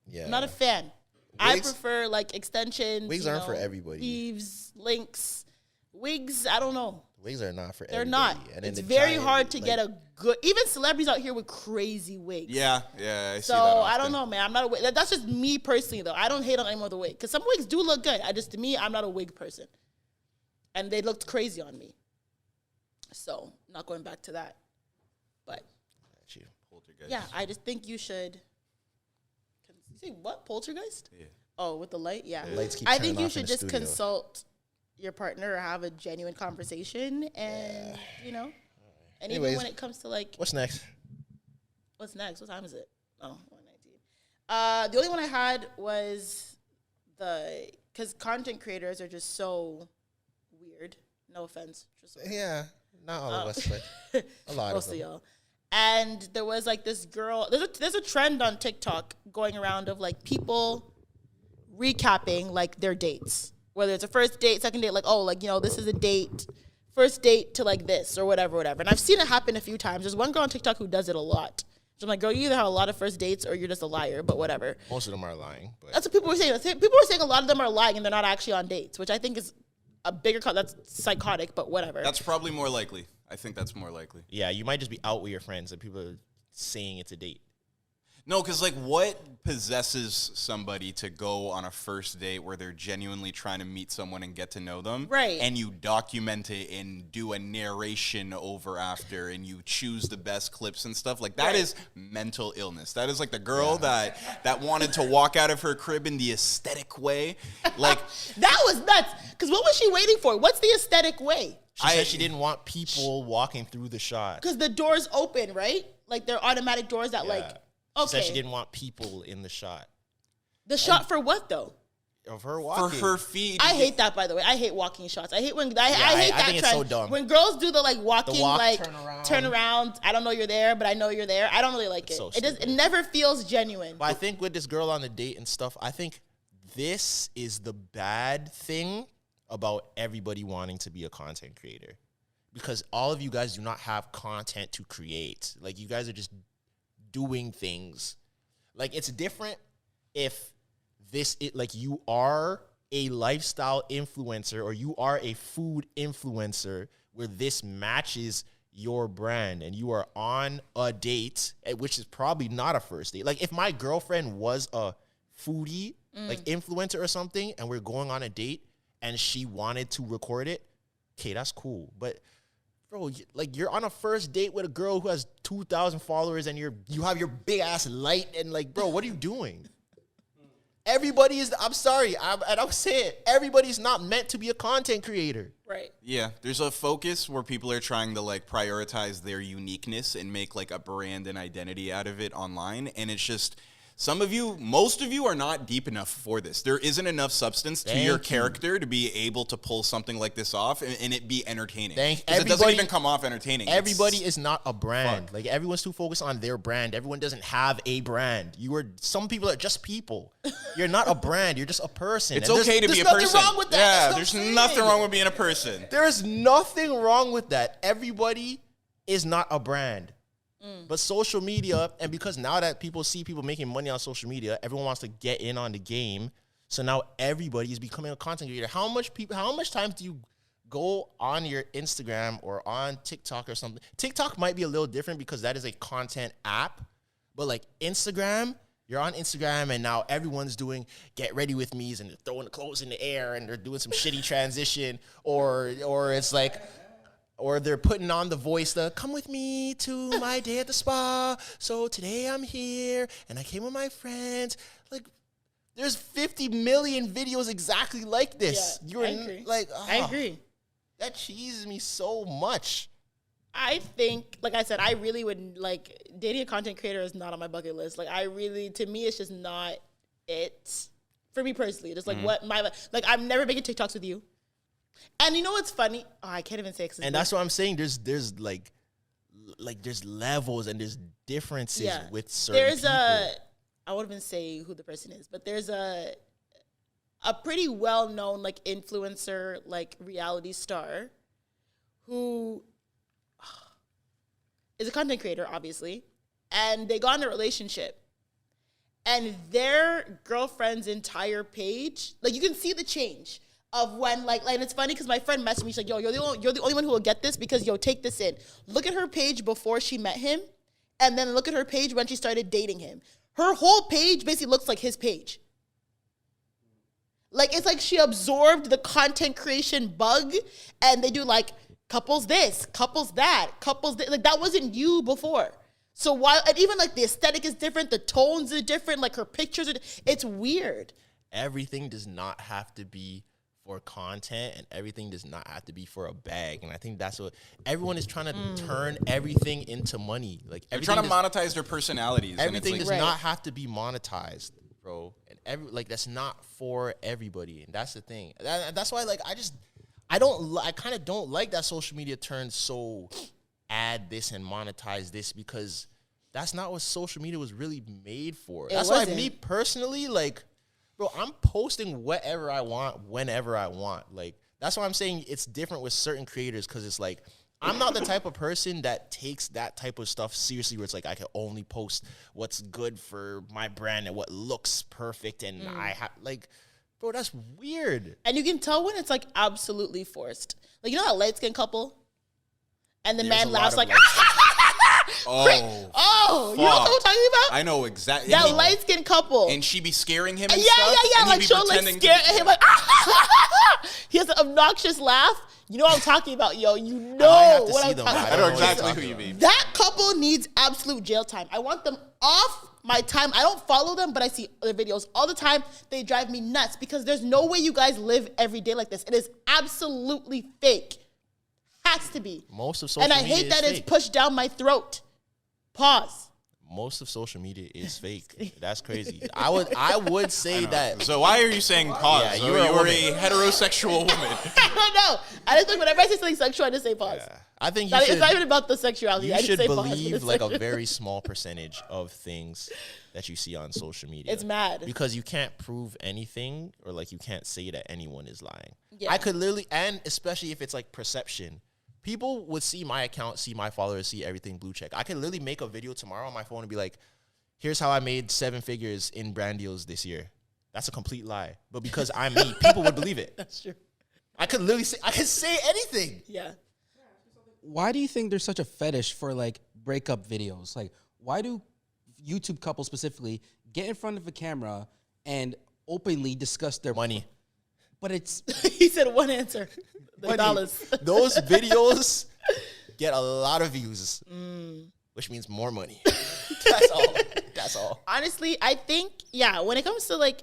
B: Yeah.
A: I'm not a fan. I
B: Wigs-
A: prefer like extensions.
B: Wigs aren't for everybody.
A: Weaves, links, wigs. I don't know.
B: Wigs are not for
A: They're
B: everybody.
A: not.
B: And then
A: It's
B: the
A: very
B: giant,
A: hard to
B: like,
A: get a good. Even celebrities out here with crazy wigs.
C: Yeah, I see
A: So
C: that
A: I
C: often.
A: don't know, man. I'm not a wig. That's just me personally, though. I don't hate on anyone with a wig because some wigs do look good. To me, I'm not a wig person, and they looked crazy on me. So not going back to that, but
B: Got you.
C: Poltergeist.
A: yeah, I just think you should. You say what? Poltergeist?
C: Yeah.
A: Oh, with the light? Yeah.
B: Lights keep
A: I
B: turning
A: think you
B: off in
A: should
B: the
A: just
B: studio.
A: consult your partner or have a genuine conversation, and and
B: Anyways.
A: even when it comes to like.
B: What's next?
A: What's next? What time is it? Oh, 1:19. The only one I had was because content creators are just so weird. No offense. Just
B: Yeah, not all of us, but a lot of
A: most
B: them.
A: of y'all. And there was like this girl. There's a trend on TikTok going around of like people recapping like their dates, whether it's a first date, second date, like this is a date. First date to like this or whatever. And I've seen it happen a few times. There's one girl on TikTok who does it a lot. So I'm like, girl, you either have a lot of first dates or you're just a liar, but whatever.
B: Most of them are lying. But
A: That's what people were saying. People were saying a lot of them are lying and they're not actually on dates, which I think is a bigger, that's psychotic, but whatever.
C: That's probably more likely. I think that's more likely.
B: yeah, you might just be out with your friends and people are saying it's a date.
C: No, because like what possesses somebody to go on a first date where they're genuinely trying to meet someone and get to know them?
A: Right.
C: And you document it and do a narration over after and you choose the best clips and stuff. Like that
A: Right.
C: is mental illness. That is like the girl that wanted to walk out of her crib in the aesthetic way. Like
A: That was nuts. Because what was she waiting for? What's the aesthetic way?
B: She said she didn't want people walking through the shot.
A: Because the doors open, right? Like they're automatic doors that like,
B: She
A: okay.
B: said she didn't want people in the shot
A: The shot for what though?
B: of her
C: for
B: walking.
C: her feed.
A: I hate that, by the way. I hate walking shots. I hate when I hate
B: I
A: that
B: think it's
A: trend.
B: so dumb.
A: When girls do the like walking,
B: walk,
A: like
B: turn around.
A: I don't know you're there, but I know you're there. I don't really like it.
B: so
A: It
B: stupid.
A: never feels genuine.
B: But I think with this girl on the date and stuff, I think this is the bad thing about everybody wanting to be a content creator. Because all of you guys do not have content to create. Like, you guys are just doing things. Like, it's different if you are a lifestyle influencer or you are a food influencer where this matches your brand and you are on a date, which is probably not a first date. Like, if my girlfriend was a foodie, like influencer or something, and we're going on a date and she wanted to record it, okay, that's cool. But bro, you're on a first date with a girl who has 2,000 followers and you have your big ass light and like, bro, what are you doing? Everybody is, I'm sorry, I'll say it, everybody's not meant to be a content creator.
A: Right.
C: Yeah, there's a focus where people are trying to like prioritize their uniqueness and make like a brand and identity out of it online. And it's just, most of you are not deep enough for this. There isn't enough substance to your character to be able to pull something like this off and it be entertaining. 'Cause it doesn't even come off entertaining.
B: Everybody is not a brand. Like, everyone's too focused on their brand. Everyone doesn't have a brand. Some people are just people. You're not a brand. You're just a person.
C: It's
B: And
C: okay to be a
A: there's nothing
C: person.
A: wrong with that.
C: Yeah,
A: That's what
C: there's
A: I'm saying.
C: nothing wrong with being a person.
B: There's nothing wrong with that. Everybody is not a brand. But social media, and because now that people see people making money on social media, everyone wants to get in on the game. So now everybody is becoming a content creator. How much time do you go on your Instagram or on TikTok or something? TikTok might be a little different because that is a content app. But like Instagram, you're on Instagram and now everyone's doing get ready with me's and they're throwing the clothes in the air and they're doing some shitty transition or it's like, or they're putting on the voice, come with me to my day at the spa. So today I'm here and I came with my friends. Like, there's 50 million videos exactly like this.
A: Yeah, I agree.
B: I agree. That cheeses me so much.
A: I think, like I said, I really would like dating a content creator is not on my bucket list. Like, to me, it's just not it for me personally. Just like I'm never making TikToks with you. And you know what's funny? Oh, I can't even say it.
B: And that's what I'm saying. There's there's levels and there's differences with certain people.
A: I won't even say who the person is, but there's a pretty well-known like influencer, like reality star who is a content creator, obviously, and they got in a relationship. And their girlfriend's entire page, like you can see the change of when like and it's funny because my friend messaged me, she's like, yo, you're the only one who will get this because take this in. Look at her page before she met him, and then look at her page when she started dating him. Her whole page basically looks like his page. Like, it's like she absorbed the content creation bug, and they do like couples this, couples that, couples this. Like, that wasn't you before. So and even like the aesthetic is different, the tones are different, like her pictures it's weird.
B: Everything does not have to be for content, and everything does not have to be for a bag. And I think that's what everyone is trying to turn everything into money. Like,
C: they're trying to monetize their personalities.
B: Everything
C: and
B: does not have to be monetized, bro. And that's not for everybody. And that's the thing. That's why, like, I kind of don't like that social media turns so add this and monetize this, because that's not what social media was really made for. That's why me personally, like, bro, I'm posting whatever I want, whenever I want. Like, that's why I'm saying it's different with certain creators, because it's like, I'm not the type of person that takes that type of stuff seriously, where it's like I can only post what's good for my brand and what looks perfect. And I have, like, bro, that's weird.
A: And you can tell when it's like absolutely forced. Like, you know that light-skinned couple? And the man laughs like,
C: oh,
A: you know what I'm talking about?
C: I know exactly.
A: That light-skinned couple.
C: And she be scaring him and
A: yeah,
C: stuff?
A: Yeah.
C: And
A: Like, she'll like scare him like, he has an obnoxious laugh. You know what I'm talking about, yo. You know what I'm talking about.
C: I know exactly who you mean.
A: That couple needs absolute jail time. I want them off my time. I don't follow them, but I see their videos all the time. They drive me nuts because there's no way you guys live every day like this. It is absolutely fake. Has to be.
B: Most of social media is fake.
A: And I hate that it's pushed down my throat. Pause.
B: Most of social media is fake. That's crazy. I would say that.
C: So why are you saying pause?
B: Yeah,
C: you're a heterosexual woman.
A: I don't know. I just think whenever I say something sexual, I just say pause.
B: Yeah. I think
A: it's not even about the sexuality.
B: You
A: I
B: should
A: say
B: believe
A: pause.
B: like a very small percentage of things that you see on social media.
A: It's mad.
B: Because you can't prove anything, or like you can't say that anyone is lying.
A: Yeah.
B: I could literally, and especially if it's like perception. People would see my account, see my followers, see everything blue check. I could literally make a video tomorrow on my phone and be like, here's how I made 7 figures in brand deals this year. That's a complete lie. But because I'm me, people would believe it.
A: That's true.
B: I could literally say anything.
A: Yeah.
D: Why do you think there's such a fetish for like breakup videos? Like, why do YouTube couples specifically get in front of a camera and openly discuss their
B: money?
D: But it's
A: he said one answer. The dollars.
B: Those videos get a lot of views, which means more money. That's all.
A: Honestly, I think, when it comes to like,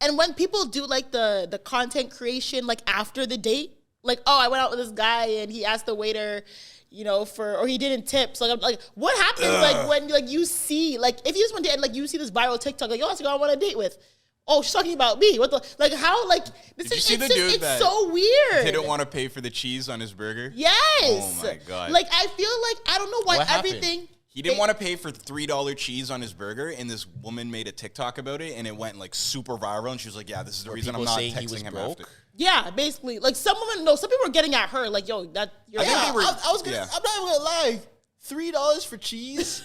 A: and when people do like the content creation, like after the date, like, oh, I went out with this guy and he asked the waiter, you know, or he didn't tip. So like what happens like when like you see, like if you just went to and like you see this viral TikTok, like, yo, that's the girl I want to date with. Oh, she's talking about me. What the, like, how, like, this
C: Did you
A: is,
C: see
A: it's,
C: the
A: just,
C: dude
A: it's
C: that
A: so weird.
C: Didn't want to pay for the cheese on his burger?
A: Yes.
C: Oh my God.
A: Like, I feel like, I don't know why
B: What
A: everything.
B: happened?
C: He didn't want to pay for $3 cheese on his burger, and this woman made a TikTok about it, and it went like super viral. And she was like, "Yeah, this is the reason I'm
B: people
C: not
B: saying he was
C: texting him
B: broke?
C: after."
A: Yeah, basically. Like, some people were getting at her, like, yo, that, you're
C: I think they were-
B: I was gonna.
C: yeah.
B: I'm not even gonna lie. $3 for cheese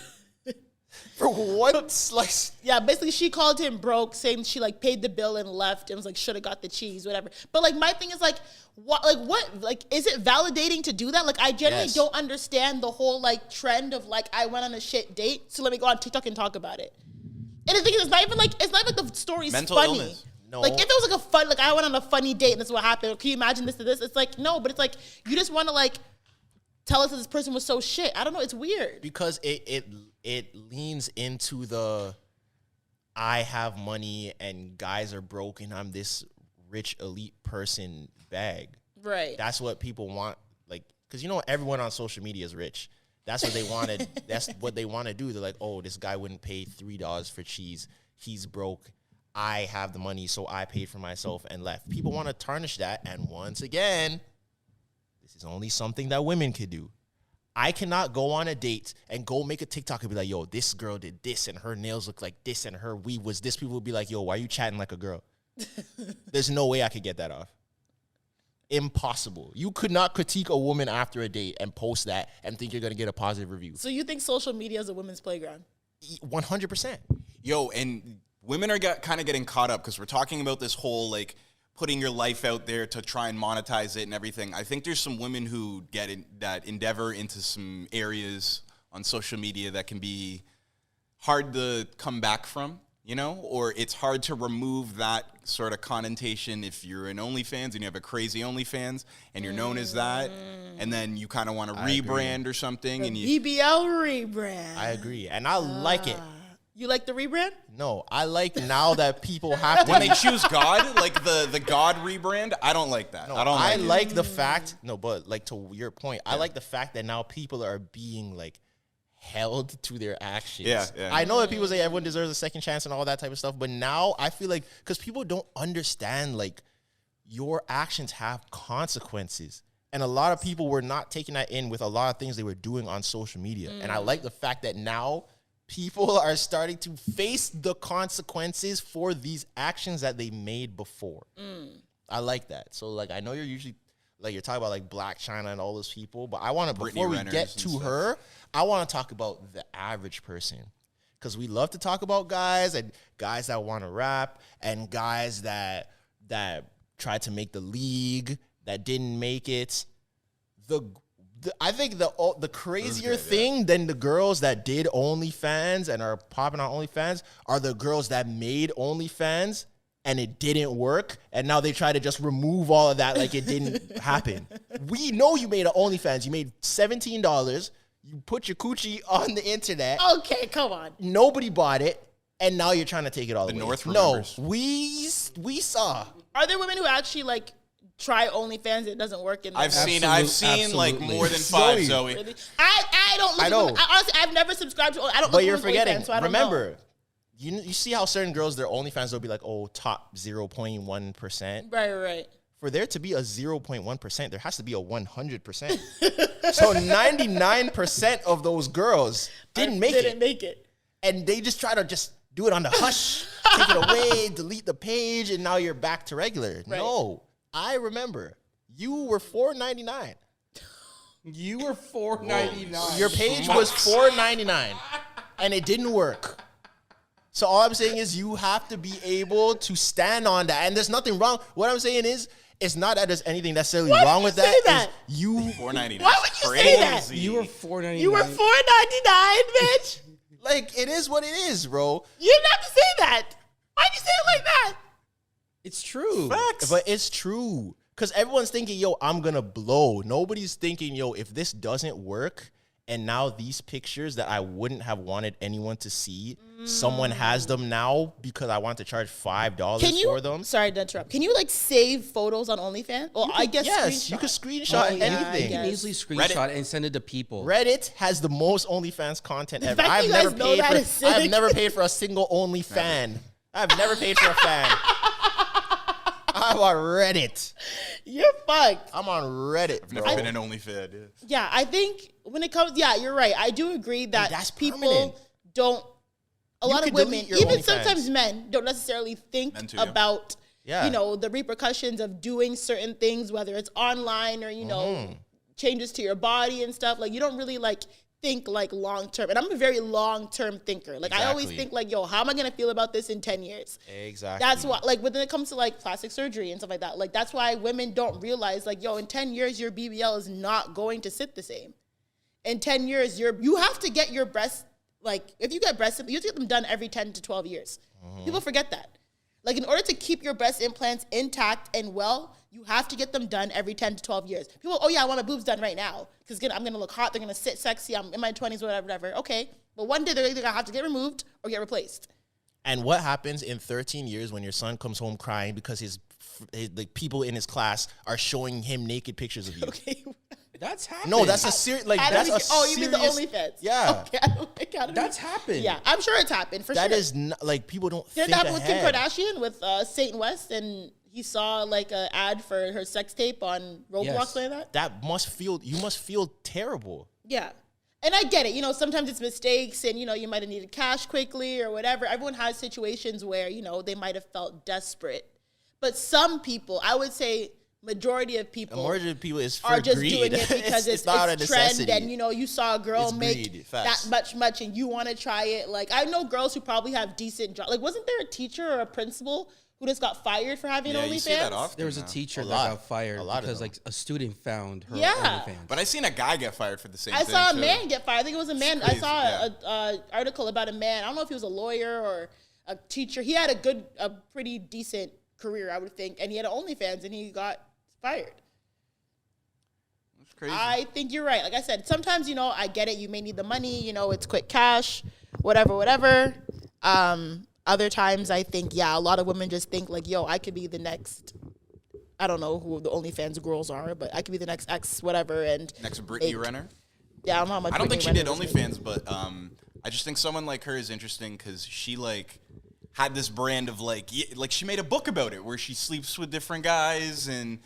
B: for one slice.
A: Yeah, basically she called him broke, saying she like paid the bill and left and was like, should have got the cheese, whatever. But like my thing is like, what, is it validating to do that? Like I generally don't understand the whole like trend of like, I went on a shit date, so let me go on TikTok and talk about it. And the thing is, it's not even like the story's
C: Mental
A: funny.
C: illness.
B: No.
A: Like if it was like a fun, like I went on a funny date and this is what happened, can you imagine this to this? It's like, no, but it's like, you just want to like tell us that this person was so shit. I don't know. It's weird.
B: Because it leans into the I have money and guys are broke and I'm this rich elite person bag.
A: Right.
B: That's what people want. Like, because you know everyone on social media is rich. That's what they wanted. That's what they want to do. They're like, oh, this guy wouldn't pay $3 for cheese. He's broke. I have the money, so I paid for myself and left. People want to tarnish that. And once again, this is only something that women could do. I cannot go on a date and go make a TikTok and be like, yo, this girl did this and her nails look like this and her weave was this. People would be like, yo, why are you chatting like a girl? There's no way I could get that off. Impossible. You could not critique a woman after a date and post that and think you're going to get a positive review.
A: So you think social media is a women's playground?
B: 100%.
C: Yo, and women are kind of getting caught up because we're talking about this whole, like, putting your life out there to try and monetize it and everything. I think there's some women who that endeavor into some areas on social media that can be hard to come back from, you know, or it's hard to remove that sort of connotation if you're in OnlyFans and you have a crazy OnlyFans and you're known as that, and then you kind of want to rebrand or something.
A: The
C: and you
A: BBL rebrand.
B: I agree. And I like it.
A: You like the rebrand?
B: No, I like now that people have to.
C: when they choose God, like the God rebrand, I don't like that.
B: No,
C: I don't
B: I
C: like it.
B: like the fact, no, but like to your point, I like the fact that now people are being like held to their actions.
C: Yeah.
B: I know that people say everyone deserves a second chance and all that type of stuff, but now I feel like, because people don't understand, like, your actions have consequences. And a lot of people were not taking that in with a lot of things they were doing on social media. And I like the fact that now people are starting to face the consequences for these actions that they made before. I like that. So, like, I know you're usually, like, you're talking about, like, Black China and all those people, but I want to, before we get to her, I want to talk about the average person. Because we love to talk about guys and guys that want to rap and guys that tried to make the league that didn't make it. I think the crazier thing than the girls that did OnlyFans and are popping on OnlyFans are the girls that made OnlyFans and it didn't work, and now they try to just remove all of that like it didn't happen. We know you made an OnlyFans. You made $17. You put your coochie on the internet.
A: Okay, come on.
B: Nobody bought it, and now you're trying to take it all the way.
C: North
B: No,
C: remembers.
B: we saw.
A: Are there women who actually like try OnlyFans? It doesn't work.
C: I've seen like
D: Absolutely.
C: more than 5,
B: Zoe.
C: Zoe.
A: Really? I don't.
B: I know.
A: Honestly, I've never subscribed to. I don't.
B: But
A: look
B: you're
A: at
B: forgetting.
A: OnlyFans, so I don't
B: Remember,
A: know.
B: you see how certain girls, their OnlyFans, they'll be like, oh, top 0.1%.
A: Right.
B: For there to be a 0.1%, there has to be a 100%. So 99% of those girls didn't make it. And they just try to just do it on the hush, take it away, delete the page, and now you're back to regular.
A: Right.
B: No, I remember. You were $4.99.
D: You were $4.99.
B: Your page was $4.99, and it didn't work. So all I'm saying is you have to be able to stand on that, and there's nothing wrong. What I'm saying is, it's not that there's anything necessarily
A: Why
B: wrong
A: would
B: with
A: you say
B: that.
A: that?
B: Is you
C: $4.99.
A: Why would you say that?
C: Crazy.
D: You were $4.99.
A: You were $4.99, bitch.
B: like it is what it is, bro.
A: You didn't have to say that. Why'd you say it like that?
D: It's true.
C: Facts.
B: But it's true. Because everyone's thinking, yo, I'm going to blow. Nobody's thinking, yo, if this doesn't work, and now these pictures that I wouldn't have wanted anyone to see, someone has them now because I want to charge $5 for them.
A: Sorry to interrupt. Can you like save photos on OnlyFans? Well, I guess
B: Yes, you
A: screenshot.
B: can screenshot
A: Oh, yeah,
B: anything.
D: You can
A: Yes.
D: easily screenshot and send it to people.
B: Reddit has the most OnlyFans content ever.
A: fact you guys know that is sick.
B: I've never paid for a single OnlyFan. I've never paid for a fan. I'm on Reddit.
A: You're fucked.
B: I'm on Reddit,
C: I've
B: bro.
C: never been an OnlyFans. Yeah.
A: Yeah, I think when it comes, yeah, you're right. I do agree that
B: that's
A: people
B: permanent.
A: don't. A
B: You
A: lot of
B: could
A: women,
B: delete your
A: even
B: OnlyFans.
A: sometimes men, don't necessarily think
C: Men too, yeah.
A: about,
B: Yeah.
A: you know, the repercussions of doing certain things, whether it's online or you know, changes to your body and stuff. Like you don't really like think like long term. And I'm a very long term thinker. Like I always
B: Exactly.
A: think like, yo, how am I gonna feel about this in 10 years?
B: Exactly.
A: That's why, like, when it comes to like plastic surgery and stuff like that, like that's why women don't realize, like, yo, in 10 years your BBL is not going to sit the same. In 10 years, you have to get your breasts, like, if you get breasts, you have to get them done every 10 to 12 years. People forget that. Like, in order to keep your breast implants intact and well, you have to get them done every 10 to 12 years. People, oh yeah, I want my boobs done right now because I'm going to look hot. They're going to sit sexy. I'm in my 20s, whatever. Okay. But one day they're either going to have to get removed or get replaced.
B: And what happens in 13 years when your son comes home crying because the people in his class are showing him naked pictures of you?
A: Okay.
D: That's happened.
B: No, that's a serious, like, that's a serious.
A: You mean the OnlyFans?
B: Yeah.
A: Okay, I don't think
D: That's happened.
A: Yeah, I'm sure it's happened for
B: That
A: sure.
B: is not, like, people don't
A: Didn't
B: think
A: that happen with Kim
B: ahead.
A: Kardashian with Satan West, and he saw like an ad for her sex tape on Roblox,
D: Yes.
A: like that?
B: That you must feel terrible.
A: Yeah. And I get it. You know, sometimes it's mistakes and, you know, you might have needed cash quickly or whatever. Everyone has situations where, you know, they might have felt desperate. But some people, I would say majority of people,
B: Is for
A: are just
B: greed.
A: doing it because it's
B: not a
A: trend
B: necessity.
A: and, you know, you saw a girl
B: It's
A: make
B: greed,
A: that
B: facts.
A: much and you want to try it. Like, I know girls who probably have decent jobs. Like, wasn't there a teacher or a principal who just got fired for having
C: Yeah,
A: OnlyFans?
C: you see that often.
D: There was a
C: now.
D: teacher that
B: lot.
D: got fired
B: A lot of
D: because
B: them.
D: like a student found her
A: Yeah.
D: OnlyFans.
C: But I seen a guy get fired for the same
A: I
C: thing.
A: saw a
C: too.
A: man get fired. I think it was a man. I
C: crazy,
A: saw
C: yeah.
A: a article about a man. I don't know if he was a lawyer or a teacher. He had a pretty decent career, I would think, and he had an OnlyFans, and he got fired.
C: It's crazy.
A: I think you're right. Like I said, sometimes, you know, I get it. You may need the money. You know, it's quick cash, whatever. Other times, I think, yeah, a lot of women just think like, yo, I could be the next. I don't know who the OnlyFans girls are, but I could be the next X, whatever. And
C: Next Brittany
A: make-
C: Renner.
A: Yeah, I don't know how much.
C: I don't think she
A: Brittany
C: did
A: Renner was making.
C: OnlyFans, but I just think someone like her is interesting because she like had this brand of like she made a book about it where she sleeps with different guys and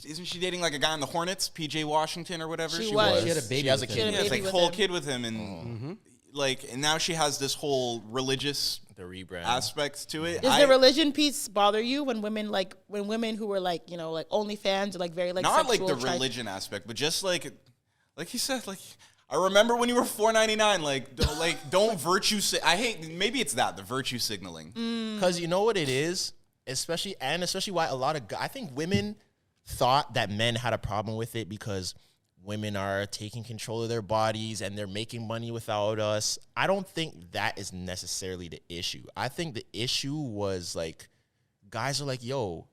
C: isn't she dating like a guy in the Hornets, PJ Washington or whatever?
A: She was.
D: She had a baby.
B: She has a
D: with
B: kid.
D: him.
A: She had a
C: Yeah, it's
A: baby
C: like
A: with
C: whole
A: him.
C: kid with him and like and now she has this whole religious
B: The rebrand.
C: aspect to it.
A: Does the religion piece bother you when women who were like, you know, like OnlyFans or like very like
C: not like
A: sexual
C: the
A: try-
C: religion aspect, but just like you said, like I remember when you were $4.99. Like don't virtue. I hate maybe it's that the virtue signaling.
B: Because you know what it is, especially why a lot of I think women thought that men had a problem with it because women are taking control of their bodies and they're making money without us. I don't think that is necessarily the issue. I think the issue was like guys are like, yo,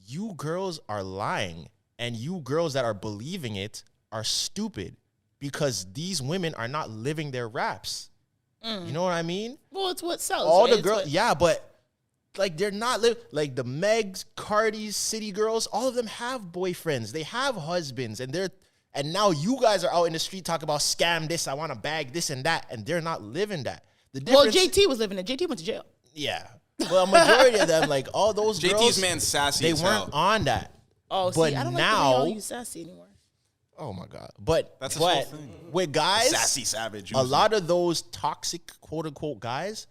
B: you girls are lying, and you girls that are believing it are stupid because these women are not living their raps. You know what I mean?
A: Well, it's what sells.
B: All
A: right?
B: the
A: It's
B: girls,
A: what-
B: yeah, but like they're not like the Megs, Cardis, City Girls. All of them have boyfriends. They have husbands, and now you guys are out in the street talking about scam this. I want to bag this and that, and they're not living that. The
A: Well,
B: difference,
A: JT was living it. JT went to jail.
B: yeah. Well, a majority of them, like all those
C: JT's
B: girls,
C: man sassy.
B: they
C: as
B: weren't
C: hell.
B: on that.
A: Oh,
B: But
A: see, I don't
B: now-
A: like the way y'all use sassy anymore.
B: Oh my god! But
C: That's his whole
B: but
C: thing.
B: with guys,
C: Sassy savage.
B: a lot of those toxic quote unquote guys,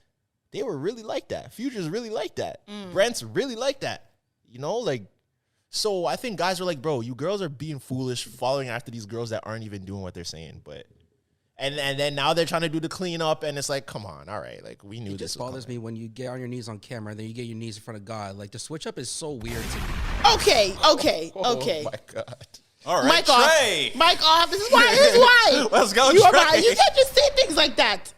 B: they were really like that. Future's really like that. Brent's really like that. You know, like so I think guys are like, bro, you girls are being foolish following after these girls that aren't even doing what they're saying. But and then now they're trying to do the cleanup and it's like, come on, all right. Like we knew
D: It
B: this
D: just
B: was
D: bothers
B: coming.
D: me when you get on your knees on camera and then you get your knees in front of God. Like the switch up is so weird to me.
A: Okay.
B: Oh my god.
C: All right,
A: Mic
C: Trey.
A: off. Mic off. This is why.
C: Let's go,
A: You,
C: Trey.
A: you can't just say things like that.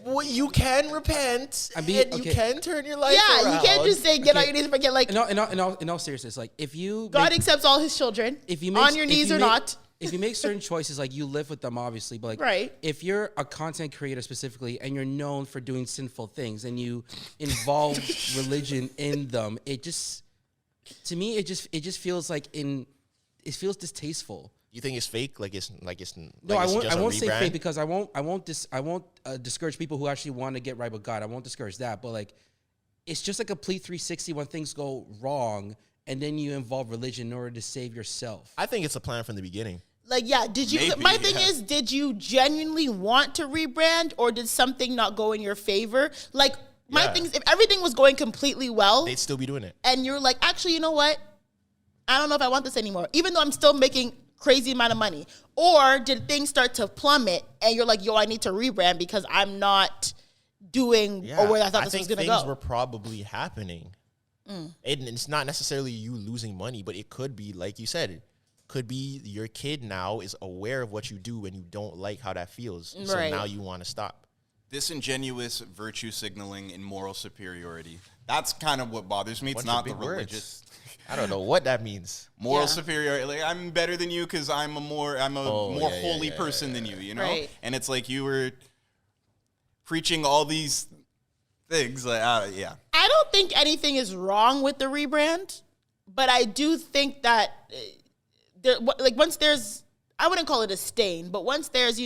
B: Well, you can repent
D: I mean,
B: and you
D: okay.
B: can turn your life
A: Yeah,
B: around.
A: you can't just say get on
D: Okay.
A: your knees and forget. Like
D: In all seriousness, like if you
A: God
D: make-
A: accepts all His children.
D: if you make,
A: on your
D: if
A: knees
D: you
A: or
D: make-
A: not.
D: if you make certain choices, like you live with them, obviously, but like
A: Right.
D: if you're a content creator specifically and you're known for doing sinful things and you involve religion in them, it just to me it just feels like it feels distasteful.
B: You think it's fake? Like it's
D: No,
B: like
D: I
B: it's
D: won't.
B: just
D: I
B: a
D: won't say
B: rebrand?
D: fake because I won't discourage people who actually want to get right with God. I won't discourage that. But like, it's just a complete 360 when things go wrong, and then you involve religion in order to save yourself.
B: I think it's a plan from the beginning.
A: Like, yeah, did you?
C: Maybe,
A: my thing
C: yeah.
A: is, did you genuinely want to rebrand, or did something not go in your favor? Like, my
B: Yeah.
A: thing is, if everything was going completely well,
B: They'd still be doing it.
A: and you're like, actually, you know what? I don't know if I want this anymore, even though I'm still making crazy amount of money. Or did things start to plummet, and you're like, yo, I need to rebrand because I'm not doing or where I thought this was
B: think
A: gonna
B: things
A: go.
B: were probably happening. It's not necessarily you losing money, but it could be, like you said, it could be your kid now is aware of what you do and you don't like how that feels. So
A: Right.
B: now you want to stop.
C: Disingenuous virtue signaling and moral superiority. That's kind of what bothers me. It's
B: Bunch
C: not
B: of
C: the
B: big words.
C: religious
B: I don't know what that means.
C: moral
A: Yeah.
C: superiority. Like, I'm better than you because I'm a more holy
B: yeah,
C: person than you. You know,
A: Right.
C: and it's like you were preaching all these things. Like, yeah,
A: I don't think anything is wrong with the rebrand, but I do think that once there's, I wouldn't call it a stain, but once there's,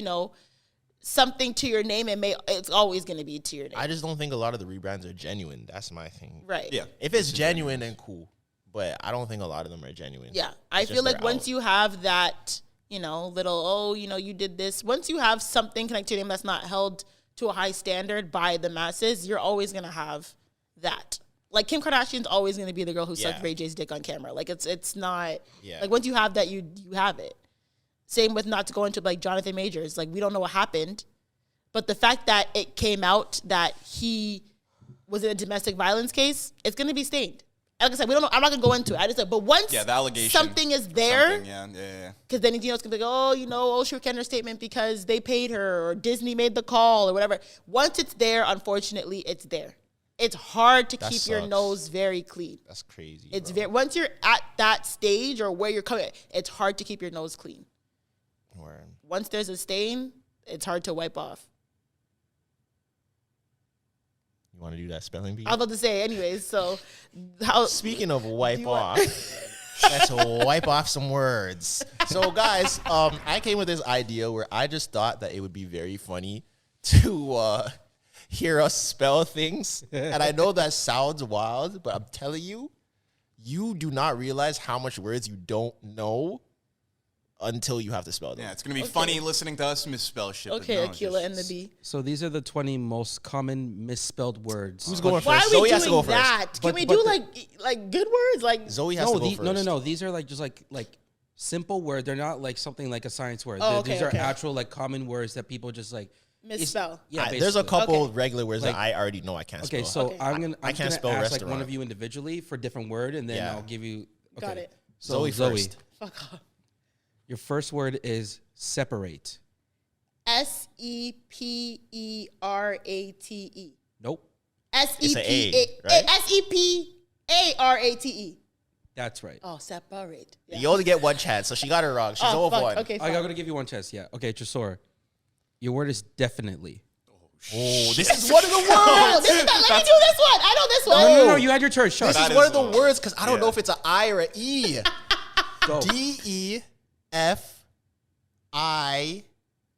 A: something to your name, it's always going to be to your name.
B: I just don't think a lot of the rebrands are genuine. That's my thing.
A: Right.
C: yeah.
B: If it's genuine, then cool. But I don't think a lot of them are genuine.
A: Yeah. I
B: It's
A: feel
B: just
A: like
B: they're
A: once
B: out.
A: you have that, you did this, once you have something connected to your name that's not held to a high standard by the masses, you're always going to have that. Like Kim Kardashian's always going to be the girl who sucked
B: Yeah.
A: Ray J's dick on camera. Like it's not,
B: Yeah.
A: like once you have that, you have it. Same with, not to go into like Jonathan Majors. Like we don't know what happened, but the fact that it came out that he was in a domestic violence case, it's going to be stained. Like I said, we don't know. I'm not going to go into it. I just said, but once
C: The allegation.
A: something is there,
C: Something, yeah.
A: because then it's going to be like, she can't her statement because they paid her or Disney made the call or whatever. Once it's there, unfortunately, it's there. It's hard to
B: That
A: keep your
B: sucks.
A: nose very clean.
B: That's crazy.
A: It's
B: bro.
A: very, once you're at that stage or where you're coming, it's hard to keep your nose clean.
B: Word.
A: Once there's a stain, it's hard to wipe off.
B: You want to do that spelling bee?
A: I was about to say, anyways. So, how?
B: Speaking of wipe
A: you
B: off,
A: want-
B: let's wipe off some words. So, guys, I came with this idea where I just thought that it would be very funny to hear us spell things. And I know that sounds wild, but I'm telling you, you do not realize how much words you don't know until you have to spell them.
C: Yeah, it's gonna be funny listening to us misspell shit. but
A: Okay,
C: no,
A: Aquila
C: just-
A: and the B.
D: So these are the 20 most common misspelled words.
B: Who's going
A: Why
B: first?
A: are we
B: Zoe
A: doing
B: has to go first.
A: that? Can
D: But-
A: we
D: but
A: do
D: the-
A: like good words? Like
B: Zoe has
D: No,
B: to go first.
D: no. These are like just like simple words. They're not like something like a science word.
A: Oh,
D: These
A: okay,
D: are
A: okay.
D: actual like common words that people just like
A: misspell.
D: Yeah,
B: There's a
D: basically.
B: couple
A: Okay.
B: regular words
D: Like-
B: that I already know I can't
D: Okay,
B: spell.
D: so
A: Okay.
D: I'm gonna
B: I can't spell
D: ask like one
B: restaurant.
D: of you individually for different word, and then
B: Yeah.
D: I'll give you. Okay.
A: Got it.
D: So
B: Zoe first.
A: Fuck off.
D: your first word is separate.
A: SEPERATE.
D: Nope,
B: It's a A, right?
A: SEPARATE.
D: that's right.
A: Oh, separate. Yeah.
B: You only get one chance, so she got it wrong. She's
A: Oh,
B: 0
A: fuck.
B: one.
A: Okay,
D: I'm
A: fine.
D: gonna give you one chance. Yeah. Okay, Tresor. Your word is definitely.
B: Oh, this is one of the words.
A: Oh, this is not, let me do this one. I know this one.
D: No, you had your turn. Shush.
B: This
C: That
B: is one
C: is
B: of the
C: a-
B: words because I don't know
C: yeah.
B: if it's an I or an E.
D: Go.
B: DEFIN,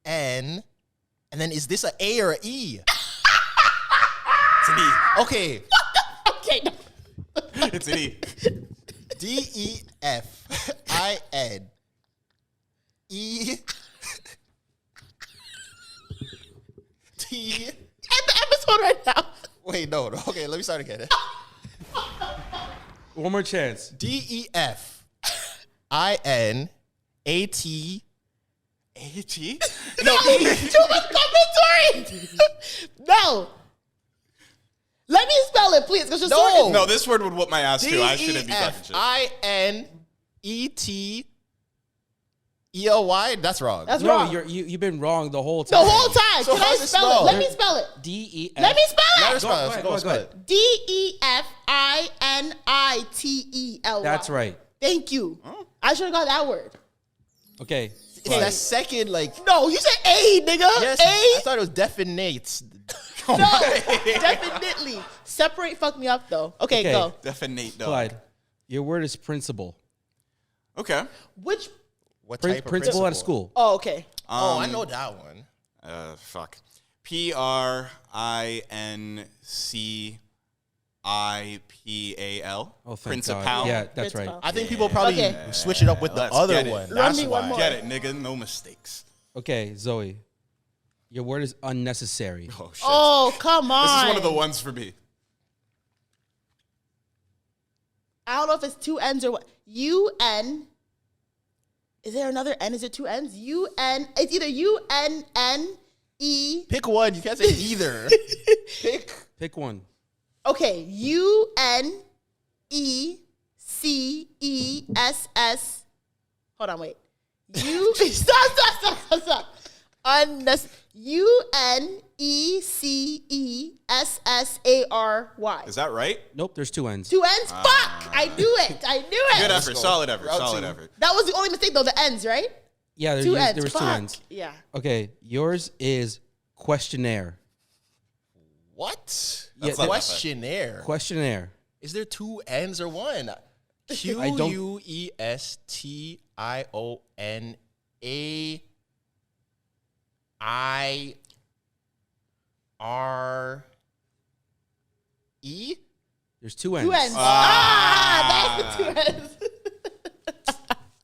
B: and then is this an A or an E?
C: It's an E.
B: Okay,
A: Okay, no.
C: It's an E.
B: DEFIN, E T.
A: End the episode right now.
B: Wait, no. Okay, let me start again.
D: One more chance.
B: DEFINAT.
C: A-T?
A: No, too much commentary. No. Let me spell it, please. Because you're
B: No.
A: sorting.
C: No, this word would whoop my ass too. I shouldn't be talking shit.
B: DEFINETELY. That's wrong.
A: That's
D: No,
A: wrong.
D: you've been wrong the whole
A: The
D: time.
A: whole time.
B: So
A: Can I
B: how's it
A: spell
B: spelled?
A: it? Let me spell it.
D: DEF.
A: Let me spell
B: Let her
A: it.
B: spell it.
D: ahead,
B: Go
D: go
B: spell
D: ahead.
B: it.
A: DEFINITELY.
D: That's right.
A: Thank you. I should have got that word.
D: Okay.
B: It's that second, like,
A: No, you said A, nigga.
B: yes, I
A: A.
B: thought it was definite.
A: No, definitely. Separate fucked me up though. Okay,
D: Okay.
A: go.
C: Definite, though.
D: Clyde, your word is principal.
C: Okay.
A: Which?
B: What
D: Principal,
B: type of
D: principal at a school.
A: Oh, okay.
B: Oh, I know that one.
C: Fuck. PRINCIPAL.
D: Oh, thank
C: Principal.
D: God. Yeah, that's
A: Principal.
D: right.
B: I think people probably
A: Okay.
B: switch it up with the
C: Let's
B: other
C: get it.
B: one.
A: Run
B: That's
A: me
B: why.
A: one more.
C: Get it, nigga. No mistakes.
D: Okay, Zoe, your word is unnecessary.
C: Oh, shit.
A: Oh, come on.
C: This is one of the ones for me.
A: I don't know if it's two N's or what. UN. Is there another N? Is it two N's? UN. It's either UNNE.
B: Pick one. You can't say either. Pick.
D: Pick one.
A: Okay, UNECESS. Hold on, wait. Stop. Unnecessary. ECESSARY.
C: Is that right?
D: Nope, there's two N's.
A: Two N's? Fuck! I knew it.
C: Good effort. Solid effort. Solid effort.
A: That was the only mistake, though. The N's, right?
D: Yeah,
A: Two N's.
D: there was
A: Fuck.
D: two N's.
A: Yeah.
D: Okay, yours is questionnaire.
B: What?
D: Yeah,
C: not
B: Questionnaire.
D: Questionnaire.
B: Is there two N's or one?
D: I don't-
B: QUestionAIRE?
D: There's two N's.
A: Two N's. That's the two N's.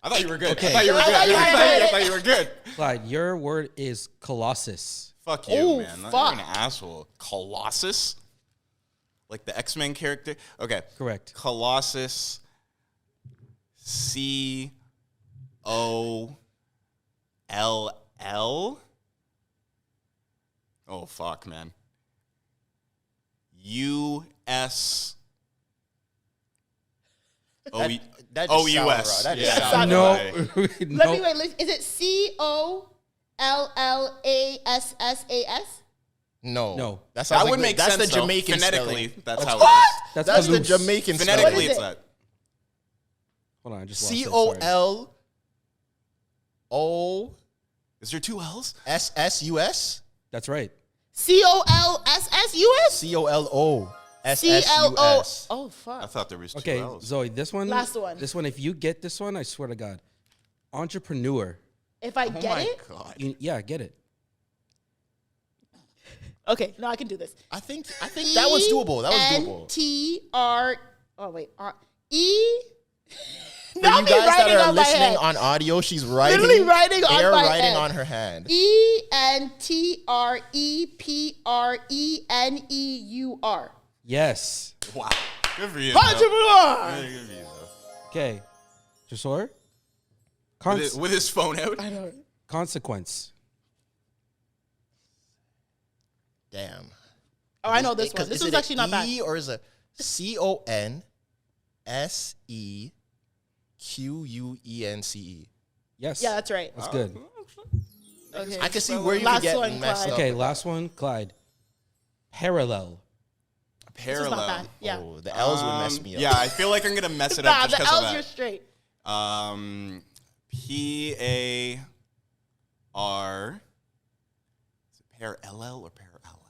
C: I thought you were good.
D: Okay.
C: I thought you were
A: I
C: good.
A: thought you were
C: I
A: good.
C: thought you were good.
D: Clyde, your word is colossus.
C: Fuck you,
A: Oh,
C: man. You're
A: fuck.
C: an asshole. Colossus? Like the X-Men character? Okay.
D: Correct.
C: Colossus. COLL. Oh, fuck, man. US.
B: That just sound
C: OUS.
B: right. That just
C: Yeah.
B: sound
D: No,
C: right.
A: Let
D: no.
A: me wait. Is it COLLASSAS?
B: No. That
C: That would make
B: that's
C: sense.
B: the
C: though.
B: Jamaican
C: Phonetically,
B: spelling.
C: that's how
A: What?
D: That's
B: That's the
D: Palouse.
B: Jamaican
C: it is.
B: spelling.
C: Phonetically,
A: What is
C: it's
A: it?
C: that.
D: Hold on, I just lost it, sorry.
B: COLOSSUS?
C: Is there two L's?
D: That's right.
A: COLSSUS?
B: COLO.
A: CLO.
B: SSUS.
A: Oh, fuck.
C: I thought there was two
D: Okay,
C: L's.
D: Zoe, this one.
A: Last one.
D: This one, if you get this one, I swear to God. Entrepreneur.
A: If I
C: Oh
A: get
C: my
A: it?
C: God.
D: Yeah, get it.
A: Okay, no, I can do this.
B: I think that was doable. That was doable.
A: NTR. Oh, wait. E.
B: For
A: Now
B: you
A: me
B: guys that
A: writing
B: are
A: on my
B: listening
A: head.
B: on audio, she's writing.
A: Literally writing on
B: air
A: my
B: writing
A: head.
B: on her hand.
A: ENTREPRENEUR.
D: Yes.
C: Wow. Good for you.
A: Entrepreneur.
C: Good for you, though.
D: Okay. Tresor?
C: With his phone out.
A: I know.
D: Consequence.
B: Damn.
A: Oh, I know this one.
B: Because
A: This
B: is
A: was
B: it
A: actually not bad.
B: E or is it CONSEQUENCE?
D: Yes.
A: Yeah, that's right.
D: That's good.
A: Okay.
B: I can see where you
A: Last
B: could get
A: one,
B: messed
A: Clyde.
B: up.
D: Okay, last one, Clyde. Parallel.
A: This was
C: Parallel.
A: not bad. Yeah.
B: Oh, the L's would mess me up.
C: Yeah, I feel like I'm gonna mess it
A: Nah,
C: up just
A: the
C: because of
A: L's you're
C: that.
A: straight.
C: PAR. Is it parallel or parallel?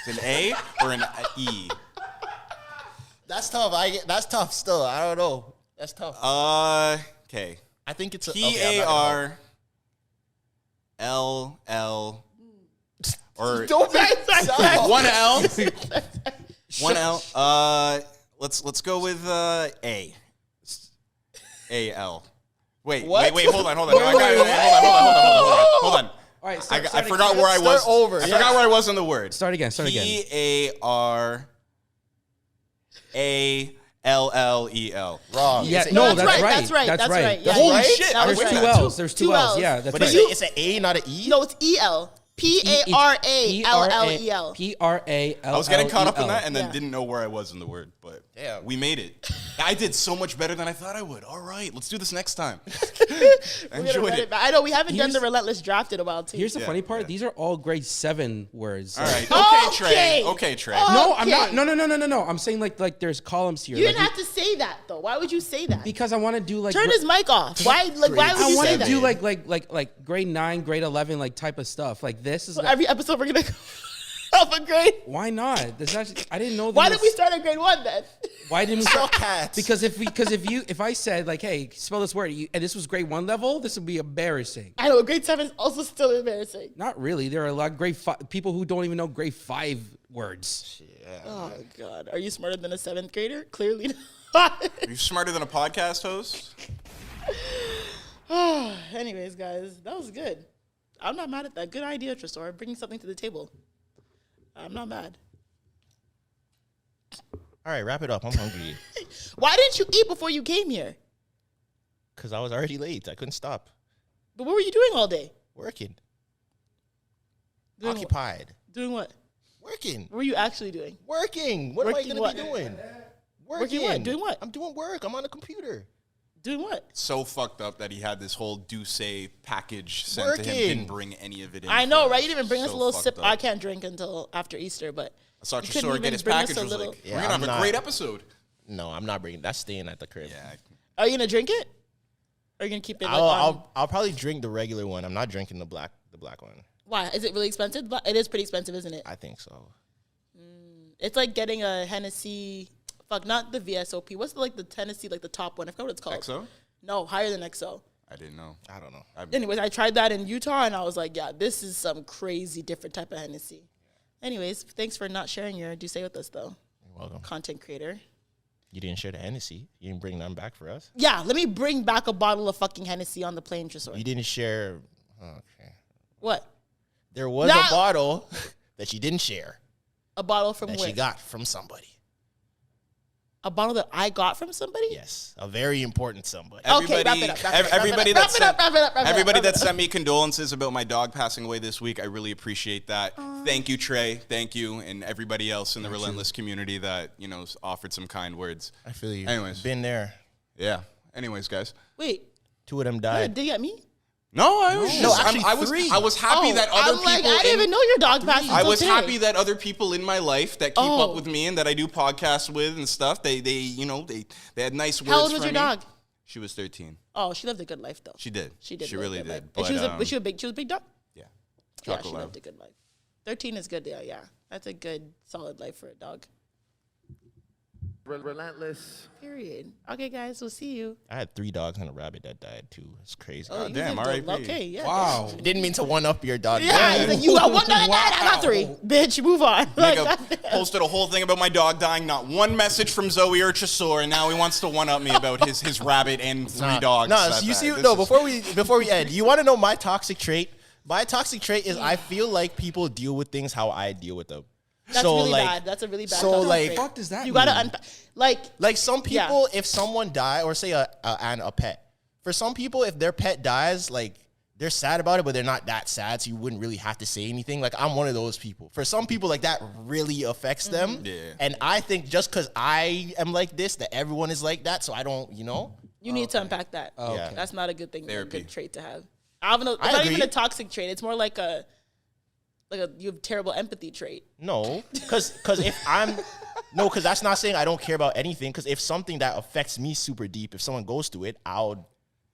C: Is it an A or an E?
B: That's tough. That's tough still. I don't know. That's tough.
C: Okay.
B: I think it's a
C: PARLL or
B: Don't make sound.
C: one L. One L. Let's go with A. AL. Wait,
B: What?
C: wait, hold on. No, I got it. Hold on.
D: All right,
C: I forgot where I was.
B: Start over.
C: I forgot where I was on the word.
D: Start again.
C: PARALLEL.
B: Wrong.
D: Yeah,
B: It's a
D: no,
B: E.
D: that's right.
A: That's right.
D: That's
A: That's
D: right.
A: right. Yeah,
C: Holy
B: right?
C: shit!
A: That
D: There's
A: was
D: two
A: right.
D: L's. There's two
A: Two
D: L's.
A: Ls.
D: Yeah, that's
B: But
D: right.
B: it's a A, not an E?
A: No, it's EL. PARALLEL.
D: PRALLEL.
C: I was getting caught up in that and then
A: Yeah.
C: didn't know where I was in the word, but
B: Damn.
C: we made it. I did so much better than I thought I would. All right, let's do this next time. I
A: We're gonna
C: enjoyed
A: run
C: it.
A: it back. I know we haven't done
D: Here's-
A: the Relentless draft in a while too.
D: Here's the
C: Yeah,
D: funny part.
C: yeah.
D: These are all grade 7 words.
C: All right.
A: Okay.
C: Okay, Trey. Okay, Trey.
A: Oh.
D: No, I'm not.
A: Okay.
D: No. I'm saying like there's columns here.
A: You
D: like,
A: didn't have to say that though. Why would you say that?
D: because I want to do like
A: Turn his mic off. Why? Like, why would
D: I
A: you
D: want
A: say
D: to
A: that?
D: do like grade 9, grade 11 like type of stuff. Like this is
A: So every episode we're gonna go off a grade.
D: why not? This actually, I didn't know.
A: Why
D: this-
A: did we start at grade 1 then?
D: Why didn't we
B: Sell
D: start?
B: cats.
D: Because if I said like, hey, spell this word, and this was grade 1 level, this would be embarrassing.
A: I know grade 7 is also still embarrassing.
D: Not really. There are a lot of grade 5 people who don't even know grade 5 words.
A: Oh God, are you smarter than a 7th grader? Clearly not.
C: Are you smarter than a podcast host?
A: Anyways, guys, that was good. I'm not mad at that. Good idea, Tresor. Bringing something to the table. I'm not mad.
B: All right, wrap it up. I'm hungry.
A: Why didn't you eat before you came here?
B: Because I was already late. I couldn't stop.
A: But what were you doing all day?
B: Working.
A: Doing
B: Occupied.
A: Doing what?
B: Working.
A: What were you actually doing?
B: Working. What
A: Working
B: am I
A: what?
B: going to be doing?
A: Working what? Doing what?
B: I'm doing work. I'm on the computer.
A: Doing what?
C: So fucked up that he had this whole Douce package sent to him.
B: Working.
C: Didn't bring any of it in.
A: I know, right? You didn't even bring us a little
C: So
A: sip.
C: fucked
A: I
C: up.
A: can't drink until after Easter, but
C: I saw
A: you couldn't
C: Chisora
A: even
C: get his
A: bring us
C: package.
A: a
C: Was
A: little-
C: like,
B: Yeah,
C: we're gonna
B: I'm
C: have a
B: not-
C: great episode.
B: No, I'm not bringing. That's staying at the crib.
C: Yeah.
A: Are you gonna drink it? Or are you gonna keep it? Like, on?
B: I'll probably drink the regular one. I'm not drinking the black one.
A: Why? Is it really expensive? It is pretty expensive, isn't it?
B: I think so.
A: It's like getting a Hennessy. Fuck, not the VSOP. What's the Tennessee, like the top one? I forgot what it's called.
C: XO?
A: No, higher than XO.
C: I didn't know.
B: I don't know.
A: Anyways, I tried that in Utah, and I was like, yeah, this is some crazy different type of Hennessy. Anyways, thanks for not sharing your Douce with us, though.
B: You're welcome.
A: Content creator.
B: You didn't share the Hennessy. You didn't bring none back for us.
A: Yeah, let me bring back a bottle of fucking Hennessy on the plane, Tresor.
B: You didn't share. Okay.
A: What?
B: There was
A: That-
B: a bottle that you didn't share
A: A bottle from
B: that
A: where?
B: she got from somebody.
A: A bottle that I got from somebody?
B: Yes, a very important somebody.
A: Okay, wrap it up, wrap it up,
C: Everybody
A: wrap
C: that
A: it up, wrap it up, wrap it up,
C: everybody
A: wrap it
C: that
A: up.
C: sent me condolences about my dog passing away this week, I really appreciate that. Thank you, Trey. Thank you, and everybody else in the Relentless community that offered some kind words.
B: I feel you.
C: Anyways.
B: Been there.
C: Yeah. Anyways, guys.
A: Wait,
B: 2 of them
A: you
B: died.
A: dig at me?
C: No, I was
B: No,
C: just,
B: actually,
C: I was
B: 3.
C: I was happy that other
A: I'm
C: people.
A: like, I didn't even know your dog passed
C: I
A: until
C: was
A: today.
C: happy that other people in my life that keep
A: Oh.
C: up with me and that I do podcasts with and stuff. They had nice words.
A: How old was
C: for
A: your
C: me.
A: dog?
C: She was 13.
A: Oh, she lived a good life, though.
C: She did.
A: She did.
C: She
A: live a
C: really
A: good life.
C: did.
A: And she
C: But,
A: was a big dog?
C: Yeah.
A: Yeah,
C: Chocolate
A: she
C: lab.
A: lived a good life. 13 is good, yeah. That's a good, solid life for a dog.
E: Relentless.
A: Period. Okay, guys, we'll see you.
B: I had 3 dogs and a rabbit that died too. It's crazy.
C: Oh,
A: You
C: damn,
A: lived a-
C: R.I.P.
A: Okay, yeah.
D: Wow.
B: I didn't mean to one up your dog.
A: Yeah, he's like, you got one dog, I got 3. Bitch, move on. Like,
C: Nigga posted a whole thing about my dog dying. Not one message from Zoe or Chisor, and now he wants to one up me about his rabbit and 3 dogs.
B: No,
C: that
B: so you
C: died.
B: see,
C: This
B: no.
C: is-
B: Before we end, you want to know my toxic trait? My toxic trait is I feel like people deal with things how I deal with them.
A: that's really bad. That's a really bad
B: so,
A: toxic
B: like-
A: trait.
D: What does that
A: You
D: mean?
A: gotta unpack.
B: Like some
A: Yeah.
B: people, if someone die, or say a pet, for some people, if their pet dies, like they're sad about it, but they're not that sad, so you wouldn't really have to say anything. Like I'm one of those people. For some people, like that really affects them.
C: Yeah.
B: And I think just because I am like this, that everyone is like that, so I don't,
A: you need to unpack that.
B: Yeah.
A: That's not a good thing. A
C: Therapy.
A: good trait to have. I don't know. It's
B: I
A: not
B: agree.
A: even a toxic trait. It's more like a you have terrible empathy trait.
B: No, because if I'm because that's not saying I don't care about anything. Because if something that affects me super deep, if someone goes through it, I'll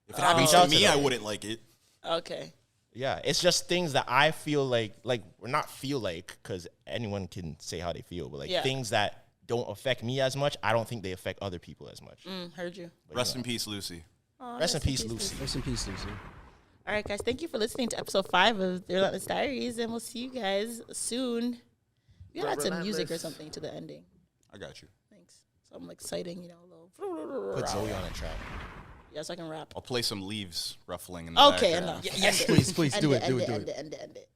C: If it happens
B: reach
C: to
B: out to
C: me,
B: them.
C: I wouldn't like it.
A: Okay.
B: Yeah, it's just things that I feel like or not feel like, because anyone can say how they feel, but like
A: Yeah.
B: things that don't affect me as much, I don't think they affect other people as much.
A: Heard you.
C: Rest in peace, Lucy.
B: Rest in peace, Lucy.
D: Rest in peace, Lucy.
A: All right, guys. Thank you for listening to episode 5 of The Relentless Diaries, and we'll see you guys soon. We gotta add some music or
E: Relentless.
A: something to the ending.
C: I got you.
A: Thanks. Some exciting, a little.
B: Put Zoe on a track.
A: Yes, I can rap.
C: I'll play some leaves ruffling in the
A: Okay,
C: background.
A: enough.
D: Yes,
A: End it.
D: please,
A: End
D: do
A: it,
D: it, do
A: end
D: it, do
A: end
D: it.
A: End it.